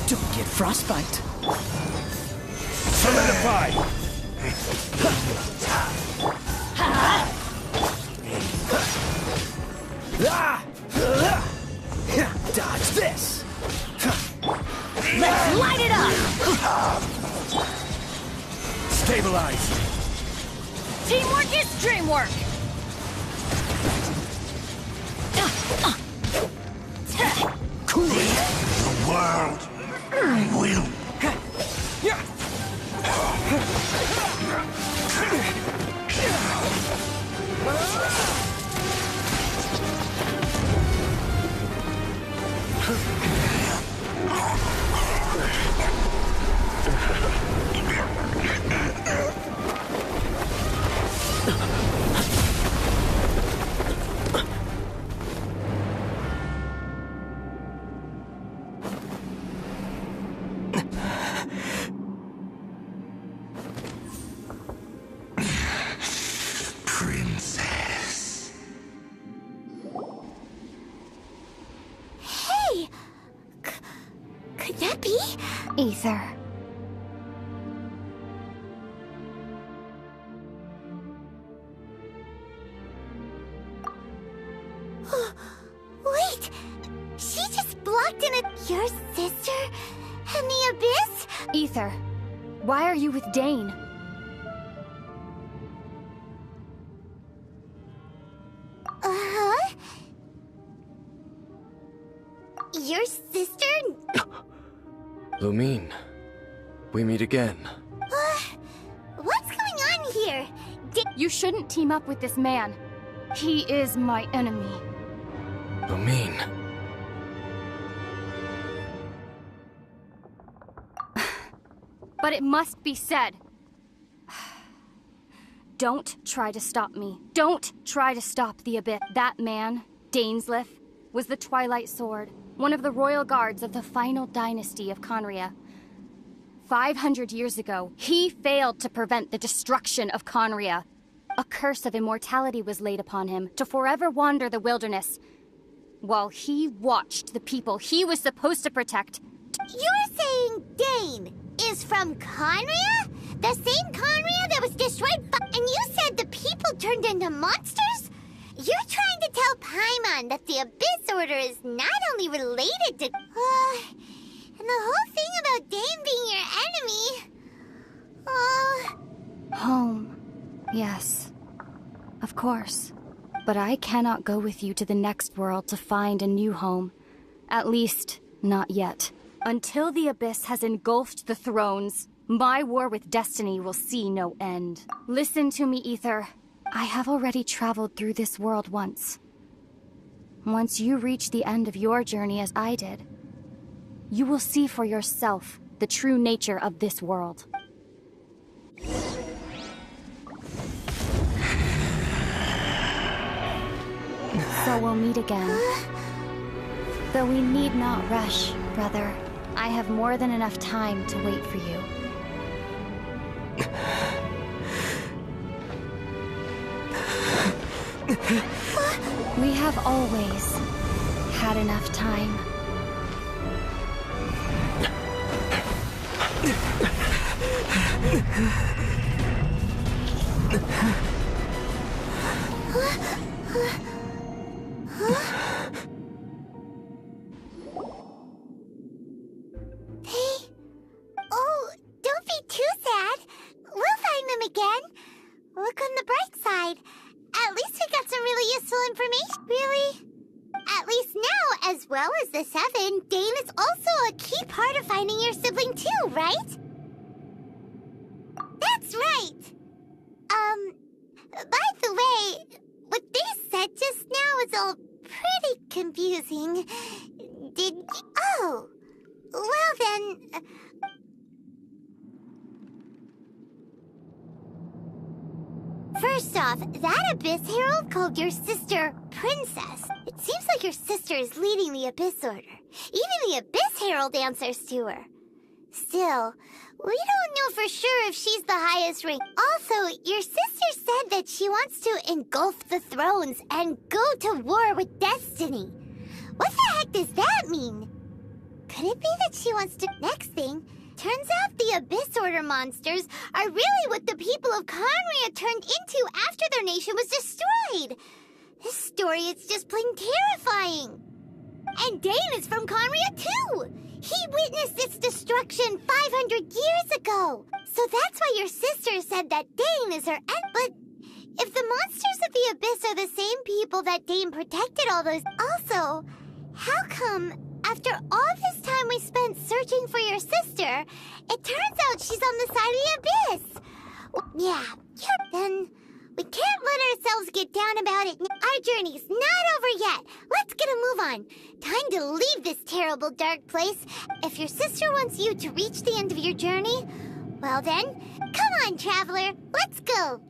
Don't get frostbite. Solidify! Dodge this! Let's light it up! Stabilize! Teamwork is dreamwork! Cool it! The world will... Princess. Hey! Could that be? Ether. Wait! She just blocked in your sister? In the abyss? Ether. Why are you with Dane? Uh-huh? Your sister? Lumine, we meet again. What's going on here? You shouldn't team up with this man. He is my enemy. Lumine. But it must be said. Don't try to stop me. Don't try to stop the Abyss. That man, Dainsleif, was the Twilight Sword, one of the royal guards of the final dynasty of Conria. 500 years ago, he failed to prevent the destruction of Conria. A curse of immortality was laid upon him to forever wander the wilderness, while he watched the people he was supposed to protect. You're saying Dane is from Conria? The same Conria that was destroyed and you said the people turned into monsters? You're trying to tell Paimon that the Abyss Order is not only related to... and the whole thing about Dame being your enemy... Home. Yes. Of course. But I cannot go with you to the next world to find a new home. At least, not yet. Until the Abyss has engulfed the thrones, my war with destiny will see no end. Listen to me, Ether. I have already traveled through this world once. Once you reach the end of your journey as I did, you will see for yourself the true nature of this world. So we'll meet again. Though we need not rush, brother. I have more than enough time to wait for you. We have always had enough time. Oh, don't be too sad. We'll find them again. Look on the bright side. At least we got some really useful information. Really? At least now, as well as the Seven, Dane is also a key part of finding your sibling too, right? That's right. By the way, what they said just now is all pretty confusing. Oh, well then... First off, that Abyss Herald called your sister Princess. It seems like your sister is leading the Abyss Order. Even the Abyss Herald answers to her. Still, we don't know for sure if she's the highest rank. Also, your sister said that she wants to engulf the thrones and go to war with destiny. What the heck does that mean? Could it be that she wants to... Next thing, turns out the Abyss Order monsters are really what the people of Conria turned into after their nation was destroyed. This story is just plain terrifying. And Dane is from Conria too. He witnessed its destruction 500 years ago. So that's why your sister said that Dane is her end. But if the monsters of the Abyss are the same people that Dane protected all those... Also, how come... After all this time we spent searching for your sister, it turns out she's on the side of the Abyss. Yeah, then we can't let ourselves get down about it. Our journey's not over yet. Let's get a move on. Time to leave this terrible dark place. If your sister wants you to reach the end of your journey, well then, come on, traveler. Let's go.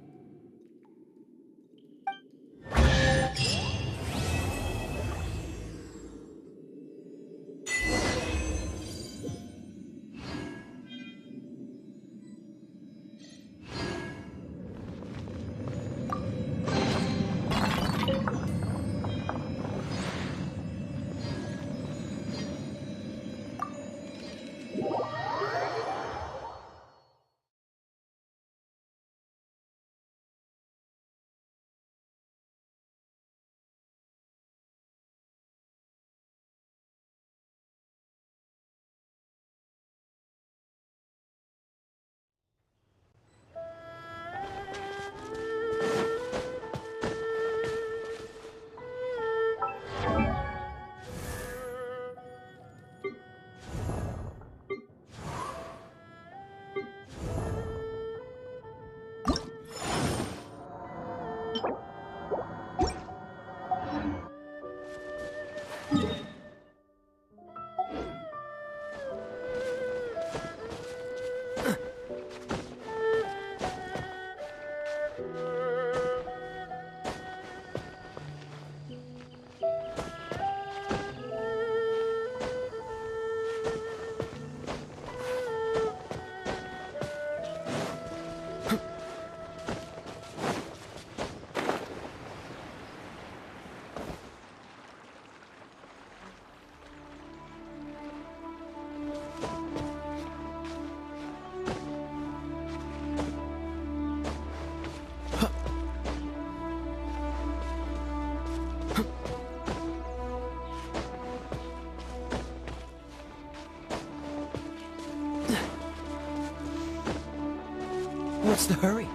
What's the hurry?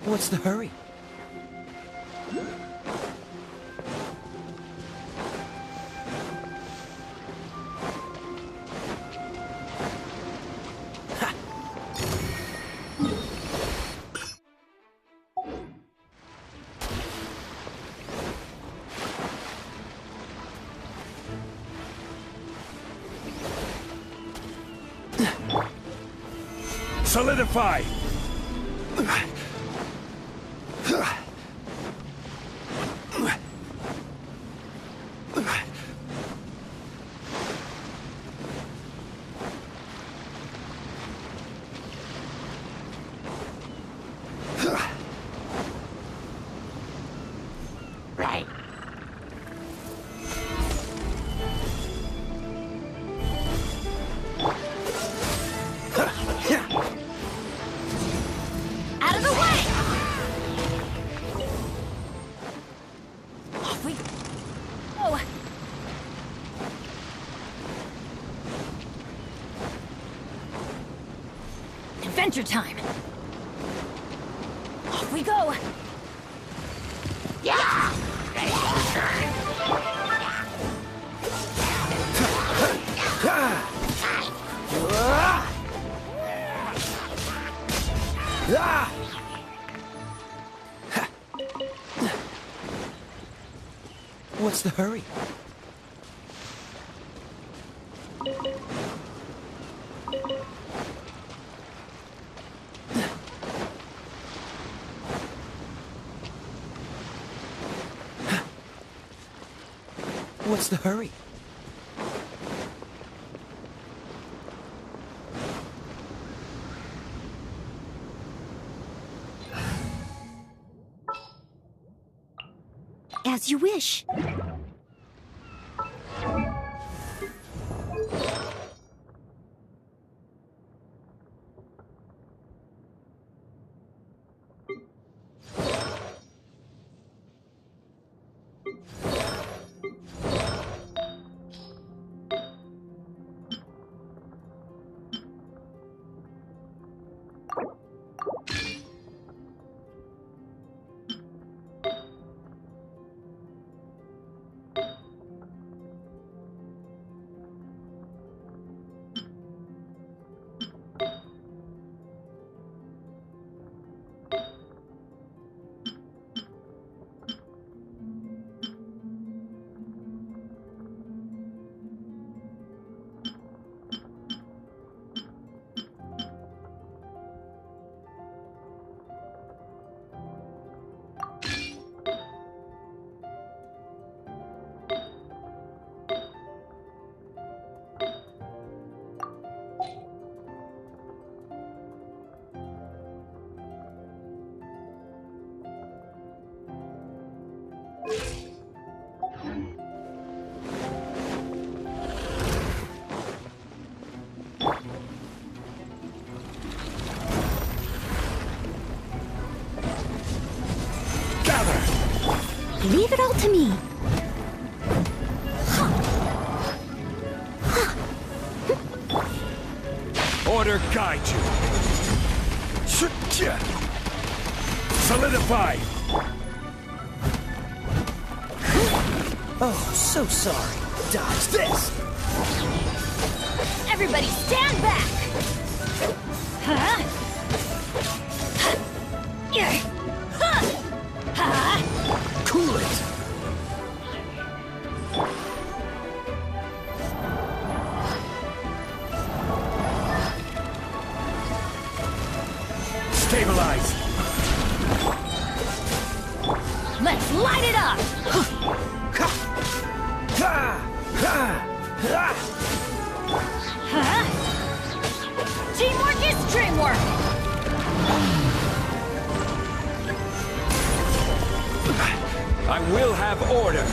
What's the hurry? Solidify! Right. Out of the way! Off we go. Adventure time. Off we go. Yeah! What's the hurry? What's the hurry? As you wish. to me. Order guide you. Solidify. Oh, so sorry. Dodge this! Everybody stand back! Huh? Cool it! Stabilize. Let's light it up! Huh? Teamwork is dreamwork! I will have order.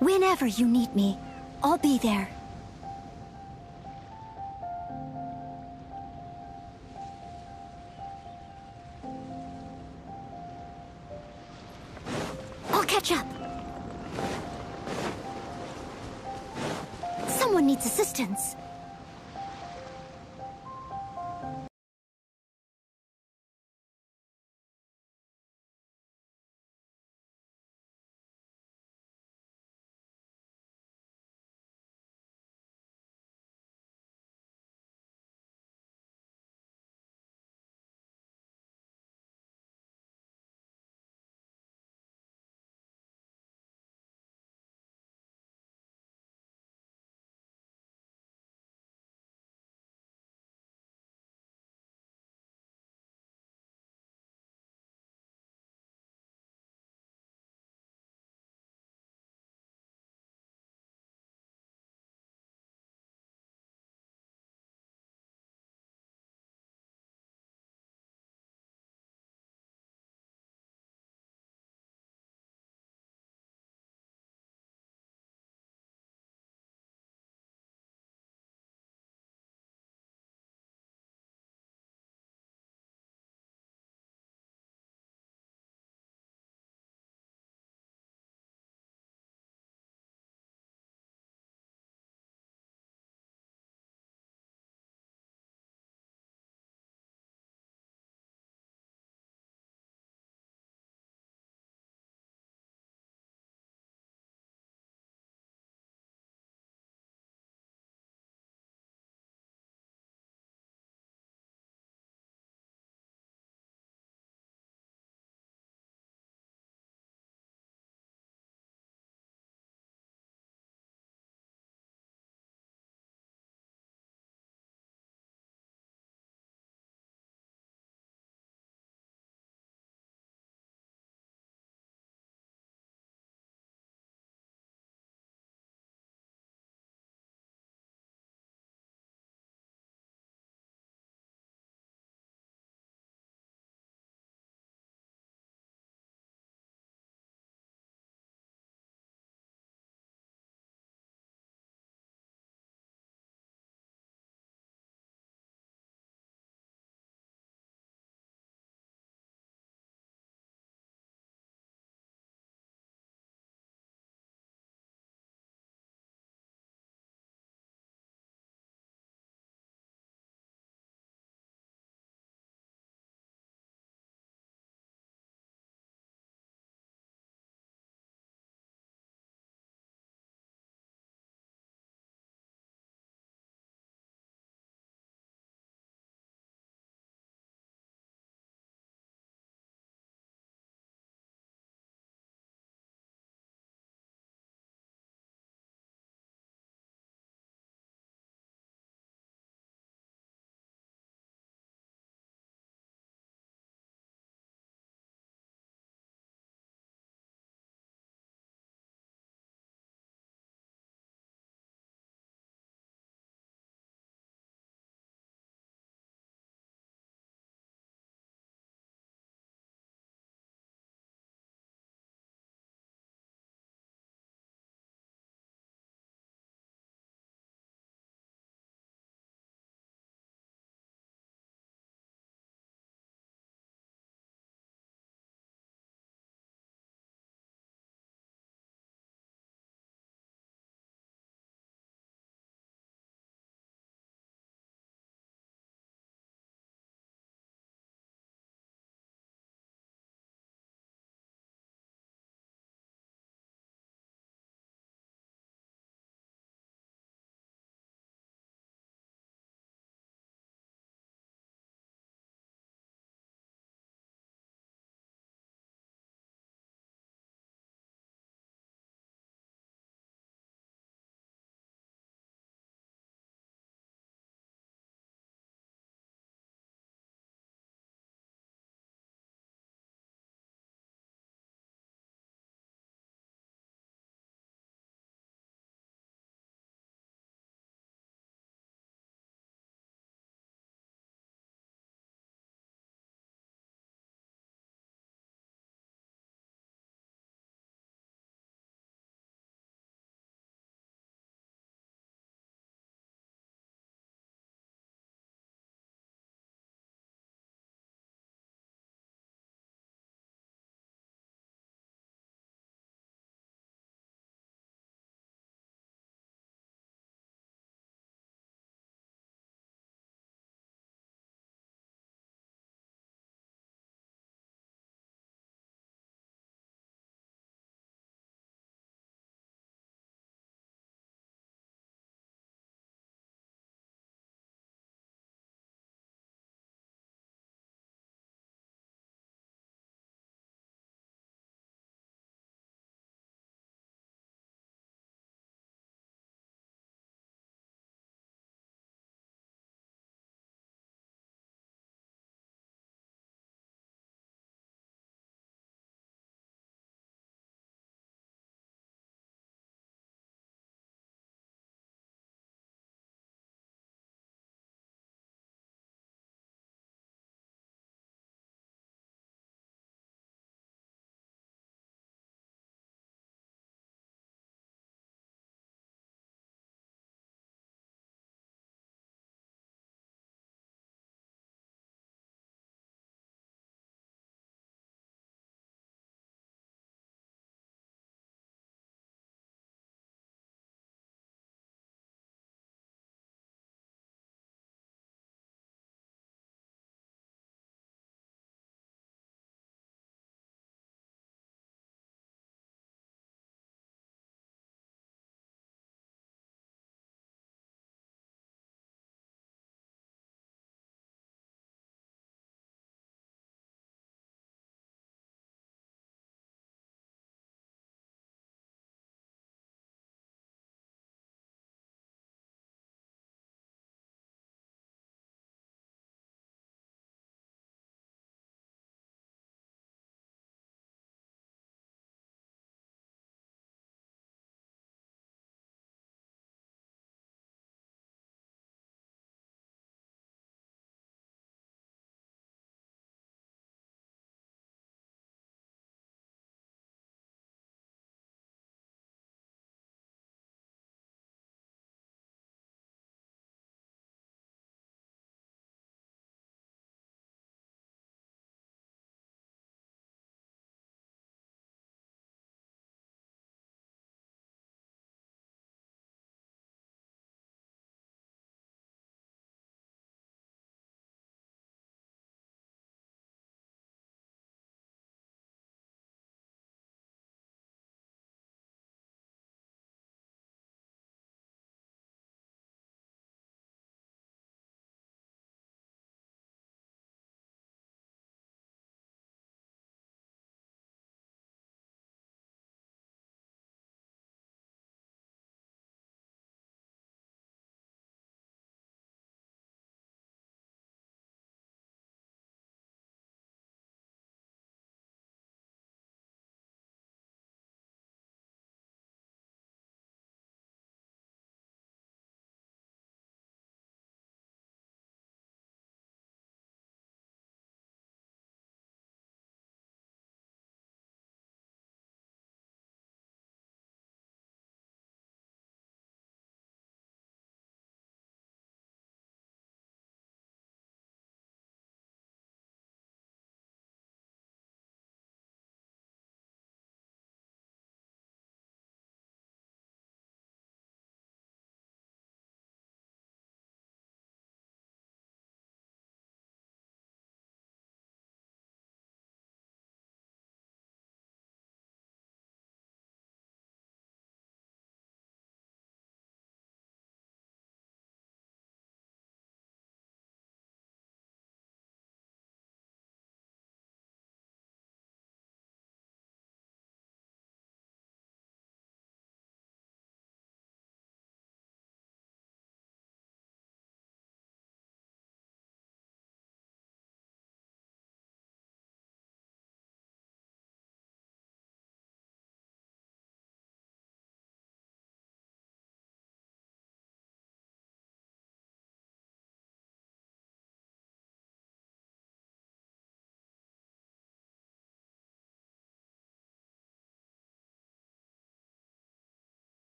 Whenever you need me, I'll be there. I'll catch up. Someone needs assistance.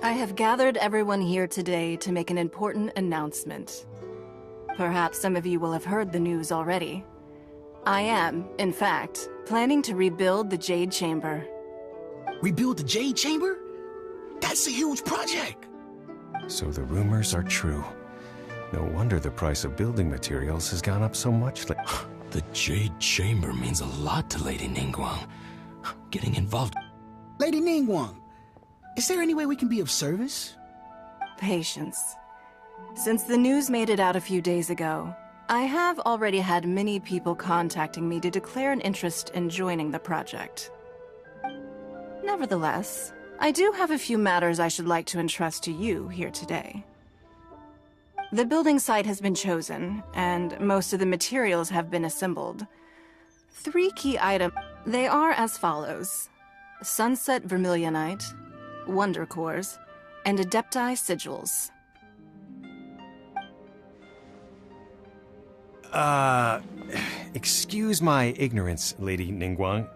I have gathered everyone here today to make an important announcement. Perhaps some of you will have heard the news already. I am, in fact, planning to rebuild the Jade Chamber. Rebuild the Jade Chamber? That's a huge project! So the rumors are true. No wonder the price of building materials has gone up so much. The Jade Chamber means a lot to Lady Ningguang. Getting involved... Lady Ningguang, is there any way we can be of service? Patience. Since the news made it out a few days ago, I have already had many people contacting me to declare an interest in joining the project. Nevertheless, I do have a few matters I should like to entrust to you here today. The building site has been chosen, and most of the materials have been assembled. 3 key items. They are as follows: Sunset Vermilionite, Wonder Cores, and Adepti Sigils. Excuse my ignorance, Lady Ningguang.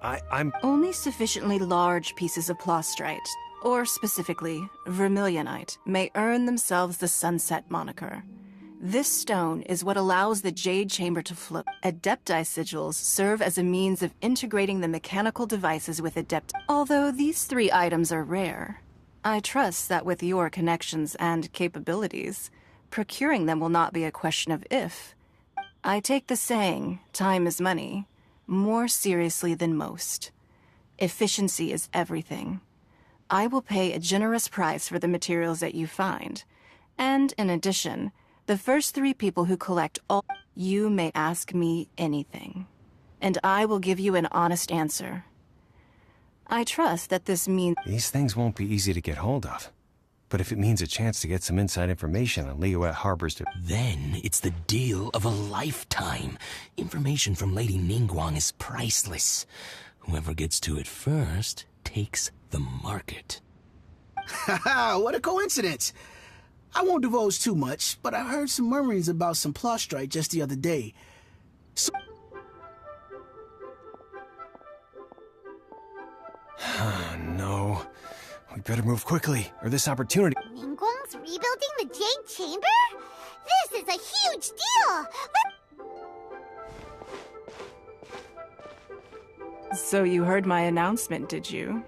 I'm... Only sufficiently large pieces of plastrite, or specifically, vermilionite, may earn themselves the Sunset moniker. This stone is what allows the Jade Chamber to float. Adepti Sigils serve as a means of integrating the mechanical devices with Adepti. Although these 3 items are rare, I trust that with your connections and capabilities, procuring them will not be a question of if. I take the saying, time is money, more seriously than most. Efficiency is everything. I will pay a generous price for the materials that you find. And in addition, the first 3 people who collect all... You may ask me anything, and I will give you an honest answer. I trust that this means... These things won't be easy to get hold of. But if it means a chance to get some inside information on Liyue Harbor's... Then it's the deal of a lifetime. Information from Lady Ningguang is priceless. Whoever gets to it first takes the market. Haha, what a coincidence! I won't divulge too much, but I heard some murmurings about some plastrite just the other day. So No. We better move quickly, or this opportunity... Ningguang's rebuilding the Jade Chamber? This is a huge deal! So you heard my announcement, did you?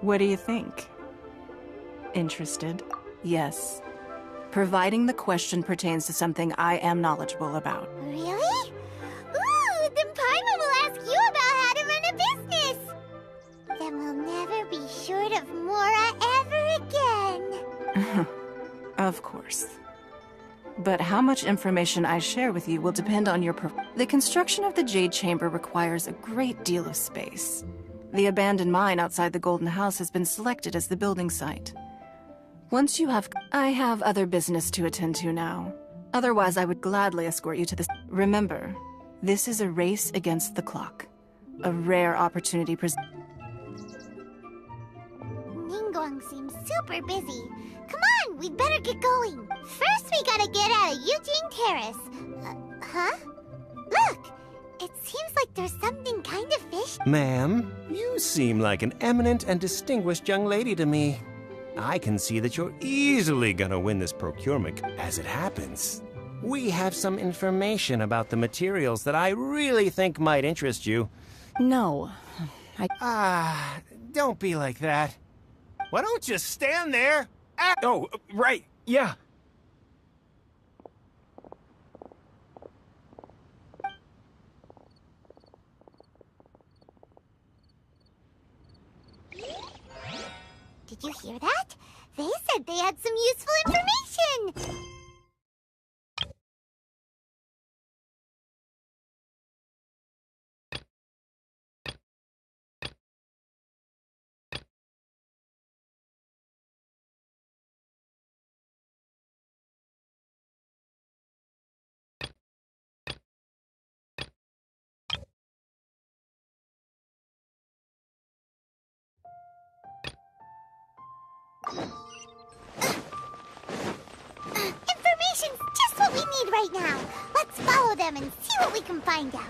What do you think? Interested? Yes. Providing the question pertains to something I am knowledgeable about. Really? Ooh, then Paimon will ask you about how to run a business! Then we'll never be short of Mora ever again. Of course. But how much information I share with you will depend on your The construction of the Jade Chamber requires a great deal of space. The abandoned mine outside the Golden House has been selected as the building site. Once you have... I have other business to attend to now. Otherwise, I would gladly escort you to this... Remember, this is a race against the clock. A rare opportunity Ningguang seems super busy. Come on, we'd better get going. First, we gotta get out of Eugene Terrace. Huh? Look! It seems like there's something kind of fishy. Ma'am, you seem like an eminent and distinguished young lady to me. I can see that you're easily gonna win this procurement. As it happens, we have some information about the materials that I really think might interest you. No. Don't be like that. Why don't you stand there? Oh, right, yeah. Did you hear that? They said they had some useful information! Information's just what we need right now. Let's follow them and see what we can find out.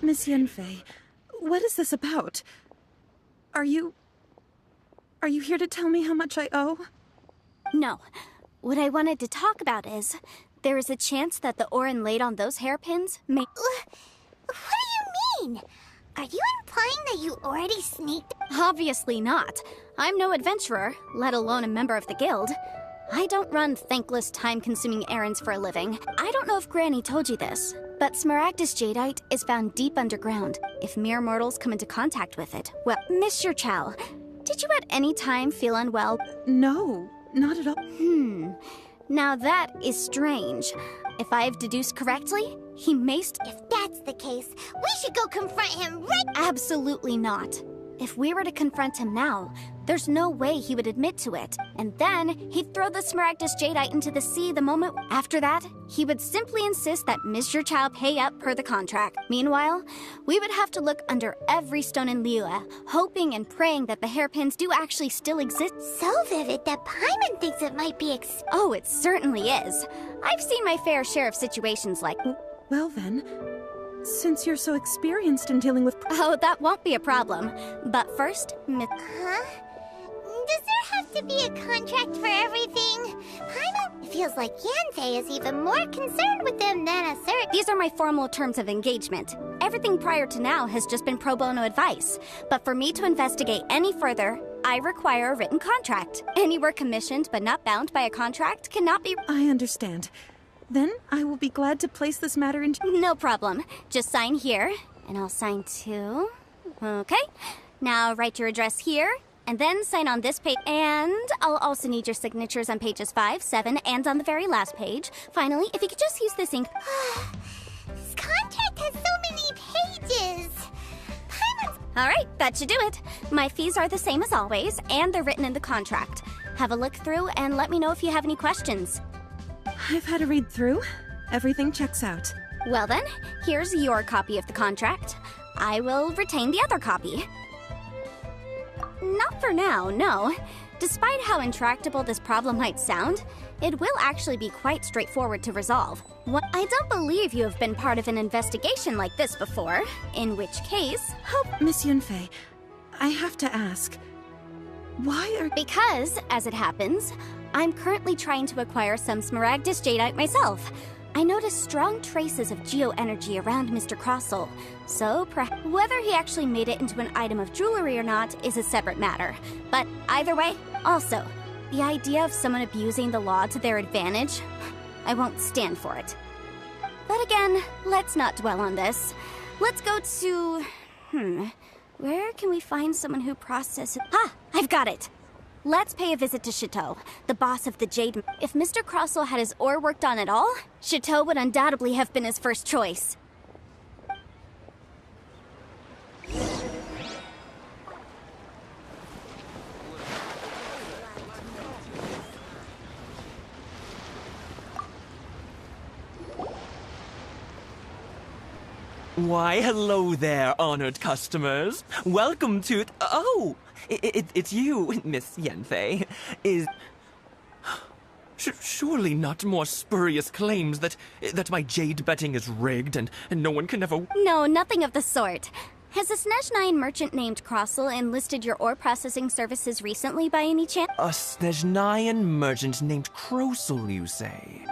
Miss Yenfei, what is this about? Are you here to tell me how much I owe? No. What I wanted to talk about is, there is a chance that the Orin laid on those hairpins may— What do you mean? Are you implying that you already sneaked? Obviously not. I'm no adventurer, let alone a member of the guild. I don't run thankless, time-consuming errands for a living. I don't know if Granny told you this, but Smaragdus jadeite is found deep underground. If mere mortals come into contact with it, well, Mr. Chow, did you at any time feel unwell? No, not at all. Now that is strange. If I've deduced correctly, he may If that's the case, we should go confront him right— Absolutely not. If we were to confront him now, there's no way he would admit to it. And then, he'd throw the Smaragdus jadeite into the sea the moment— After that, he would simply insist that Mr. Chow pay up per the contract. Meanwhile, we would have to look under every stone in Liyue, hoping and praying that the hairpins do actually still exist. So vivid that Paimon thinks it might be Oh, it certainly is. I've seen my fair share of situations like— Well then, since you're so experienced in dealing with— Oh, that won't be a problem. But first, Huh? Does there have to be a contract for everything? It feels like Yanfei is even more concerned with them than a cert. These are my formal terms of engagement. Everything prior to now has just been pro bono advice. But for me to investigate any further, I require a written contract. Any work commissioned but not bound by a contract cannot be— I understand. Then I will be glad to place this matter into— No problem. Just sign here, and I'll sign too. Okay. Now write your address here, and then sign on this page. And I'll also need your signatures on pages 5, 7, and on the very last page. Finally, if you could just use this ink— This contract has so many pages. Alright, that should do it. My fees are the same as always, and they're written in the contract. Have a look through, and let me know if you have any questions. I've had a read through. Everything checks out. Well then, here's your copy of the contract. I will retain the other copy. Not for now, no. Despite how intractable this problem might sound, it will actually be quite straightforward to resolve. I don't believe you have been part of an investigation like this before, in which case— Miss Yunfei, I have to ask, why are— Because, as it happens, I'm currently trying to acquire some Smaragdus jadeite myself. I noticed strong traces of geo-energy around Mr. Crossel, so whether he actually made it into an item of jewelry or not is a separate matter. But either way, also, the idea of someone abusing the law to their advantage, I won't stand for it. But again, let's not dwell on this. Let's go to— where can we find someone who processes— I've got it! Let's pay a visit to Chateau, the boss of the Jade— If Mr. Crossel had his ore worked on at all, Chateau would undoubtedly have been his first choice. Why, hello there, honored customers. Welcome to— Oh! It's you, Miss Yanfei. Surely not more spurious claims that my jade betting is rigged and no one can ever— No, nothing of the sort. Has a Snezhnine merchant named Crossel enlisted your ore processing services recently by any chance? A Snezhnine merchant named Crossel, you say?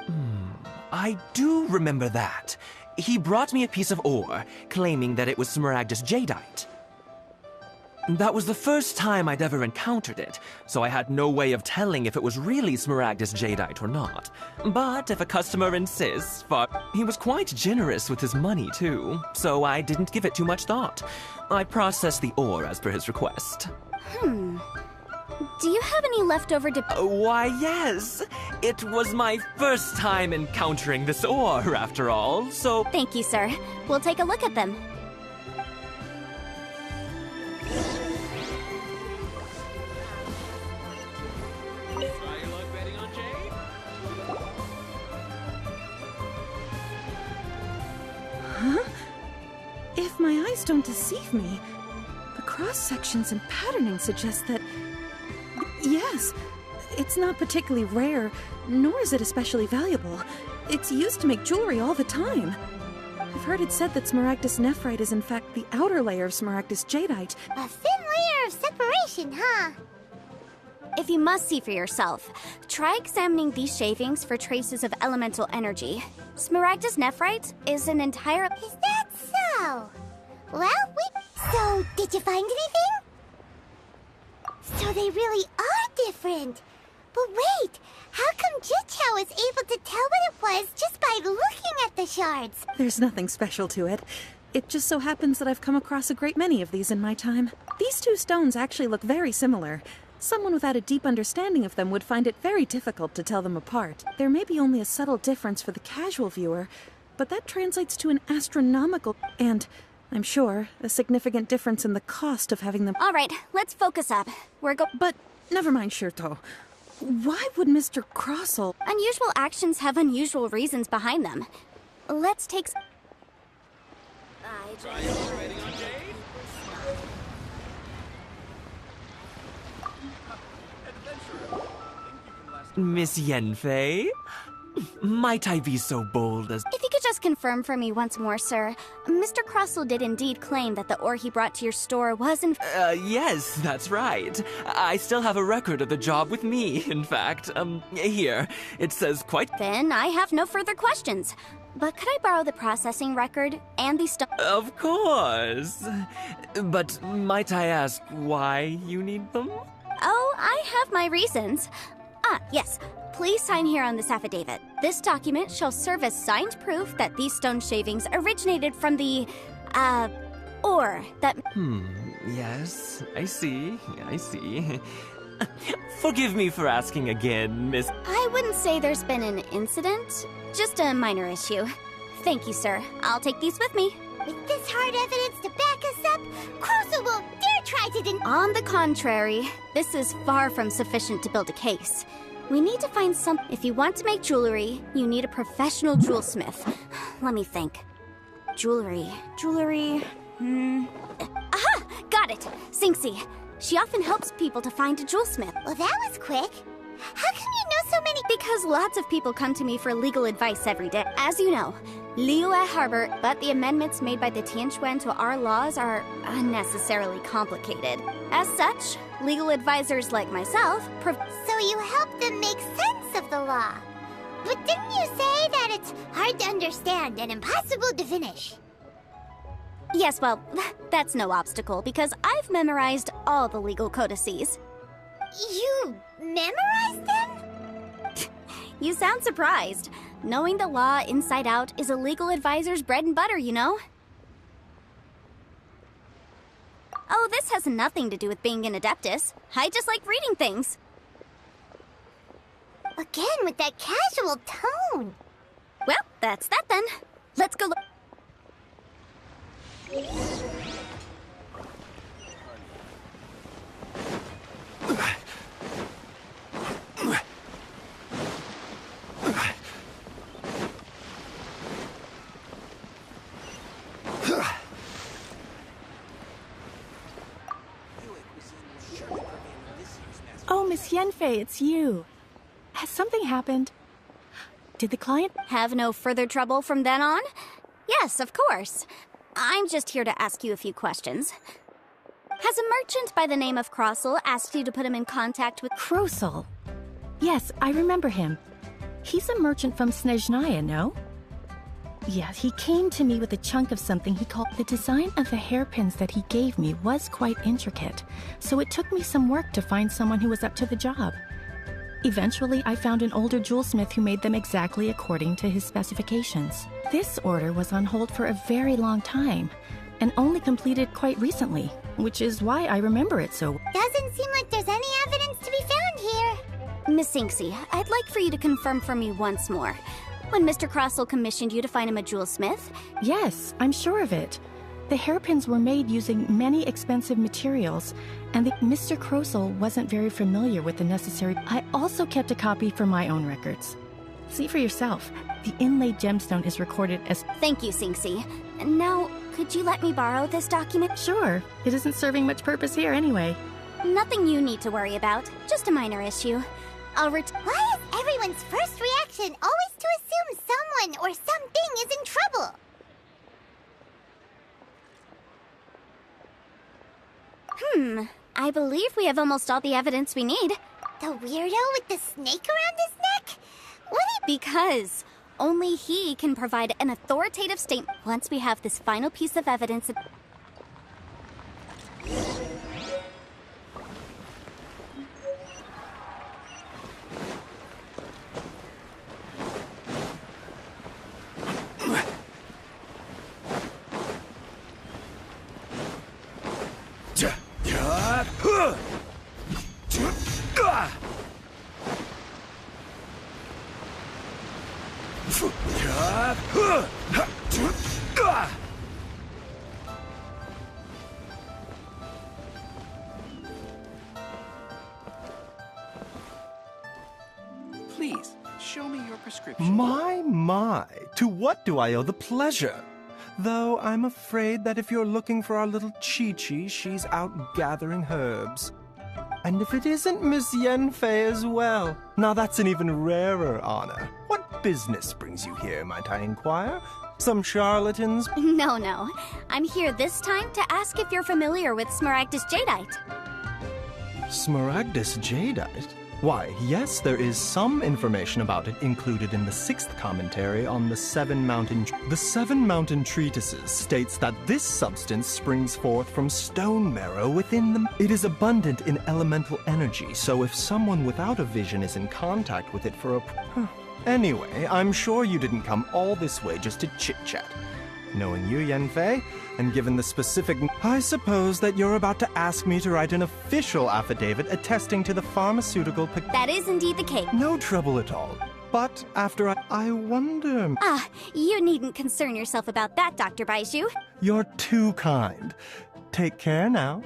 I do remember that. He brought me a piece of ore, claiming that it was Smaragdus jadeite. That was the first time I'd ever encountered it, so I had no way of telling if it was really Smaragdus jadeite or not. But if a customer insists, he was quite generous with his money too, so I didn't give it too much thought. I processed the ore as per his request. Do you have any leftover Why, yes. It was my first time encountering this ore, after all, so— Thank you, sir. We'll take a look at them. Huh? If my eyes don't deceive me, the cross-sections and patterning suggest that— Yes, it's not particularly rare, nor is it especially valuable. It's used to make jewelry all the time. I've heard it said that Smaragdus nephrite is in fact the outer layer of Smaragdus jadeite. A thin layer of separation, huh? If you must see for yourself, try examining these shavings for traces of elemental energy. Smaragdus nephrite is an entire... Is that so? Well, So, did you find anything? So they really are different. But wait, how come Jichao was able to tell what it was just by looking at the shards? There's nothing special to it. It just so happens that I've come across a great many of these in my time. These two stones actually look very similar. Someone without a deep understanding of them would find it very difficult to tell them apart. There may be only a subtle difference for the casual viewer, but that translates to an astronomical and, I'm sure, a significant difference in the cost of having them. All right, let's focus up. But never mind, Shirto. Why would Mr. Crossell... Unusual actions have unusual reasons behind them. Let's take... Miss Yenfei? Might I be so bold as... If you could just confirm for me once more, sir. Mr. Crossell did indeed claim that the ore he brought to your store was in... Yes, that's right. I still have a record of the job with me, in fact. Here. It says quite... Then I have no further questions. But could I borrow the processing record and the Of course. But might I ask why you need them? Oh, I have my reasons. Ah, yes. Please sign here on this affidavit. This document shall serve as signed proof that these stone shavings originated from the, ore that... Yes, I see. Forgive me for asking again, Miss... I wouldn't say there's been an incident, just a minor issue. Thank you, sir. I'll take these with me. With this hard evidence to back us up, Crossell won't dare try to On the contrary, this is far from sufficient to build a case. We need to find some... If you want to make jewelry, you need a professional jewelsmith. Let me think. Jewelry... Aha! Got it! Singxi. She often helps people to find a jewelsmith. Well, that was quick. How come you know so many... Because lots of people come to me for legal advice every day. As you know, Liyue Harbor, but the amendments made by the Tianquan to our laws are unnecessarily complicated. As such, legal advisors like myself... So you help them make sense of the law. But didn't you say that it's hard to understand and impossible to finish? Yes, well, that's no obstacle, because I've memorized all the legal codices. You memorized them? You sound surprised. Knowing the law inside out is a legal advisor's bread and butter, you know? Oh, this has nothing to do with being an adeptus. I just like reading things. Again, with that casual tone. Well, that's that then. Let's go look. Oh, Miss Yenfei, it's you. Has something happened? Did the client have no further trouble from then on? Yes, of course. I'm just here to ask you a few questions. Has a merchant by the name of Crossell asked you to put him in contact with... Crossell? Yes, I remember him. He's a merchant from Snezhnaya, no? Yeah, he came to me with a chunk of something he called... The design of the hairpins that he gave me was quite intricate, so it took me some work to find someone who was up to the job. Eventually, I found an older jewelsmith who made them exactly according to his specifications. This order was on hold for a very long time, and only completed quite recently, which is why I remember it so well. Doesn't seem like there's any evidence to be found here. Miss Singxi, I'd like for you to confirm for me once more. When Mr. Crossell commissioned you to find him a jewelsmith? Yes, I'm sure of it. The hairpins were made using many expensive materials, and Mr. Crossell wasn't very familiar with the necessary... I also kept a copy for my own records. See for yourself. The inlaid gemstone is recorded as... Thank you, Singxi. Now, could you let me borrow this document? Sure. It isn't serving much purpose here anyway. Nothing you need to worry about. Just a minor issue. Why is everyone's first reaction always to assume someone or something is in trouble? I believe we have almost all the evidence we need. The weirdo with the snake around his neck? Because only he can provide an authoritative statement. Once we have this final piece of evidence... Please, show me your prescription. My, to what do I owe the pleasure? Though I'm afraid that if you're looking for our little Chi-Chi, she's out gathering herbs. And if it isn't Miss Yanfei as well, now that's an even rarer honor. What business brings you here, might I inquire? Some charlatans? No. I'm here this time to ask if you're familiar with Smaragdus Jadeite. Smaragdus Jadeite? Why, yes, there is some information about it included in the 6th commentary on the Seven Mountain Treatises states that this substance springs forth from stone marrow within them. It is abundant in elemental energy, so if someone without a vision is in contact with it for a... Anyway, I'm sure you didn't come all this way just to chit-chat. Knowing you, Yanfei, and given the specific... I suppose that you're about to ask me to write an official affidavit attesting to the pharmaceutical... That is indeed the case. No trouble at all. But after I wonder... You needn't concern yourself about that, Dr. Baizhu. You're too kind. Take care now.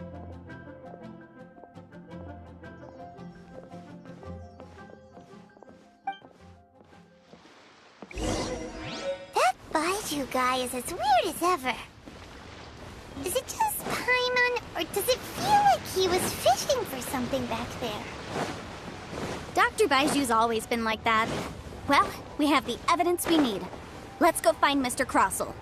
That Baizhu guy is as weird as ever. Is it just Paimon, or does it feel like he was fishing for something back there? Dr. Baizhu's always been like that. Well, we have the evidence we need. Let's go find Mr. Crossell.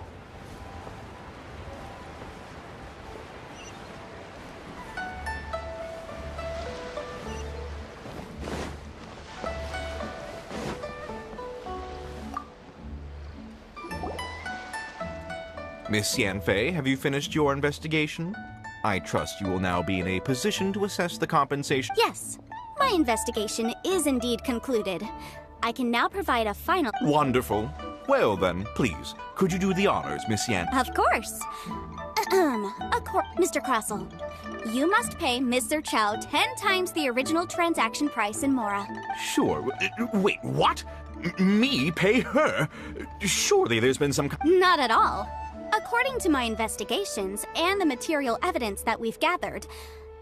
Miss Yanfei, have you finished your investigation? I trust you will now be in a position to assess the compensation. Yes, my investigation is indeed concluded. I can now provide a final... Wonderful. Well then, please, could you do the honors, Miss Yan? Of course. Mr. Crossell, you must pay Mr. Chow 10 times the original transaction price in Mora. Sure. Wait, what? Me pay her? Surely there's been some... Not at all. According to my investigations and the material evidence that we've gathered,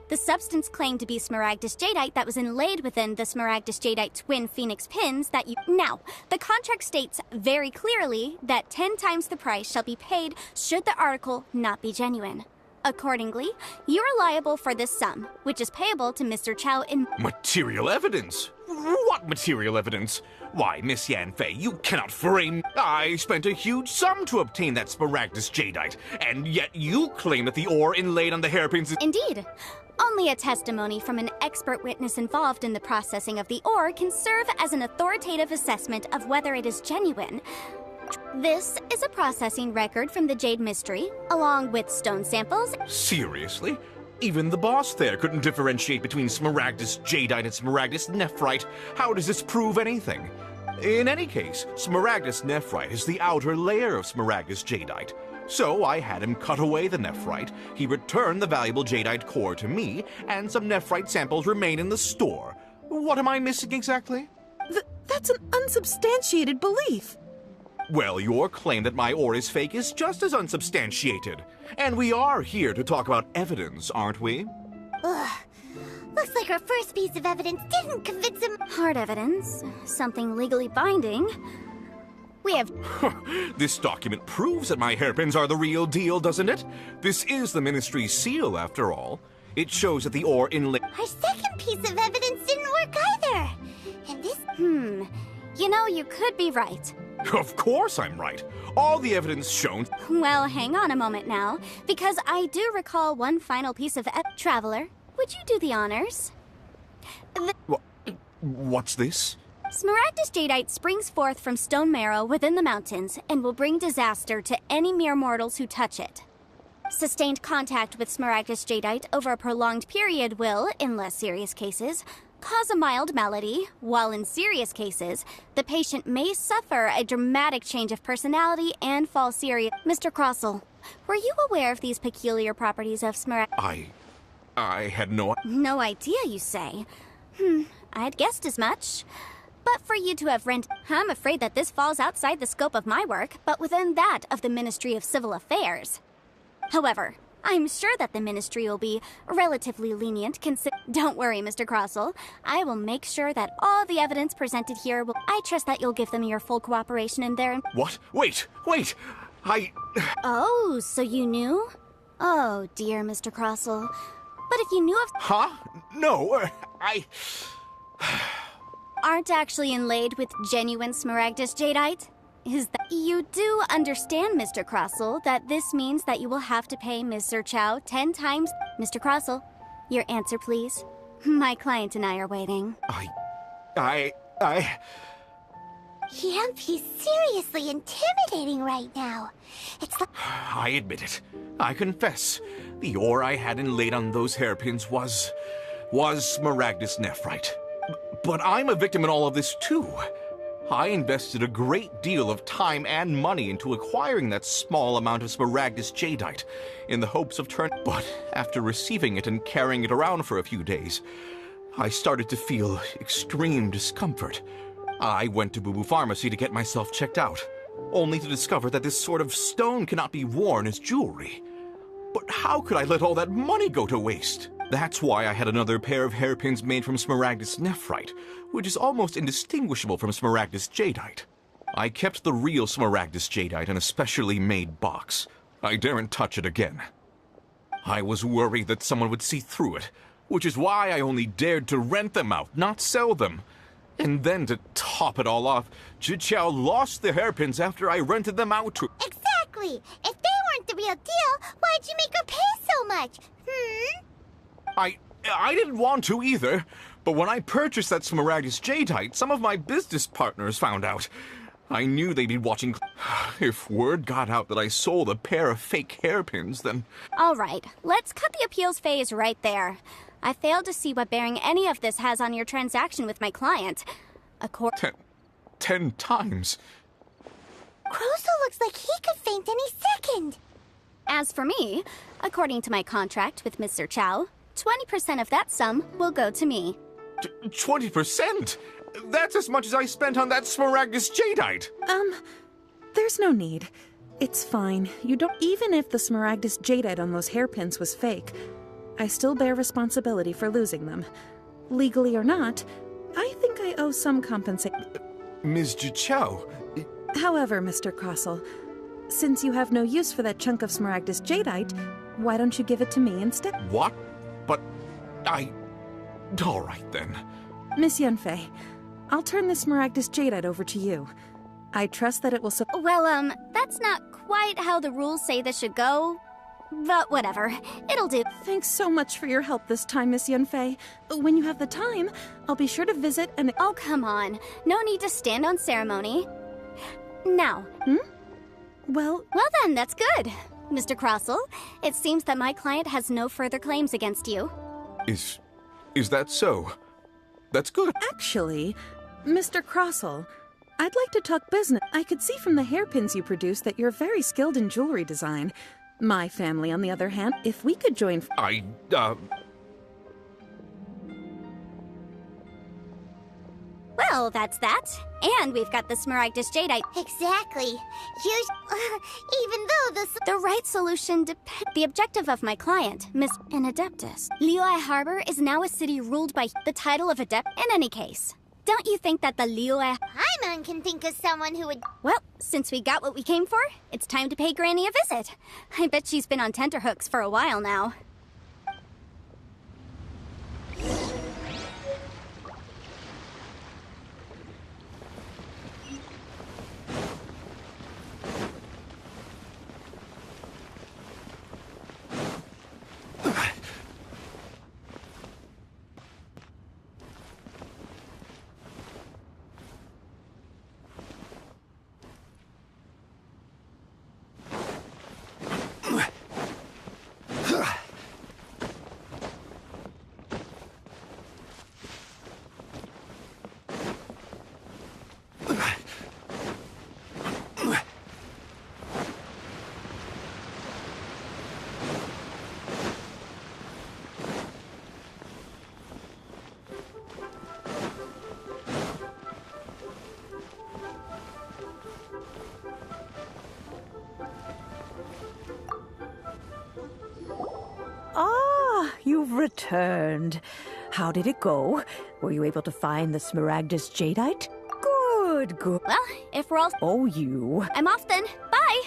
the substance claimed to be Smaragdus Jadeite that was inlaid within the Smaragdus Jadeite twin phoenix pins that you... Now, the contract states very clearly that 10 times the price shall be paid should the article not be genuine. Accordingly, you are liable for this sum, which is payable to Mr. Chow in... Material evidence? What material evidence? Why, Miss Yanfei, you cannot frame... I spent a huge sum to obtain that Smaragdus Jadeite, and yet you claim that the ore inlaid on the hairpins is... Indeed. Only a testimony from an expert witness involved in the processing of the ore can serve as an authoritative assessment of whether it is genuine. This is a processing record from the Jade Mystery, along with stone samples... Seriously? Even the boss there couldn't differentiate between Smaragdus Jadeite and Smaragdus Nephrite. How does this prove anything? In any case, Smaragdus Nephrite is the outer layer of Smaragdus Jadeite. So I had him cut away the Nephrite, he returned the valuable Jadeite core to me, and some Nephrite samples remain in the store. What am I missing exactly? That's an unsubstantiated belief. Well, your claim that my ore is fake is just as unsubstantiated. And we are here to talk about evidence, aren't we? Ugh. Looks like our first piece of evidence didn't convince him. Hard evidence. Something legally binding. We have... This document proves that my hairpins are the real deal, doesn't it? This is the Ministry's seal, after all. It shows that the ore inlay... Our second piece of evidence didn't work either. And this... You know, you could be right. Of course I'm right. All the evidence shown... Well, hang on a moment now, because I do recall one final piece of Traveler, would you do the honors? What's this? Smaragdus jadeite springs forth from stone marrow within the mountains and will bring disaster to any mere mortals who touch it. Sustained contact with Smaragdus jadeite over a prolonged period will, in less serious cases, cause a mild malady, while in serious cases, the patient may suffer a dramatic change of personality and fall serious. Mr. Crossell, were you aware of these peculiar properties of Smaragdus? I had no... No idea, you say? I'd guessed as much. But for you to have I'm afraid that this falls outside the scope of my work, but within that of the Ministry of Civil Affairs. However, I'm sure that the Ministry will be relatively lenient. Don't worry, Mr. Crossell. I will make sure that all the evidence presented here will... I trust that you'll give them your full cooperation in their... What? Wait! Oh, so you knew? Oh, dear, Mr. Crossell. But if you knew of... Huh? No, aren't actually inlaid with genuine Smaragdus jadeite? Is that... You do understand, Mr. Crossell, that this means that you will have to pay Ms. Zerchow 10 times... Mr. Crossell, your answer, please. My client and I are waiting. He's seriously intimidating right now. It's like... I admit it. I confess. The ore I had inlaid on those hairpins was Smaragdus nephrite. But I'm a victim in all of this, too. I invested a great deal of time and money into acquiring that small amount of Smaragdus jadeite in the hopes of But after receiving it and carrying it around for a few days, I started to feel extreme discomfort. I went to Boo Boo Pharmacy to get myself checked out, only to discover that this sort of stone cannot be worn as jewelry. But how could I let all that money go to waste? That's why I had another pair of hairpins made from Smaragdus nephrite, which is almost indistinguishable from Smaragdus jadeite. I kept the real Smaragdus jadeite in a specially made box. I daren't touch it again. I was worried that someone would see through it, which is why I only dared to rent them out, not sell them. And then to top it all off, Zhiqiao lost the hairpins after I rented them out to... Exactly! If they weren't the real deal, why'd you make her pay so much? I didn't want to either, but when I purchased that Smaragdus jadeite, some of my business partners found out. I knew they'd be watching. If word got out that I sold a pair of fake hairpins, then... All right, let's cut the appeals phase right there. I failed to see what bearing any of this has on your transaction with my client. 10 times? Crossell looks like he could faint any second. As for me, according to my contract with Ms. Zerchow, 20% of that sum will go to me. 20%? That's as much as I spent on that Smaragdus jadeite. There's no need. It's fine. You don't... Even if the Smaragdus jadeite on those hairpins was fake, I still bear responsibility for losing them. Legally or not, I think I owe some compensation. Ms. Zhiqiao... However, Mr. Crossell, since you have no use for that chunk of Smaragdus jadeite, why don't you give it to me instead? What? But all right, then. Miss Yunfei, I'll turn the Smaragdus jadeite over to you. I trust that it will... Well, that's not quite how the rules say this should go. But whatever, it'll do. Thanks so much for your help this time, Miss Yunfei. When you have the time, I'll be sure to visit and... Oh, come on. No need to stand on ceremony. Now. Well then, that's good. Mr. Crossell, it seems that my client has no further claims against you. Is that so? That's good. Actually, Mr. Crossell, I'd like to talk business. I could see from the hairpins you produce that you're very skilled in jewelry design. My family, on the other hand, if we could join... Well, that's that. And we've got the Smaragdus jadeite. Exactly. Even though the right solution depends... The objective of my client, Miss an Adeptus. Liyue Harbor is now a city ruled by the title of Adept. In any case, don't you think that the Liyue... Paimon can think of someone who would... Well, since we got what we came for, it's time to pay Granny a visit. I bet she's been on tenterhooks for a while now. You've returned. How did it go? Were you able to find the Smaragdus Jadeite? Good, good. Well, if we're all... Oh, you. I'm off then. Bye!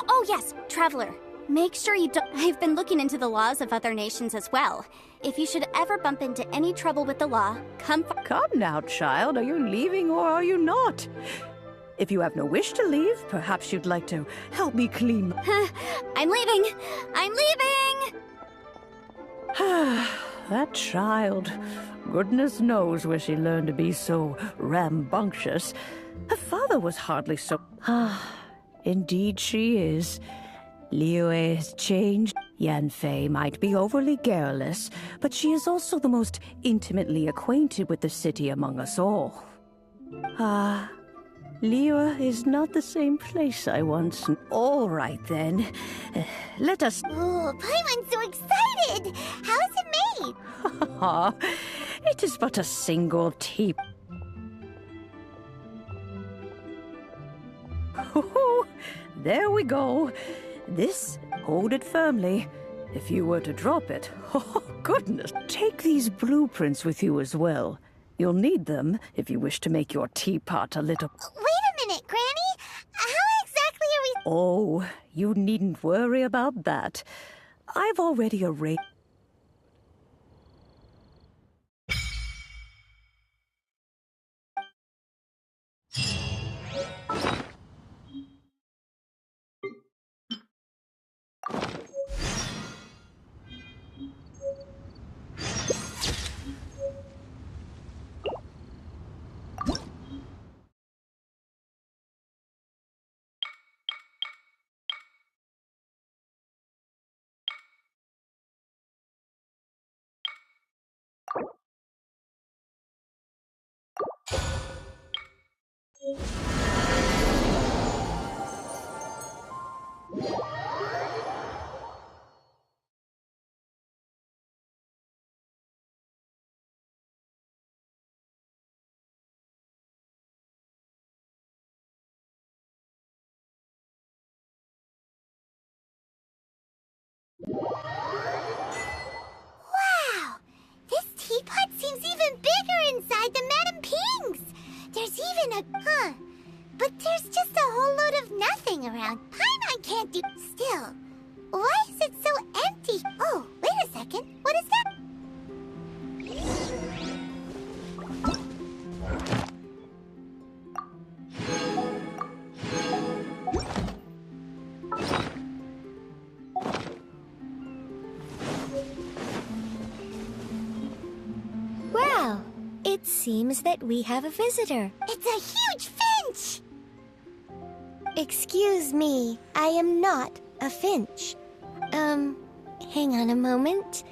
Oh yes, Traveler. Make sure you don't... I've been looking into the laws of other nations as well. If you should ever bump into any trouble with the law, come... Come now, child. Are you leaving or are you not? If you have no wish to leave, perhaps you'd like to help me clean... I'm leaving! I'm leaving! That child. Goodness knows where she learned to be so rambunctious. Her father was hardly so... Indeed she is. Liyue has changed. Yanfei might be overly garrulous, but she is also the most intimately acquainted with the city among us all. Liyue is not the same place I once... All right, then. Let us... Oh, Paimon's so excited! How is it made? It is but a single tea... There we go. This, hold it firmly. If you were to drop it, oh goodness, take these blueprints with you as well. You'll need them if you wish to make your teapot a little... Wait a minute, Granny! How exactly are we... Oh, you needn't worry about that. I've already arranged... Wow! This teapot seems even bigger inside than Madame Ping's! There's even a... But there's just a whole load of nothing around. Paimon can't do... Still, why is it so empty? Oh, wait a second. What is that? Well, it seems that we have a visitor. It's a huge finch! Excuse me, I am not a finch. Hang on a moment.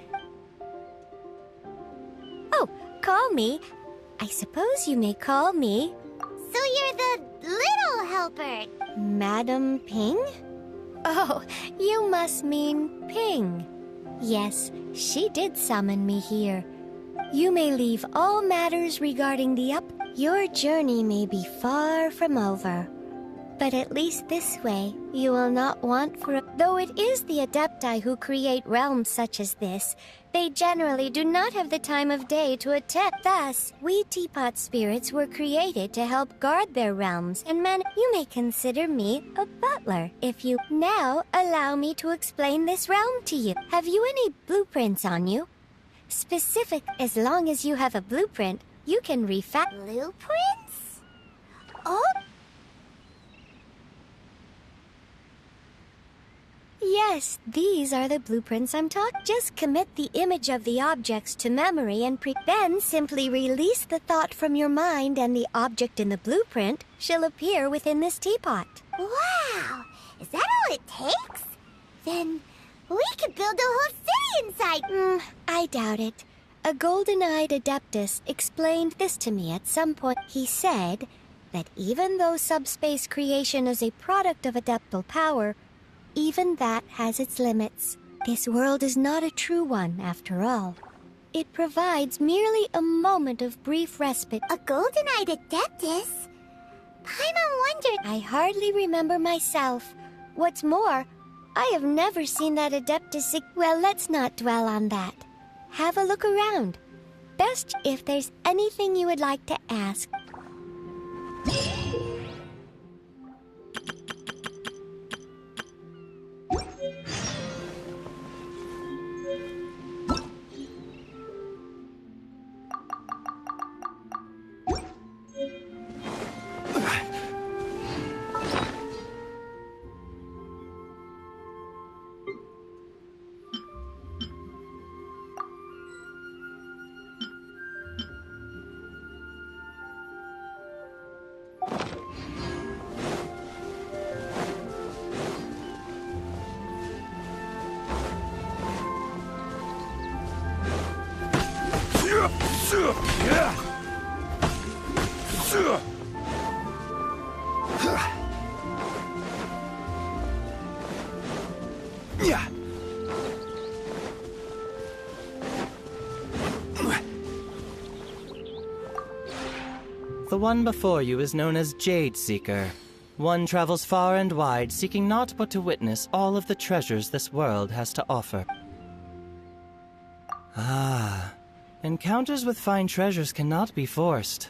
Oh, call me. I suppose you may call me... So you're the little helper. Madam Ping? Oh, you must mean Ping. Yes, she did summon me here. You may leave all matters regarding the Your journey may be far from over. But at least this way, you will not want for... Though it is the Adepti who create realms such as this, they generally do not have the time of day to attend. Thus, we teapot spirits were created to help guard their realms, and you may consider me a butler. If you now allow me to explain this realm to you. Have you any blueprints on you? Specific, as long as you have a blueprint, you can Blueprints? Oh! Yes, these are the blueprints I'm talking. Just commit the image of the objects to memory and then simply release the thought from your mind and the object in the blueprint shall appear within this teapot. Wow! Is that all it takes? Then we could build a whole city inside. I doubt it. A golden-eyed adeptus explained this to me at some point. He said that even though subspace creation is a product of adeptal power, even that has its limits. This world is not a true one, after all. It provides merely a moment of brief respite. A golden-eyed adeptus? Paimon wondered... I hardly remember myself. What's more, I have never seen that adeptus... Well, let's not dwell on that. have a look around. Best if there's anything you would like to ask. The one before you is known as Jade Seeker. One travels far and wide, seeking naught but to witness all of the treasures this world has to offer. Ah, encounters with fine treasures cannot be forced.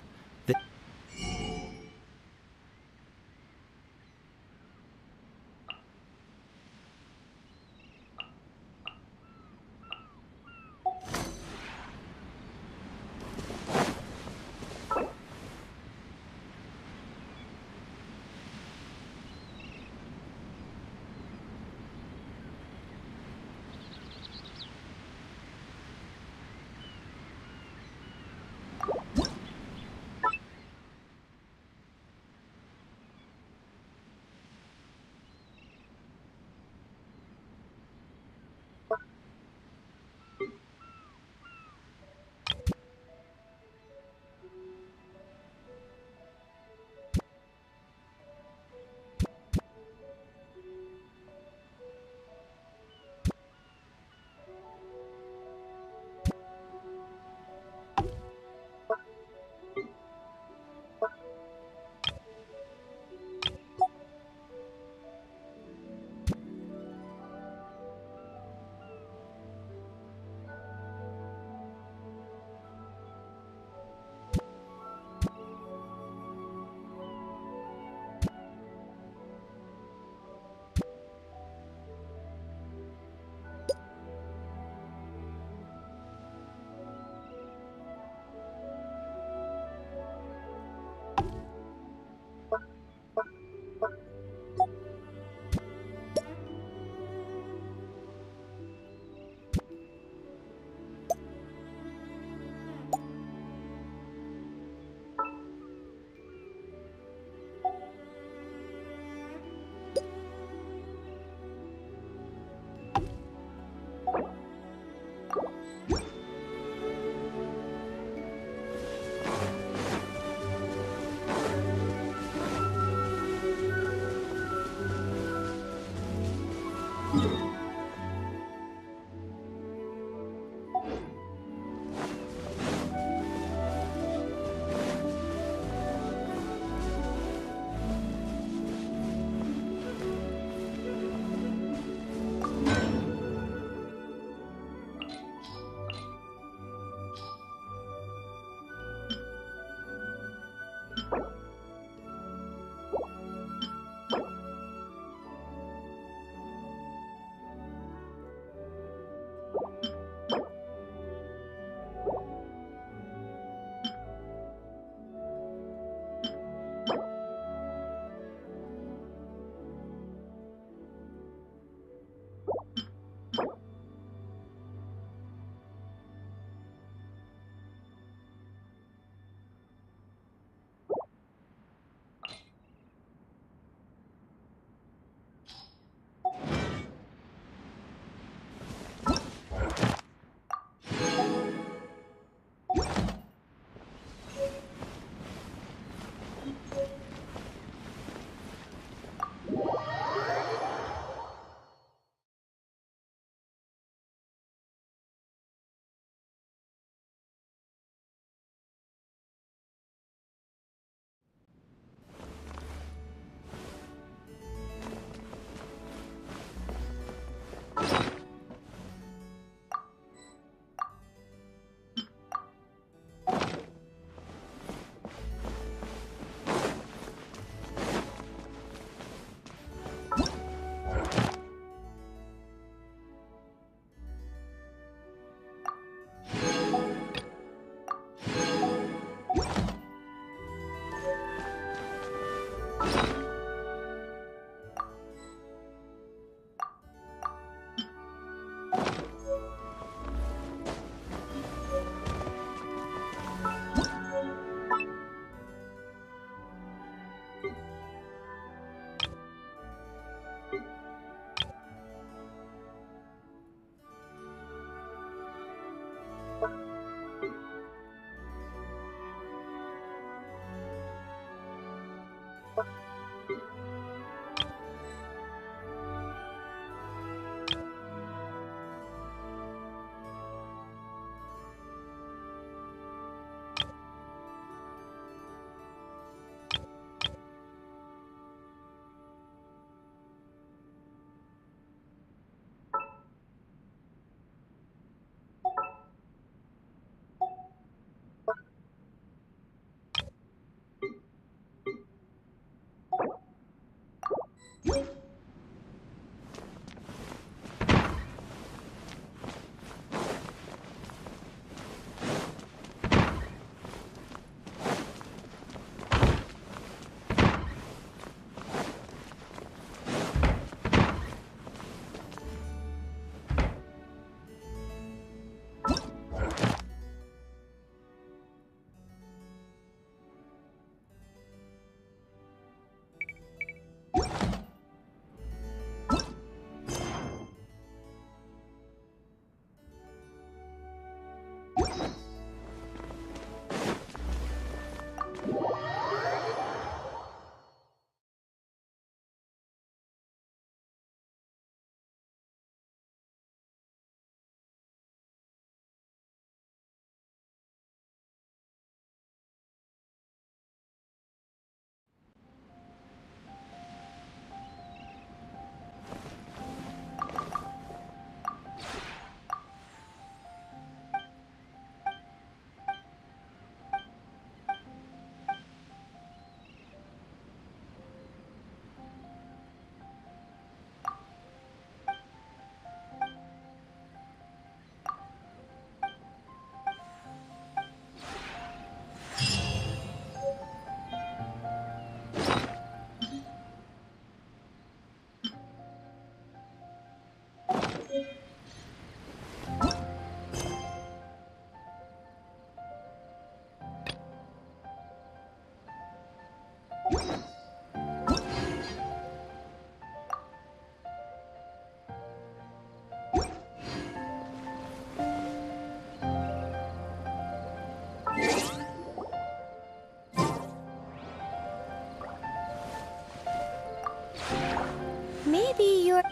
Maybe you're...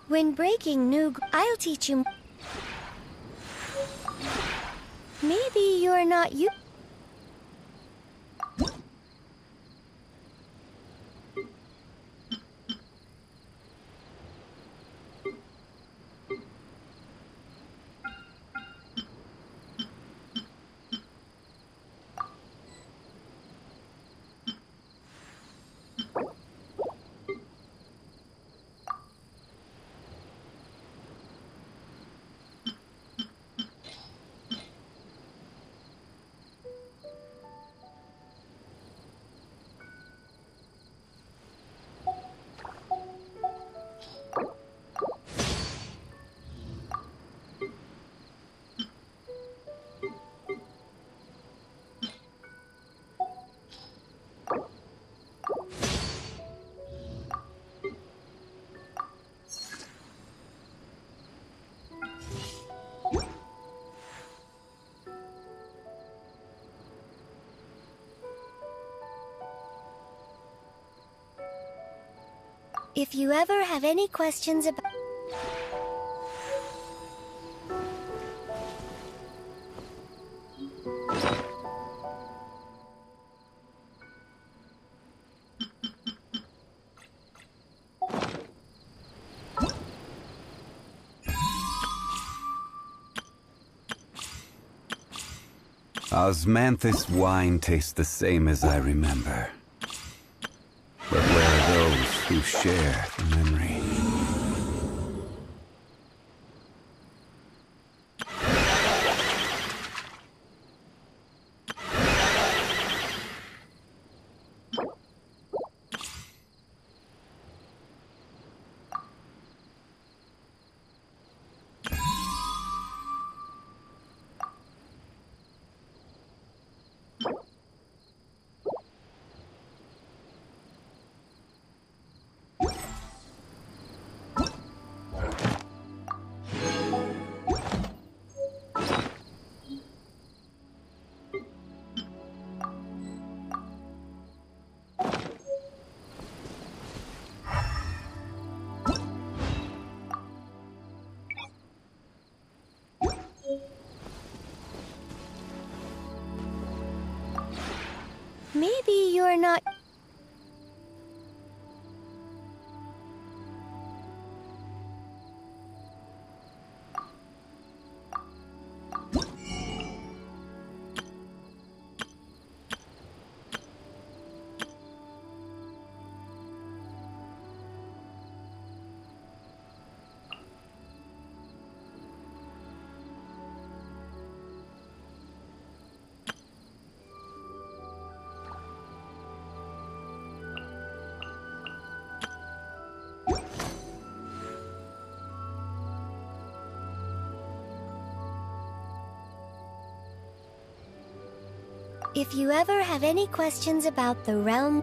When breaking new... I'll teach you... Maybe you're not you... If you ever have any questions about... Osmanthus wine tastes the same as I remember. But where are those who share the memory? Maybe you're not... If you ever have any questions about the realm...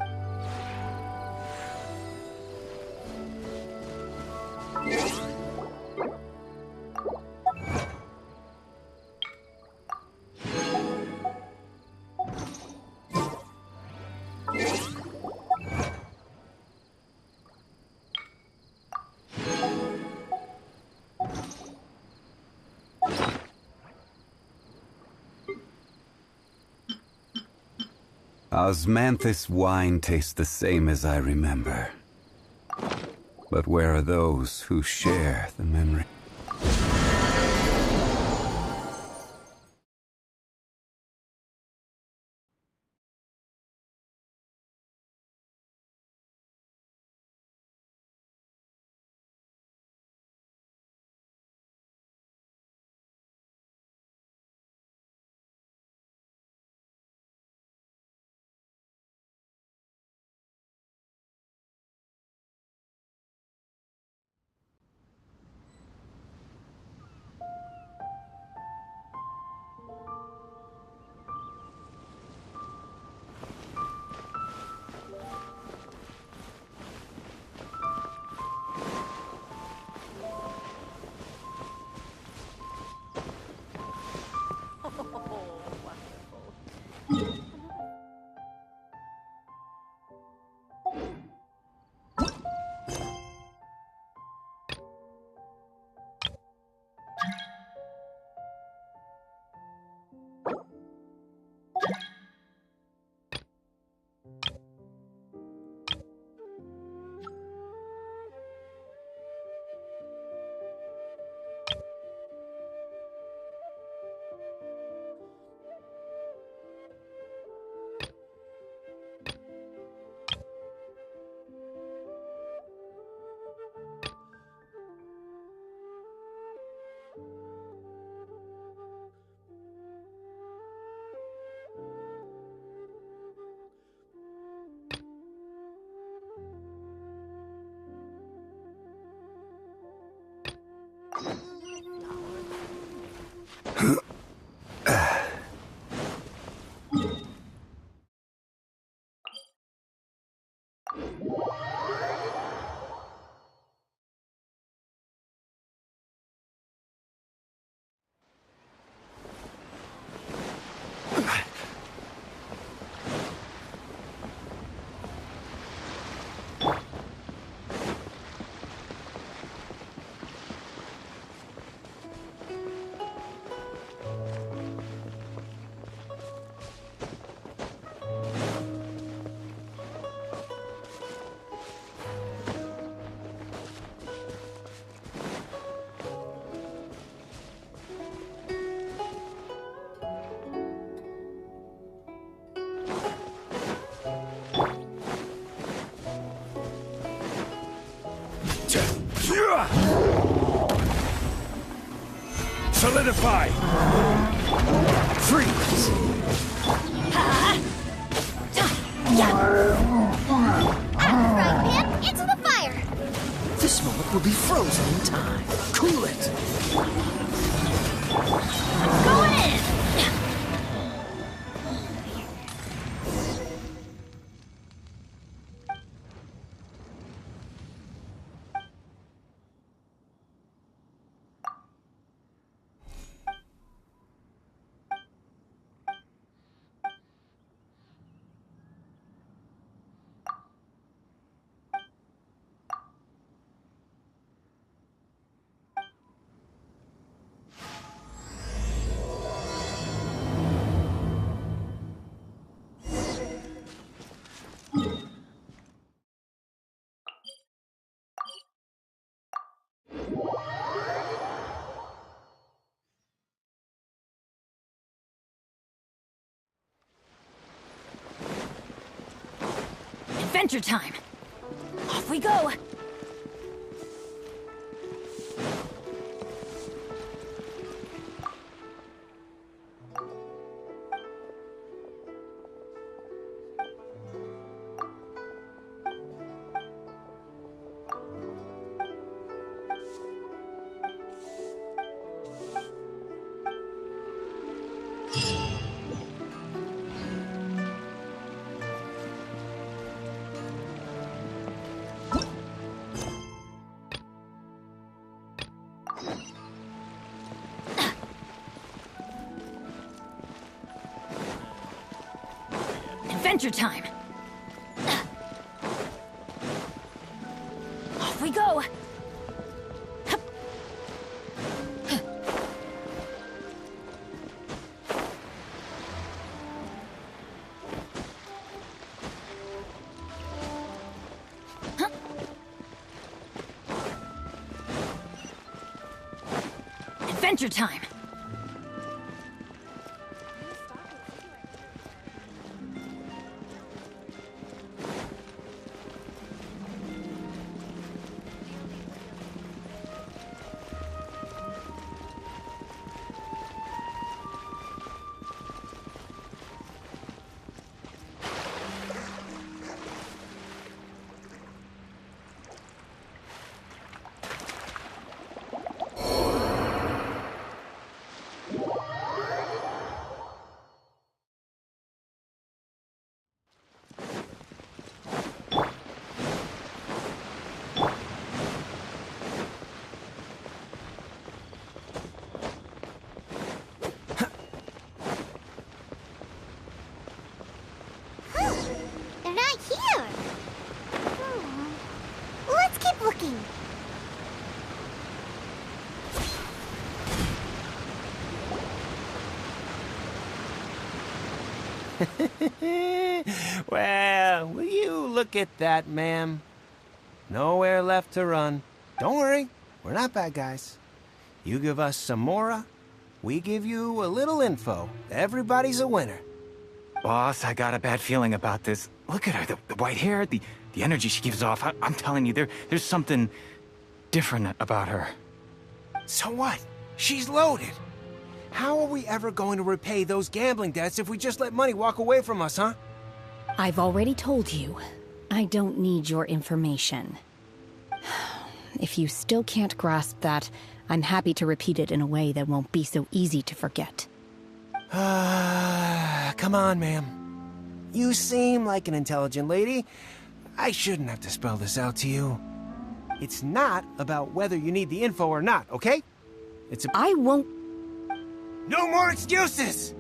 Osmanthus wine tastes the same as I remember. But where are those who share the memory? Solidify! Freeze! Right, man, into the fire! This moment will be frozen in time. Cool it! Go in! Adventure time! Off we go! Adventure time! Off we go! Adventure time! Well, will you look at that, ma'am? Nowhere left to run. Don't worry, we're not bad guys. You give us some mora, we give you a little info. Everybody's a winner. Boss, I got a bad feeling about this. Look at her, the white hair, the energy she gives off. I'm telling you, there's something different about her. So what? She's loaded. How are we ever going to repay those gambling debts if we just let money walk away from us, huh? I've already told you, I don't need your information. If you still can't grasp that, I'm happy to repeat it in a way that won't be so easy to forget. Come on, ma'am. You seem like an intelligent lady. I shouldn't have to spell this out to you. It's not about whether you need the info or not, okay? I won't... No more excuses!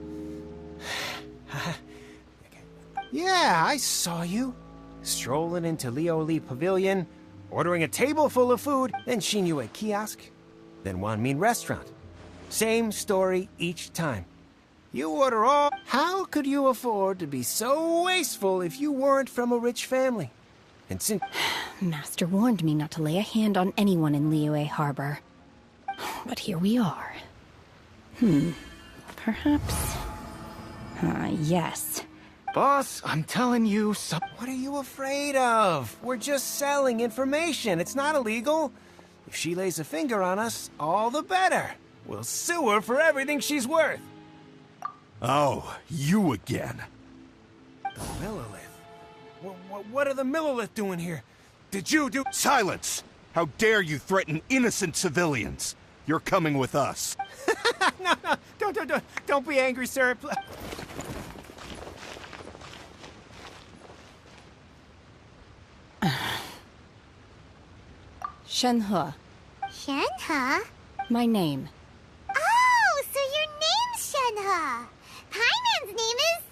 Yeah, I saw you. Strolling into Lioli Pavilion, ordering a table full of food, then Shinue kiosk, then Wanmin restaurant. Same story each time. You order all... How could you afford to be so wasteful if you weren't from a rich family? And since... Master warned me not to lay a hand on anyone in Liyue Harbor. But here we are. Perhaps... yes. Boss, I'm telling you, What are you afraid of? We're just selling information. It's not illegal. If she lays a finger on us, all the better. We'll sue her for everything she's worth. Oh, you again. The Millilith? What are the Millilith doing here? Did you do— Silence! How dare you threaten innocent civilians? You're coming with us. No, don't be angry, sir. Shenhe. Shenhe? My name. Oh, so your name's Shenhe. Paimon's name is...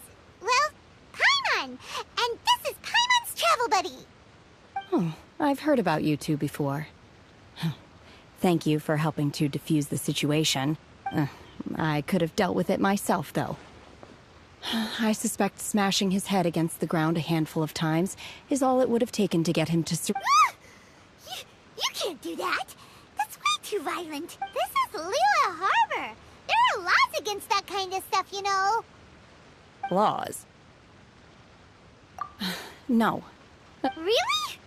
well, Paimon. And this is Paimon's travel buddy. Oh, I've heard about you two before. Thank you for helping to defuse the situation. I could have dealt with it myself, though. I suspect smashing his head against the ground a handful of times is all it would have taken to get him to You can't do that. That's way too violent. This is Liyue Harbor. There are laws against that kind of stuff, you know. Laws. No. Really?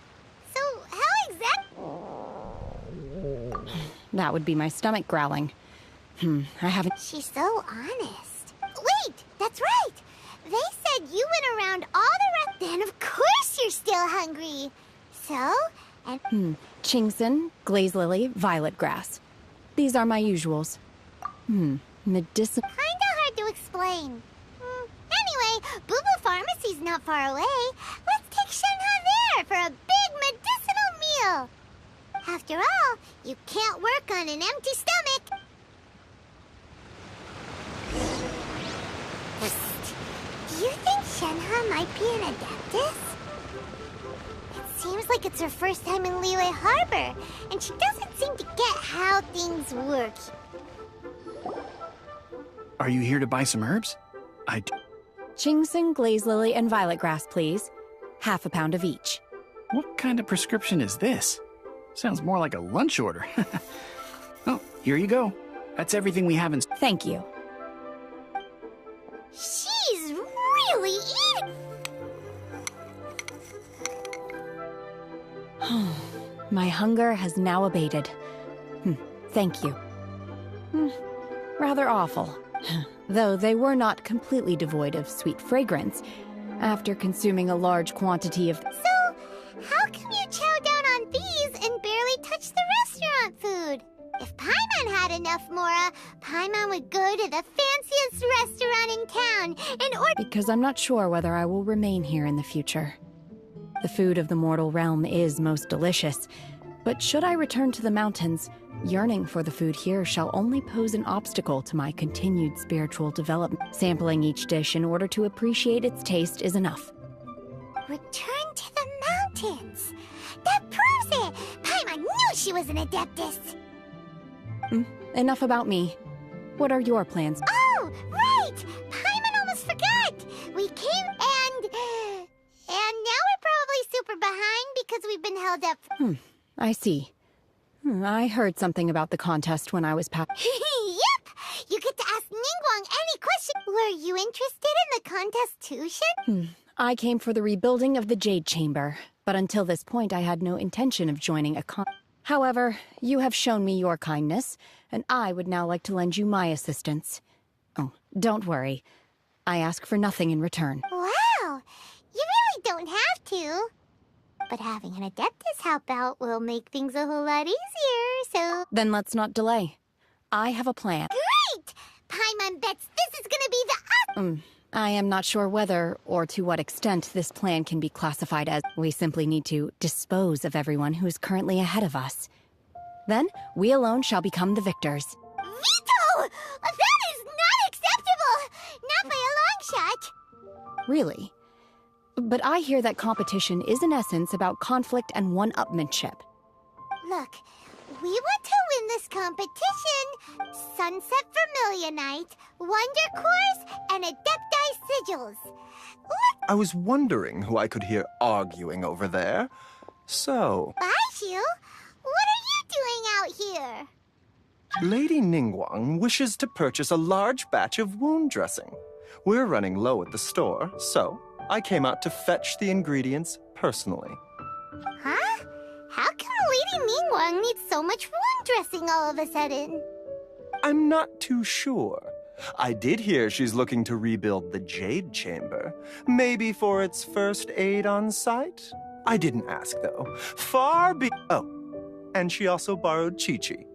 So, how exact? That would be my stomach growling. I haven't. She's so honest. Wait, that's right. They said you went around all the rest. Then of course you're still hungry. So, and Chingson, glaze lily, violet grass. These are my usuals. Medicinal. Kinda hard to explain. Anyway, Boo Boo Pharmacy's not far away. Let's take Shenhe there for a big medicinal meal. After all, you can't work on an empty stomach. Do you think Shenhe might be an adeptus? It seems like it's her first time in Liyue Harbor, and she doesn't seem to get how things work. Are you here to buy some herbs? Chingson, glaze lily, and violet grass, please. Half a pound of each. What kind of prescription is this? Sounds more like a lunch order. Oh, here you go. That's everything we have in... Thank you. She's really eating. My hunger has now abated. Thank you. Rather awful. Though they were not completely devoid of sweet fragrance, after consuming a large quantity of... So, how can you chow down on these and barely touch the restaurant food? If Paimon had enough Mora, Paimon would go to the fanciest restaurant in town and order... Because I'm not sure whether I will remain here in the future. The food of the mortal realm is most delicious, but should I return to the mountains, yearning for the food here shall only pose an obstacle to my continued spiritual development. Sampling each dish in order to appreciate its taste is enough. Return to the mountains! That proves it! Paimon knew she was an adeptus! Enough about me. What are your plans? Oh, right! Paimon almost forgot! We came and now we're probably super behind because we've been held up. I see. I heard something about the contest when I was Yep! You get to ask Ningguang any question. Were you interested in the contest too, Shen? I came for the rebuilding of the Jade Chamber, but until this point I had no intention of joining a However, you have shown me your kindness, and I would now like to lend you my assistance. Oh, don't worry. I ask for nothing in return. Wow! You really don't have to. But having an adeptus help out will make things a whole lot easier, so... Then let's not delay. I have a plan. Great! Paimon bets this is gonna be the... I am not sure whether or to what extent this plan can be classified as... We simply need to dispose of everyone who is currently ahead of us. Then, we alone shall become the victors. Veto! That is not acceptable! Not by a long shot! Really? But I hear that competition is in essence about conflict and one-upmanship. Look, we want to win this competition. Sunset Vermilionite, Wonder Cores, and Adepti Sigils. I was wondering who I could hear arguing over there. So... Baishu, what are you doing out here? Lady Ningguang wishes to purchase a large batch of wound dressing. We're running low at the store, so I came out to fetch the ingredients personally. Huh? How come Lady Ningguang needs so much wound dressing all of a sudden? I'm not too sure. I did hear she's looking to rebuild the Jade Chamber. Maybe for its first aid on site? I didn't ask, though. Oh, and she also borrowed Chi-Chi.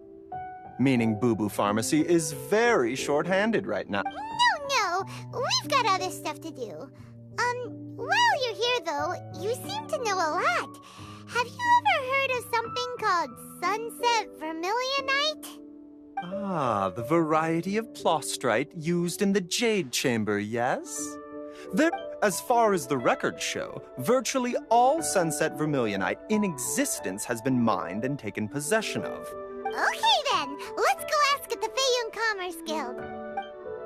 Meaning Boo Boo Pharmacy is very short-handed right now. No, we've got other stuff to do. While you're here, though, you seem to know a lot. Have you ever heard of something called Sunset Vermilionite? Ah, the variety of plostrite used in the Jade Chamber, yes? As far as the records show, virtually all Sunset Vermilionite in existence has been mined and taken possession of. Okay then, let's go ask at the Feiyun Commerce Guild.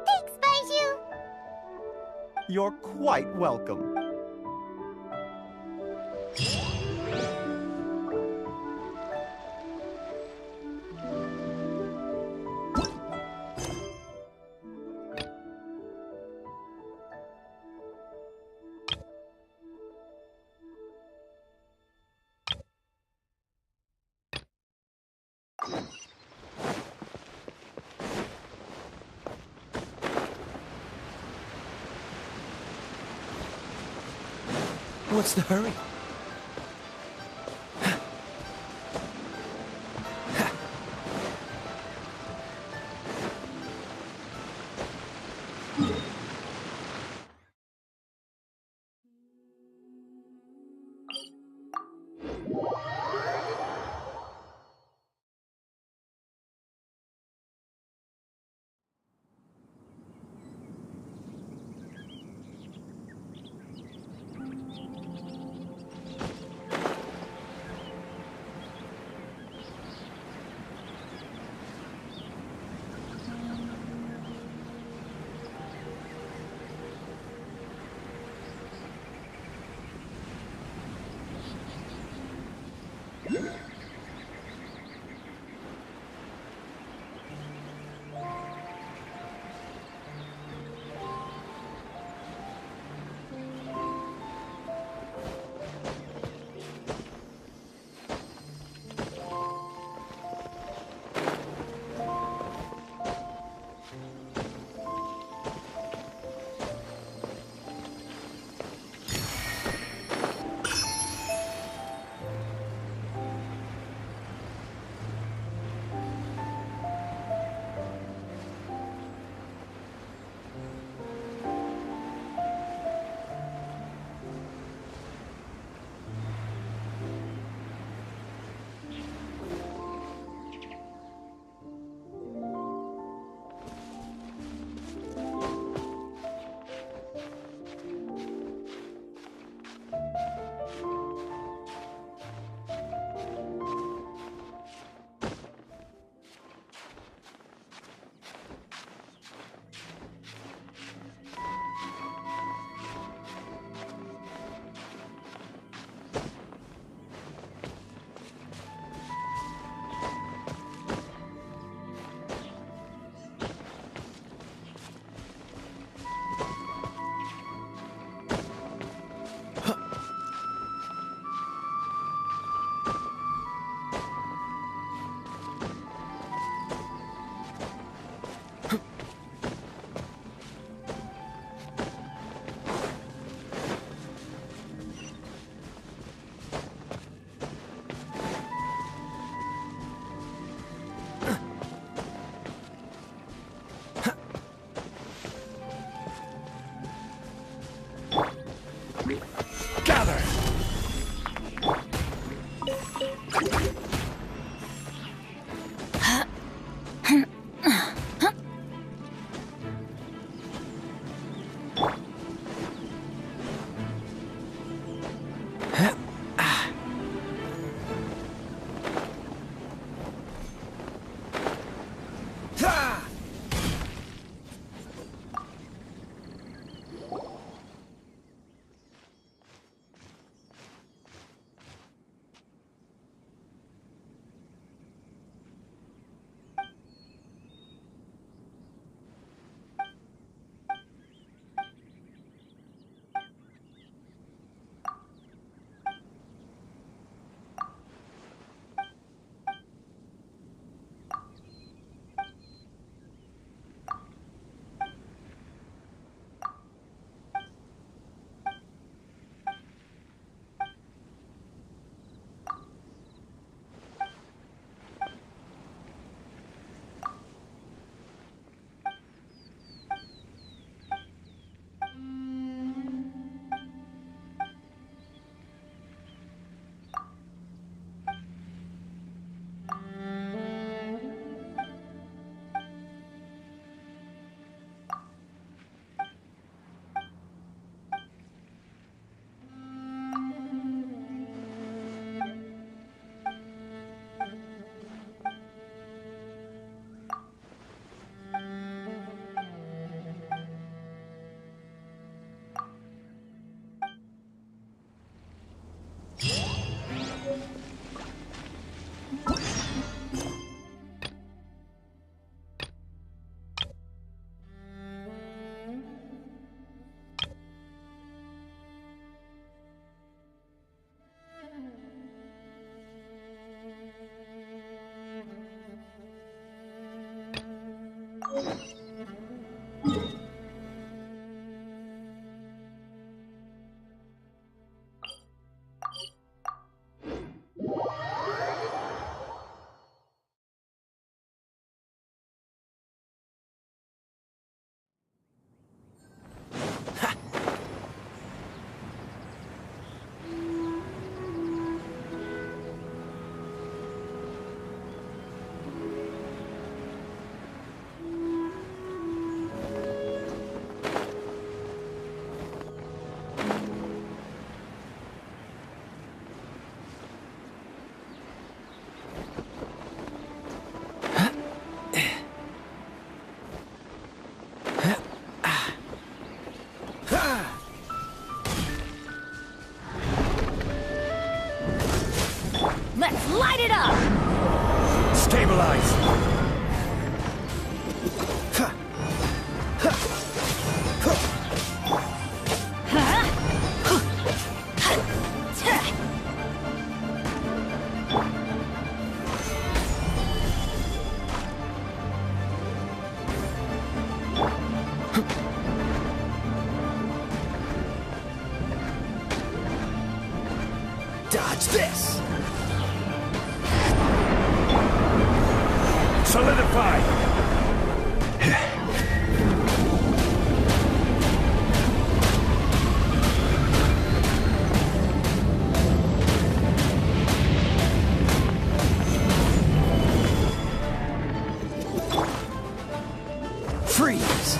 Thanks, Baiju. You're quite welcome. What's the hurry? Let's light it up! Stabilize! Dodge this! Solidify! Freeze!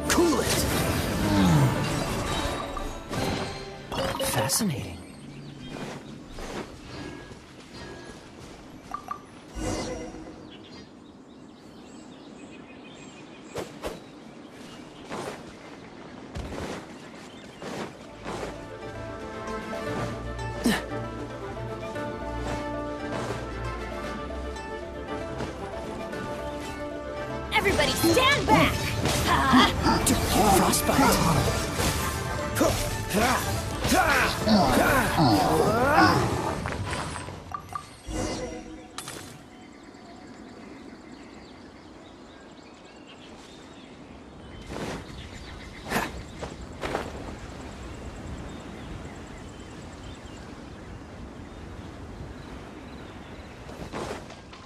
Cool it! Fascinating. Everybody stand back!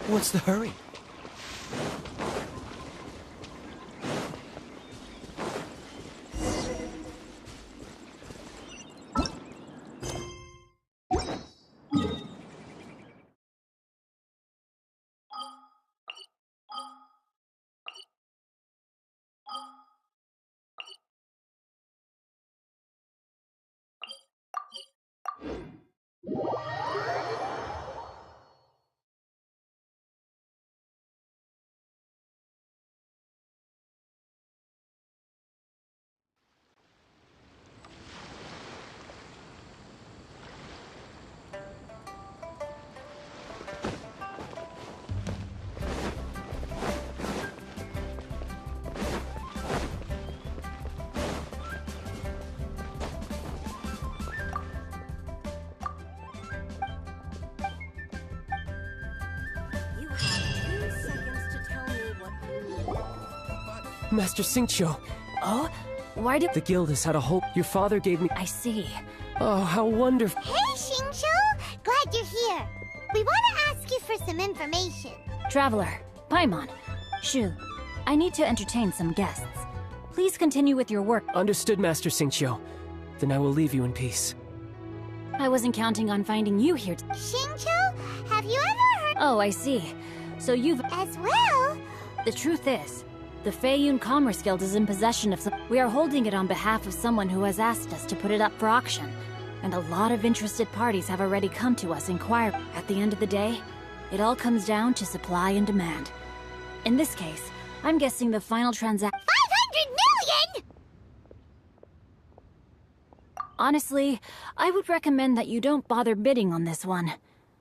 What's the hurry? Master Xingqiu. Oh? Why did— The guild has had a whole— Your father gave me— I see. Oh, how wonderful. Hey, Xingqiu! Glad you're here. We want to ask you for some information. Traveler, Paimon, Shu, I need to entertain some guests. Please continue with your work. Understood, Master Xingqiu. Then I will leave you in peace. I wasn't counting on finding you here. Xingqiu, have you ever heard— Oh, I see. So you've— As well? The truth is, the Feiyun Commerce Guild is in possession of some— We are holding it on behalf of someone who has asked us to put it up for auction. And a lot of interested parties have already come to us inquiring. At the end of the day, it all comes down to supply and demand. In this case, I'm guessing the final transaction— 500 million?! Honestly, I would recommend that you don't bother bidding on this one.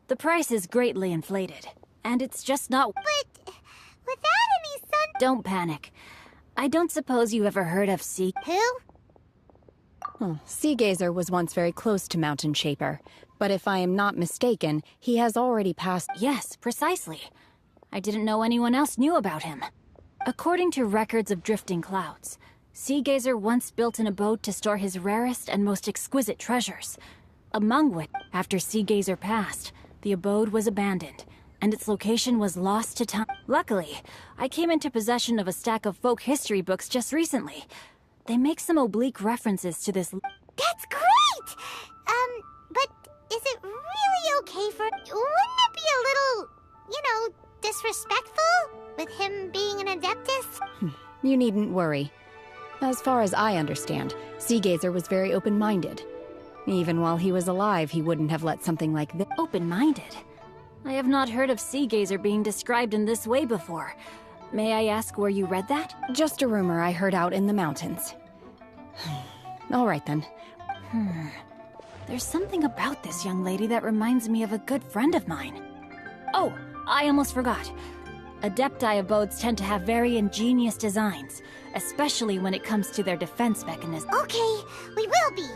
The price is greatly inflated, and it's just not— But without any sun— Don't panic. I don't suppose you ever heard of Sea— Who? Sea Gazer was once very close to Mountain Shaper, but if I am not mistaken, he has already passed— Yes, precisely. I didn't know anyone else knew about him. According to records of drifting clouds, Sea Gazer once built an abode to store his rarest and most exquisite treasures. Among which, after Sea Gazer passed, the abode was abandoned, and its location was lost to time. Luckily, I came into possession of a stack of folk history books just recently. They make some oblique references to this— That's great! But is it really okay for— Wouldn't it be a little, disrespectful? With him being an Adeptus? You needn't worry. As far as I understand, Sea Gazer was very open-minded. Even while he was alive, he wouldn't have let something like this— Open-minded? I have not heard of Sea Gazer being described in this way before. May I ask where you read that? Just a rumor I heard out in the mountains. All right then. There's something about this young lady that reminds me of a good friend of mine. Oh, I almost forgot. Adepti abodes tend to have very ingenious designs, especially when it comes to their defense mechanism. Okay, we will be.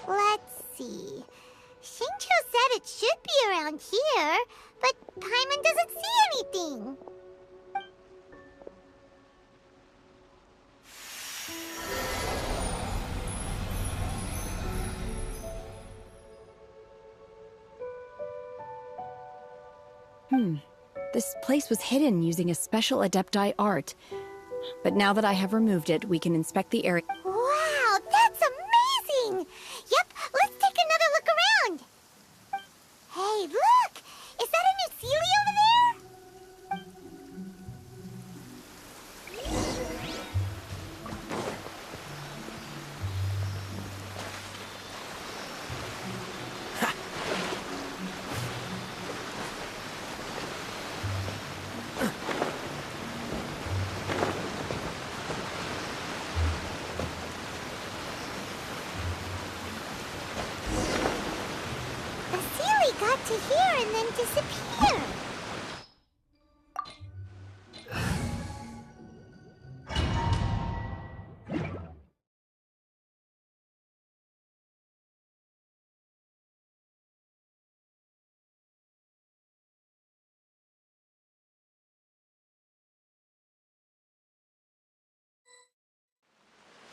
Let's see. Shincho said it should be around here, but Paimon doesn't see anything. This place was hidden using a special Adepti art. But now that I have removed it, we can inspect the area. Wow, that's amazing! Yep, let's take another look around. Hey, look! Is that a new Sealy over there? Got to here and then disappear.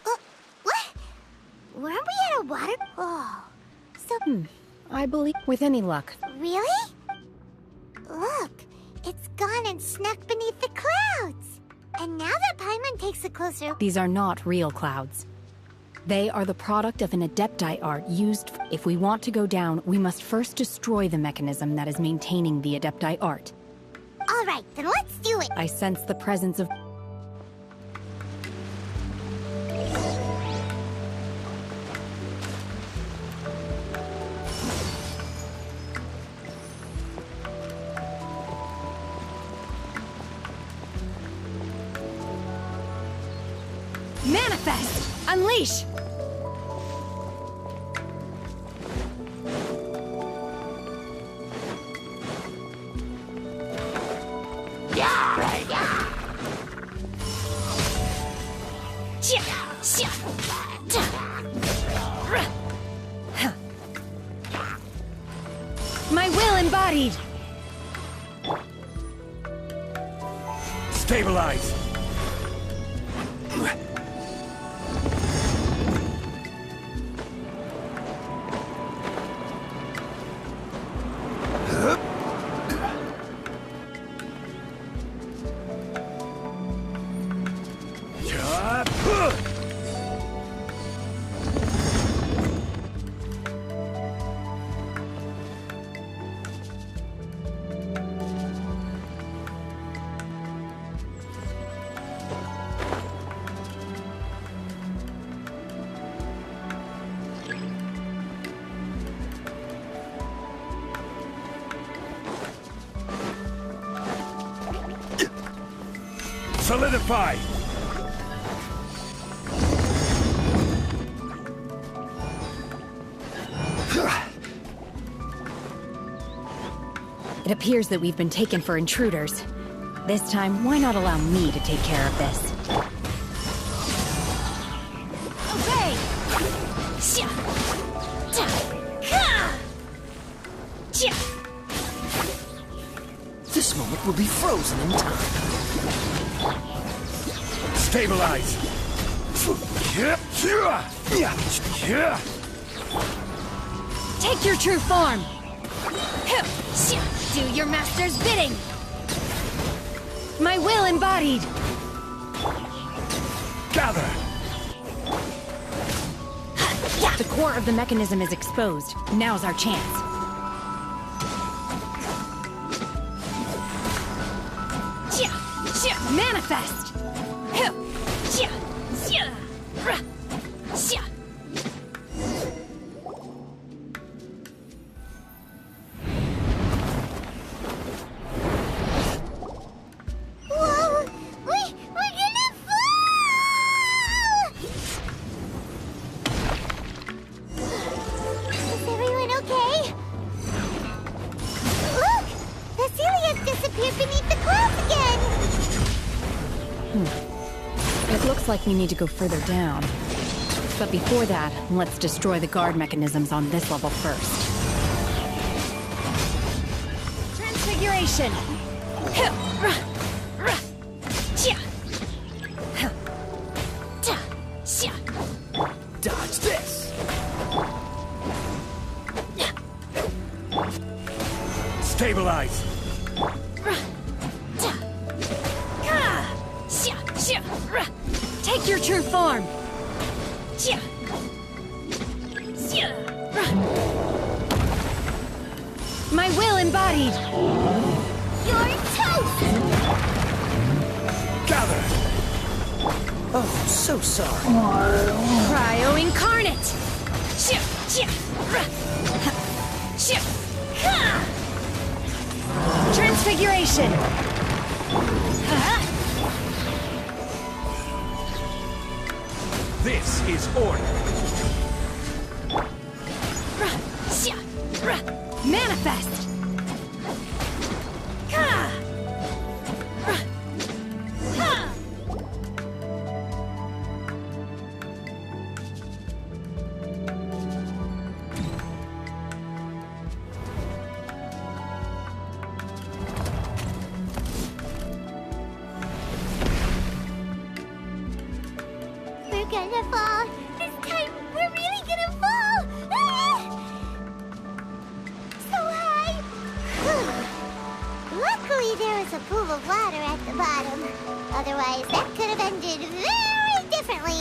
What? Weren't we at a water? Oh, so. I believe with any luck. Really? Look, it's gone and snuck beneath the clouds. And now that Paimon takes a closer... These are not real clouds. They are the product of an Adepti art used... If we want to go down, we must first destroy the mechanism that is maintaining the Adepti art. All right, then let's do it. I sense the presence of... Manifest! Unleash! My will embodied! Stabilize! Solidify! It appears that we've been taken for intruders. This time, why not allow me to take care of this? Obey! This moment will be frozen in time. Stabilize! Take your true form! Do your master's bidding! My will embodied! Gather! The core of the mechanism is exposed. Now's our chance. Manifest! Whoa! We're gonna fall! Is everyone okay? Look! Cecilia's disappeared beneath the clouds again! It looks like we need to go further down. But before that, let's destroy the guard mechanisms on this level first. Transfiguration! Dodge this! Stabilize! Take your true form! My will embodied! You're toast! Gather! Oh, so sorry. Cryo incarnate! Transfiguration! This is order! Manifest! We're gonna fall! This time, we're really gonna fall! Ah! So high! Luckily, there was a pool of water at the bottom. Otherwise, that could have ended very differently.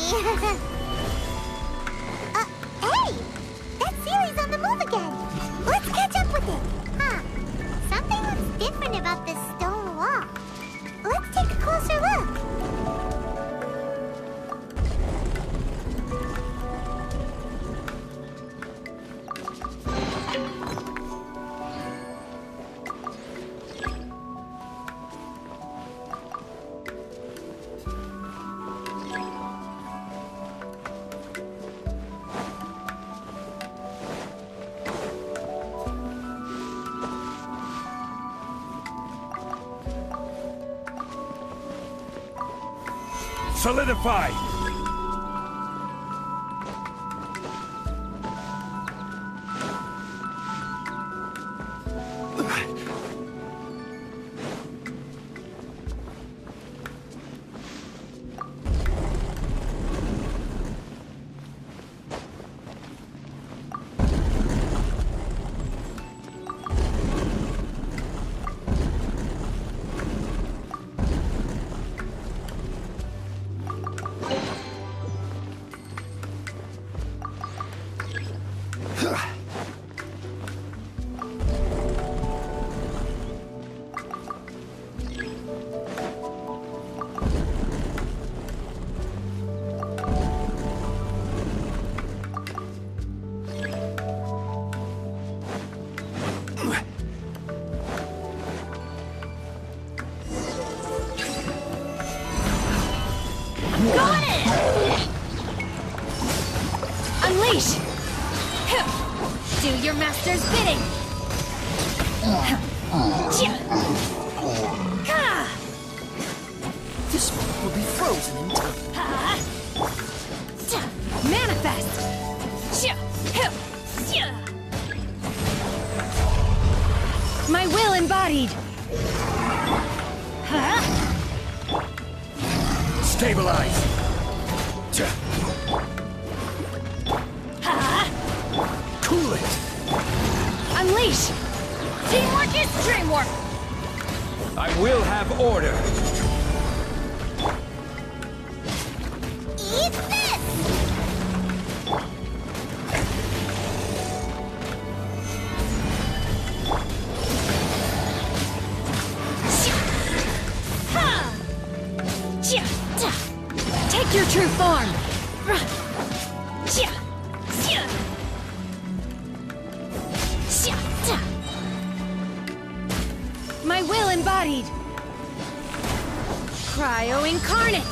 Hey! That Sealy's on the move again! Let's catch up with it! Huh. Something looks different about this stone wall. Let's take a closer look. Solidify! Got it! Unleash! Do your master's bidding! This one will be frozen in time. Manifest! My will embodied! Stabilize! Cool it! Unleash! Teamwork is dreamwork! I will have order! Eat this! Take your true form! My will embodied! Cryo incarnate!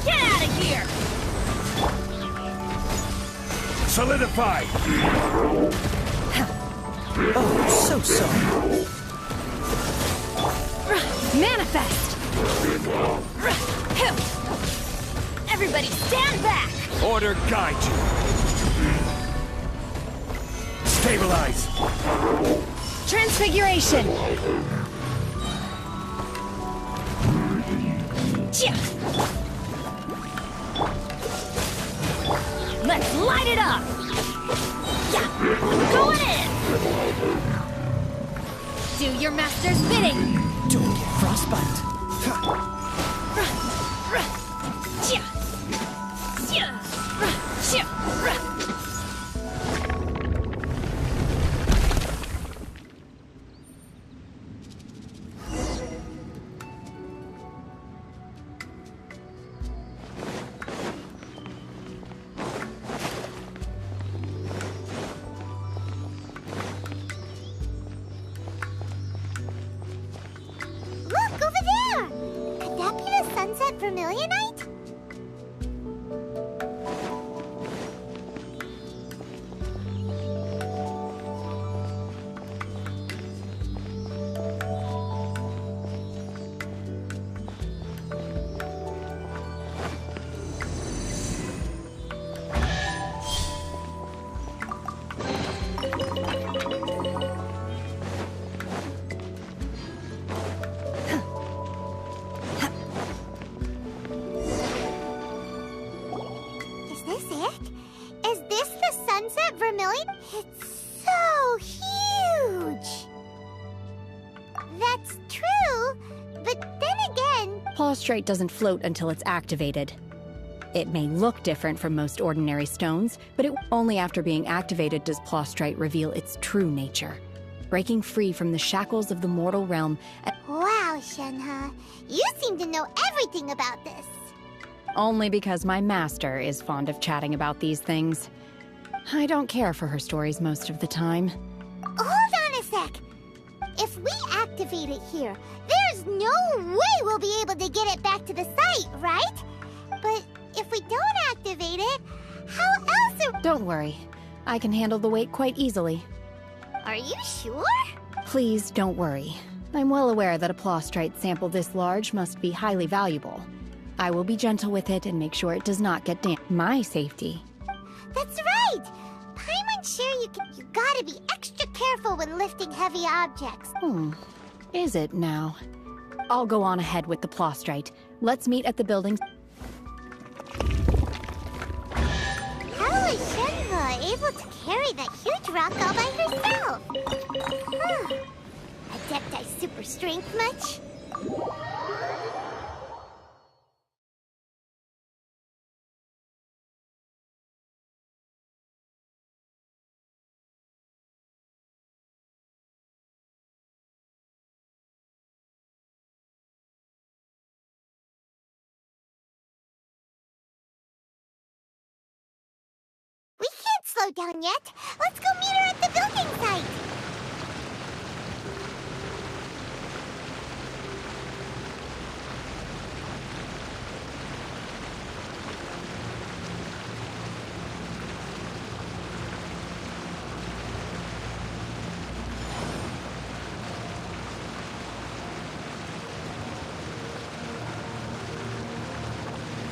Get out of here! Solidify! Oh, so sorry. Manifest! Everybody stand back! Order guide you! Stabilize! Transfiguration! Let's light it up! Going in! Do your master's bidding! Don't get frostbite. Look, over there! Could that be the sunset vermilionite? Is this it? Is this the sunset vermilion? It's so huge! That's true, but then again... Plaustrite doesn't float until it's activated. It may look different from most ordinary stones, but only after being activated does Plaustrite reveal its true nature, breaking free from the shackles of the mortal realm. Wow, Shenhe, you seem to know everything about this. Only because my master is fond of chatting about these things. I don't care for her stories most of the time. Hold on a sec. If we activate it here, there's no way we'll be able to get it back to the site, right? But if we don't activate it, how else are... Don't worry. I can handle the weight quite easily. Are you sure? Please don't worry. I'm well aware that a Plaustrite sample this large must be highly valuable. I will be gentle with it and make sure it does not get damaged. My safety. That's right! Paimon's sure you gotta be extra careful when lifting heavy objects. Is it now? I'll go on ahead with the Plaustrite. Let's meet at the building. How is Shenhe able to carry that huge rock all by herself? Adepti super strength much? We can't slow down yet. Let's go meet her at the building site.